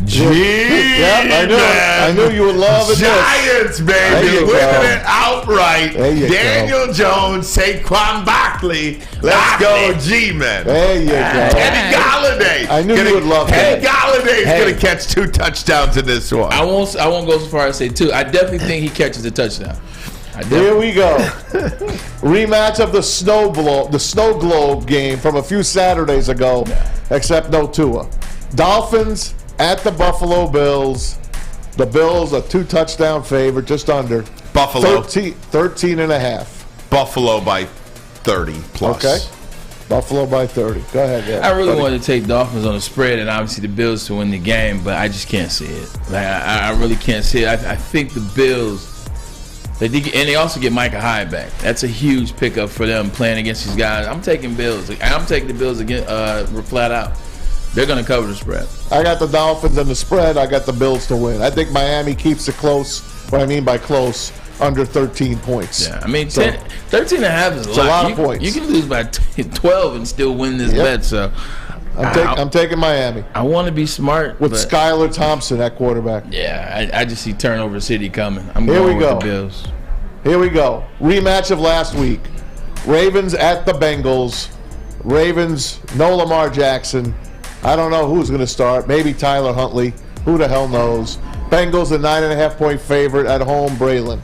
knew you would love it. Giants, baby, winning it outright. Daniel Jones, Saquon Barkley. Let's go, G-Men. There you go. Teddy Golladay. I knew you would love Teddy Golladay is going to catch 2 touchdowns in this one. I won't go so far as to say 2. I definitely think he catches a touchdown. Here we go. Rematch of the snow globe game from a few Saturdays ago, except no Tua. Dolphins at the Buffalo Bills. The Bills a 2-touchdown favorite, just under. Buffalo. 13.5. Buffalo by 30 plus. Okay. Buffalo by 30. Go ahead. Yeah, I really wanted to take Dolphins on the spread and obviously the Bills to win the game, but I just can't see it. Like I really can't see it. I think the Bills. And they also get Micah Hyde back. That's a huge pickup for them playing against these guys. I'm taking Bills. I'm taking the Bills again, flat out. They're going to cover the spread. I got the Dolphins and the spread. I got the Bills to win. I think Miami keeps it close. What I mean by close, under 13 points. Yeah, I mean, 13.5 is a lot of points. You can lose by 12 and still win this bet. So I'm taking Miami. I want to be smart. With Skylar Thompson at quarterback. Yeah, I just see turnover city coming. I'm going with the Bills. Here we go. Rematch of last week. Ravens at the Bengals. Ravens, no Lamar Jackson. I don't know who's going to start. Maybe Tyler Huntley. Who the hell knows? Bengals a 9.5-point favorite at home. Braylon.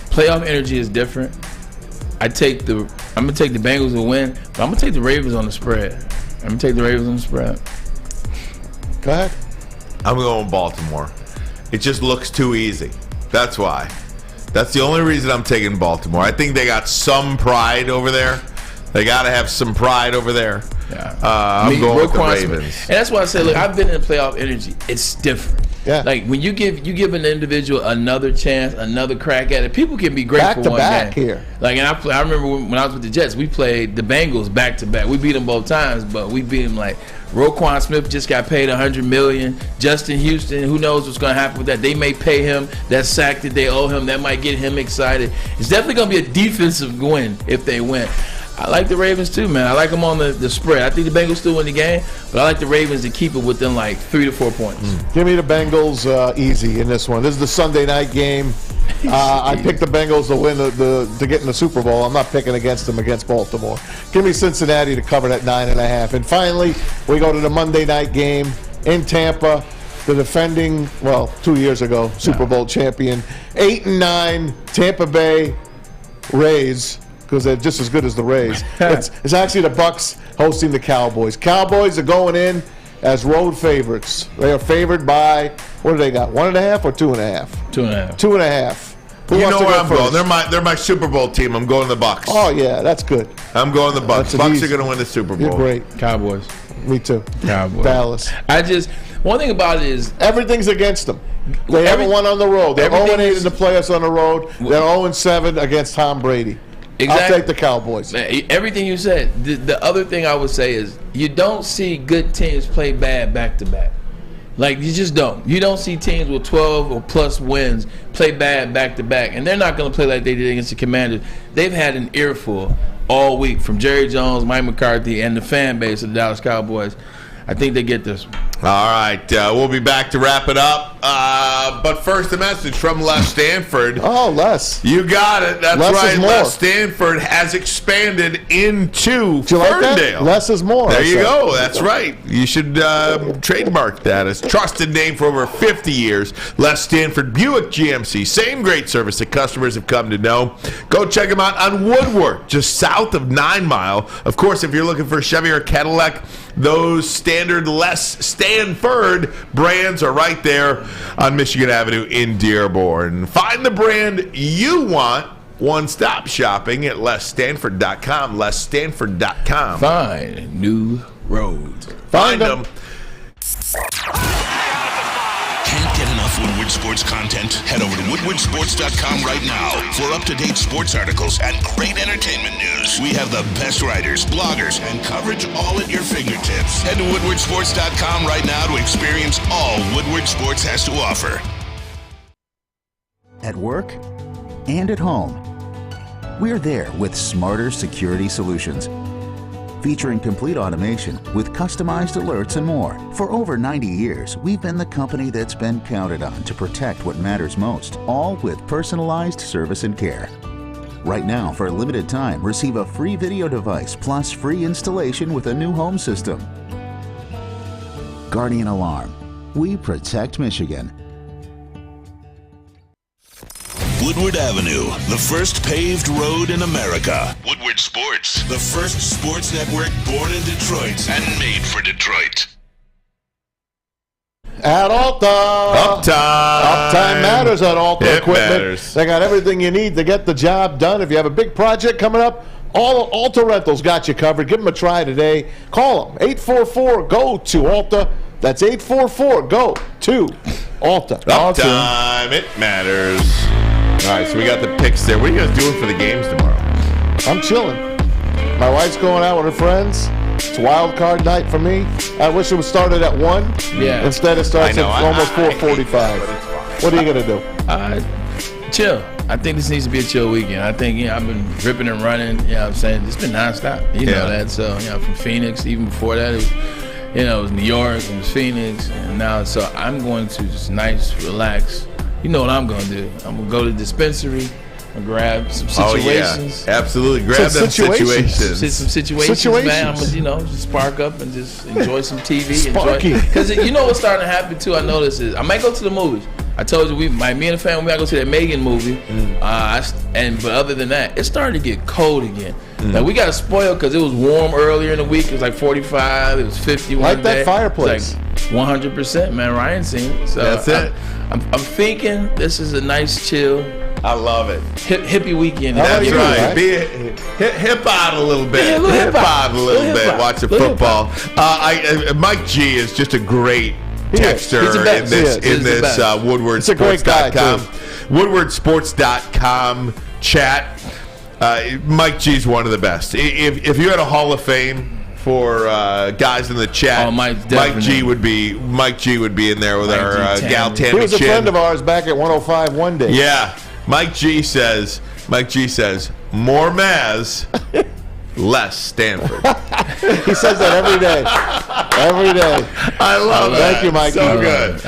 Playoff energy is different. I'm gonna take the Bengals to win, but I'm gonna take the Ravens on the spread. I'm gonna take the Ravens on the spread. Go ahead. I'm going Baltimore. It just looks too easy. That's why. That's the only reason I'm taking Baltimore. I think they got some pride over there. They got to have some pride over there. Yeah. I'm going with the Ravens. And that's why I say, look, I've been in playoff energy. It's different. Yeah. Like when you give an individual another chance, another crack at it, people can be great back for to one back game. Here. Like, and I remember when I was with the Jets, we played the Bengals back to back. We beat them both times, but we beat them like Roquan Smith just got paid $100 million. Justin Houston, who knows what's going to happen with that? They may pay him that sack that they owe him. That might get him excited. It's definitely going to be a defensive win if they win. I like the Ravens too, man. I like them on the spread. I think the Bengals still win the game, but I like the Ravens to keep it within like 3 to 4 points. Give me the Bengals easy in this one. This is the Sunday night game. I picked the Bengals to win to get in the Super Bowl. I'm not picking against them against Baltimore. Give me Cincinnati to cover that 9.5. And finally, we go to the Monday night game in Tampa. The defending, 2 years ago, Super Bowl champion, 8-9 Tampa Bay Rays. Because they're just as good as the Rays. It's actually the Bucks hosting the Cowboys. Cowboys are going in as road favorites. They are favored by, what do they got, 1.5 or 2.5? 2.5. 2.5. You know where I'm going. They're my Super Bowl team. I'm going the Bucks. Oh, yeah, that's good. I'm going the Bucks. Bucks are going to win the Super Bowl. You're great. Cowboys. Me too. Cowboys. Dallas. One thing about it is everything's against them. They haven't won on the road. They're 0-8 in the playoffs on the road. They're 0-7 against Tom Brady. Exactly. I'll take the Cowboys. Everything you said. The other thing I would say is you don't see good teams play bad back-to-back. Like, you just don't. You don't see teams with 12 or plus wins play bad back-to-back. And they're not going to play like they did against the Commanders. They've had an earful all week from Jerry Jones, Mike McCarthy, and the fan base of the Dallas Cowboys. I think they get this. All right, we'll be back to wrap it up. But first, a message from Les Stanford. Oh, Les. You got it. That's less right. Is more. Les Stanford has expanded into Like Ferndale. Less is more. There you go. That's right. You should trademark that as trusted name for over 50 years. Les Stanford Buick GMC. Same great service that customers have come to know. Go check them out on Woodward, just south of 9 Mile. Of course, if you're looking for a Chevy or Cadillac, those standard Les Stanford brands are right there on Michigan Avenue in Dearborn. Find the brand you want. One-stop shopping at lesstanford.com. lesstanford.com. Find new roads. Find them. Can't get enough Woodward Sports content? Head over to woodwardsports.com right now for up-to-date sports articles and great entertainment news. We have the best writers, bloggers, and coverage all at your fingertips. Head to woodwardsports.com right now to experience all Woodward Sports has to offer. At work and at home, we're there with smarter security solutions. Featuring complete automation with customized alerts and more. For over 90 years, we've been the company that's been counted on to protect what matters most, all with personalized service and care. Right now, for a limited time, receive a free video device plus free installation with a new home system. Guardian Alarm. We protect Michigan. Woodward Avenue, the first paved road in America. Woodward Sports, the first sports network born in Detroit and made for Detroit. At Alta. Uptime matters at Alta Equipment. Matters. They got everything you need to get the job done. If you have a big project coming up, all Alta Rentals got you covered. Give them a try today. Call them. 844-GO-TO-ALTA. That's 844-GO-TO-ALTA. Uptime, it matters. All right, so we got the picks there. What are you guys doing for the games tomorrow? I'm chilling. My wife's going out with her friends. It's wild card night for me. I wish it was started at 1. Yeah. Instead, it starts at almost 4:45. What are you going to do? Chill. I think this needs to be a chill weekend. I think, I've been ripping and running. You know what I'm saying? It's been nonstop. You know that. So, from Phoenix, even before that, it was, it was New York, it was Phoenix. And now, so I'm going to just nice, relax. You know what I'm going to do. I'm going to go to the dispensary and grab some situations. Oh, yeah. Absolutely. Grab them situations. Some situations, man. I'm going to, just spark up and just enjoy some TV. Because you know what's starting to happen, too, I noticed is I might go to the movies. I told you, me and the family, we might go see that Megan movie. But other than that, it started to get cold again. Like, we got spoiled because it was warm earlier in the week. It was like 45. It was 50 one day. Like that fireplace. Like 100%, man. Ryan seen it. So that's it. I'm thinking this is a nice chill. I love it. Hippie weekend. That's right. Hip out a little bit. Yeah, hip out a little bit. Watch the football. Mike G is just a great texter in this woodwardsports.com. Woodwardsports.com chat. Mike G's one of the best. If you had a Hall of Fame for guys in the chat. Oh, Mike G would be in there with our gal Tammy He was a Chin. friend of ours back at 105 one day. Yeah, Mike G says, more Maz, less Stanford. He says that every day. Every day. I love that. Thank you, Mike. So good.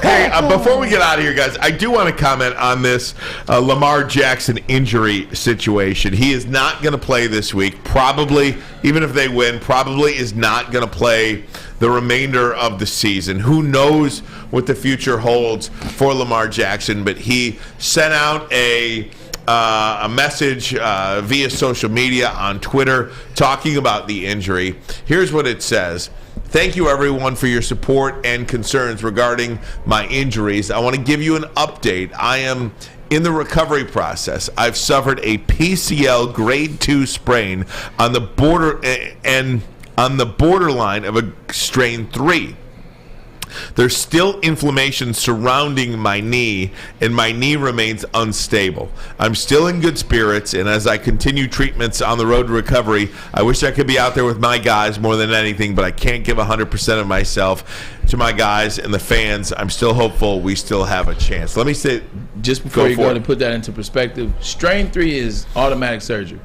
Hey, before we get out of here, guys, I do want to comment on this Lamar Jackson injury situation. He is not going to play this week. Probably, even if they win, probably is not going to play the remainder of the season. Who knows what the future holds for Lamar Jackson, but he sent out a message via social media on Twitter talking about the injury. Here's what it says. Thank you, everyone, for your support and concerns regarding my injuries. I want to give you an update. I am in the recovery process. I've suffered a PCL grade 2 sprain on the borderline of a strain 3. There's still inflammation surrounding my knee, and my knee remains unstable. I'm still in good spirits, and as I continue treatments on the road to recovery, I wish I could be out there with my guys more than anything, but I can't give 100% of myself to my guys and the fans. I'm still hopeful we still have a chance. Let me say, just before you go to put that into perspective, strain 3 is automatic surgery.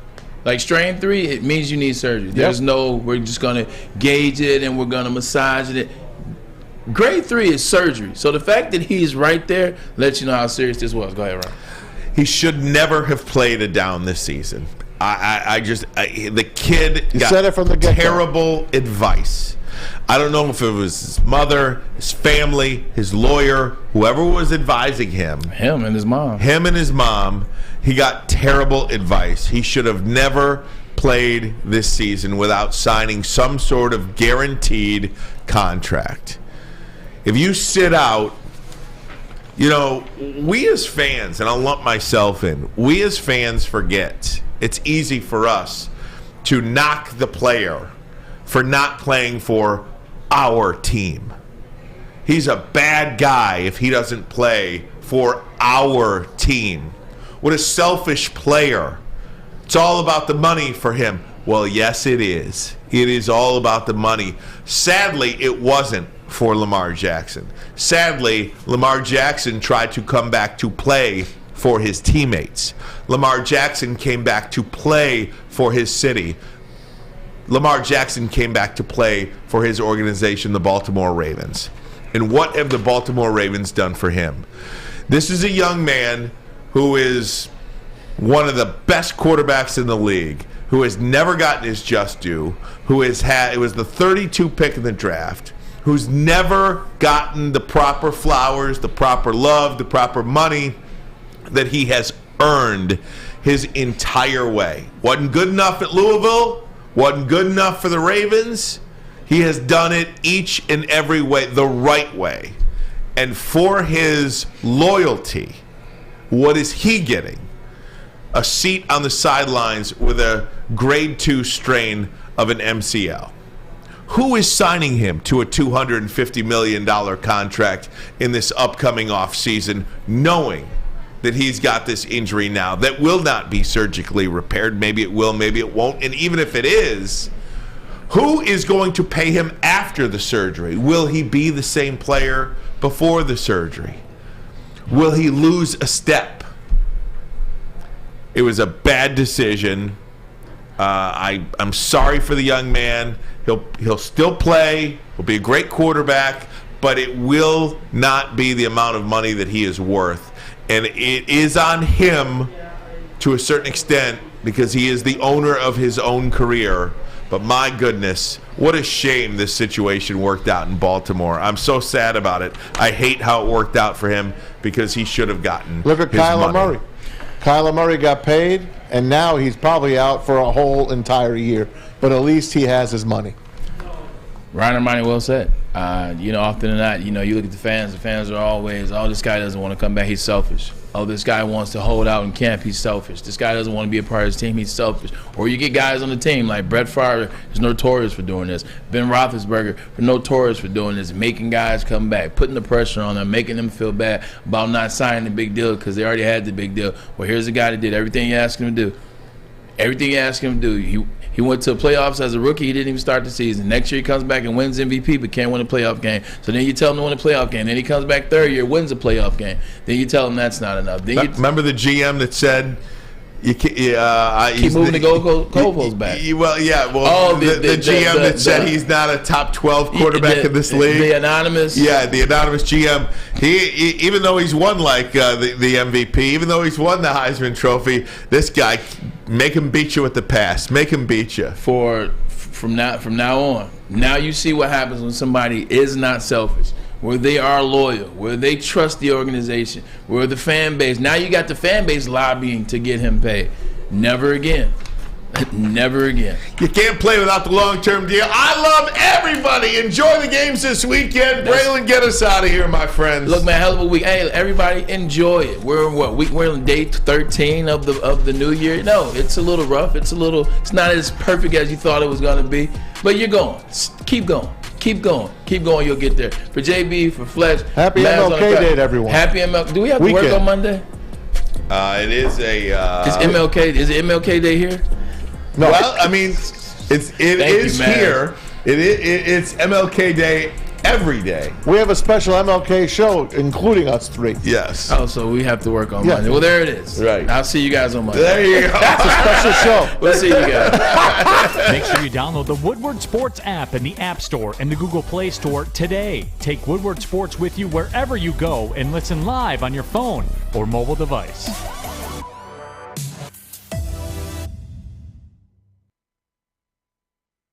Like strain 3, it means you need surgery. There's no, we're just going to gauge it and we're going to massage it. Grade 3 is surgery. So the fact that he's right there lets you know how serious this was. Go ahead, Ron. He should never have played it down this season. The kid got terrible advice. I don't know if it was his mother, his family, his lawyer, whoever was advising him. Him and his mom. He got terrible advice. He should have never played this season without signing some sort of guaranteed contract. If you sit out, we as fans, and I'll lump myself in, we as fans forget. It's easy for us to knock the player for not playing for our team. He's a bad guy if he doesn't play for our team. What a selfish player. It's all about the money for him. Well, yes, it is. It is all about the money. Sadly, it wasn't for Lamar Jackson. Sadly, Lamar Jackson tried to come back to play for his teammates. Lamar Jackson came back to play for his city. Lamar Jackson came back to play for his organization, the Baltimore Ravens. And what have the Baltimore Ravens done for him? This is a young man who is one of the best quarterbacks in the league, who has never gotten his just due, who has had, it was the 32 pick in the draft, who's never gotten the proper flowers, the proper love, the proper money that he has earned his entire way. Wasn't good enough at Louisville, wasn't good enough for the Ravens. He has done it each and every way, the right way. And for his loyalty, what is he getting? A seat on the sidelines with a grade 2 strain of an MCL. Who is signing him to a $250 million contract in this upcoming offseason, knowing that he's got this injury now that will not be surgically repaired? Maybe it will, maybe it won't. And even if it is, who is going to pay him after the surgery? Will he be the same player before the surgery? Will he lose a step? It was a bad decision. I'm sorry for the young man. He'll still play. He'll be a great quarterback, but it will not be the amount of money that he is worth. And it is on him to a certain extent because he is the owner of his own career. But my goodness, what a shame this situation worked out in Baltimore. I'm so sad about it. I hate how it worked out for him because he should have gotten Look at his Kyler money. Murray. Kyler Murray got paid, and now he's probably out for a whole entire year. But at least he has his money. Ryan Ermanni, well said. Often than not, you look at the fans are always, oh, this guy doesn't want to come back, he's selfish. Oh, this guy wants to hold out in camp, he's selfish. This guy doesn't want to be a part of his team, he's selfish. Or you get guys on the team like Brett Favre is notorious for doing this. Ben Roethlisberger is notorious for doing this, making guys come back, putting the pressure on them, making them feel bad about not signing the big deal because they already had the big deal. Well, here's a guy that did everything you asked him to do. Everything you asked him to do, he He went to playoffs as a rookie. He didn't even start the season. Next year he comes back and wins MVP, but can't win a playoff game. So then you tell him to win a playoff game. Then he comes back third year, wins a playoff game. Then you tell him that's not enough. Then remember the GM that said, "You keep moving the goalposts back." The GM that said he's not a top 12 quarterback in this league. The anonymous. Yeah, the anonymous GM. He even though he's won the MVP, even though he's won the Heisman Trophy, this guy make him beat you with the pass. Make him beat you from now on. Now you see what happens when somebody is not selfish, where they are loyal, where they trust the organization, where the fan base. Now you got the fan base lobbying to get him paid. Never again. Never again. You can't play without the long-term deal. I love everybody. Enjoy the games this weekend. Braylon, get us out of here, my friends. Look, man, hell of a week. Hey, everybody, enjoy it. We're in what? We're in day 13 of the new year. No, it's a little rough. It's not as perfect as you thought it was going to be. But you're going. Keep going. Keep going. Keep going. You'll get there. For JB, for Fletch. Happy MLK Day to everyone. Happy MLK. Do we have to work on Monday? It is a. It's MLK. Is it MLK Day here? No. Well, I mean, it is here. It's MLK Day every day. We have a special MLK show, including us three. Yes. Oh, so we have to work on Monday. Well, there it is. Right. I'll see you guys on Monday. There you go. It's a special show. We'll see you guys. Make sure you download the Woodward Sports app in the App Store and the Google Play Store today. Take Woodward Sports with you wherever you go and listen live on your phone or mobile device.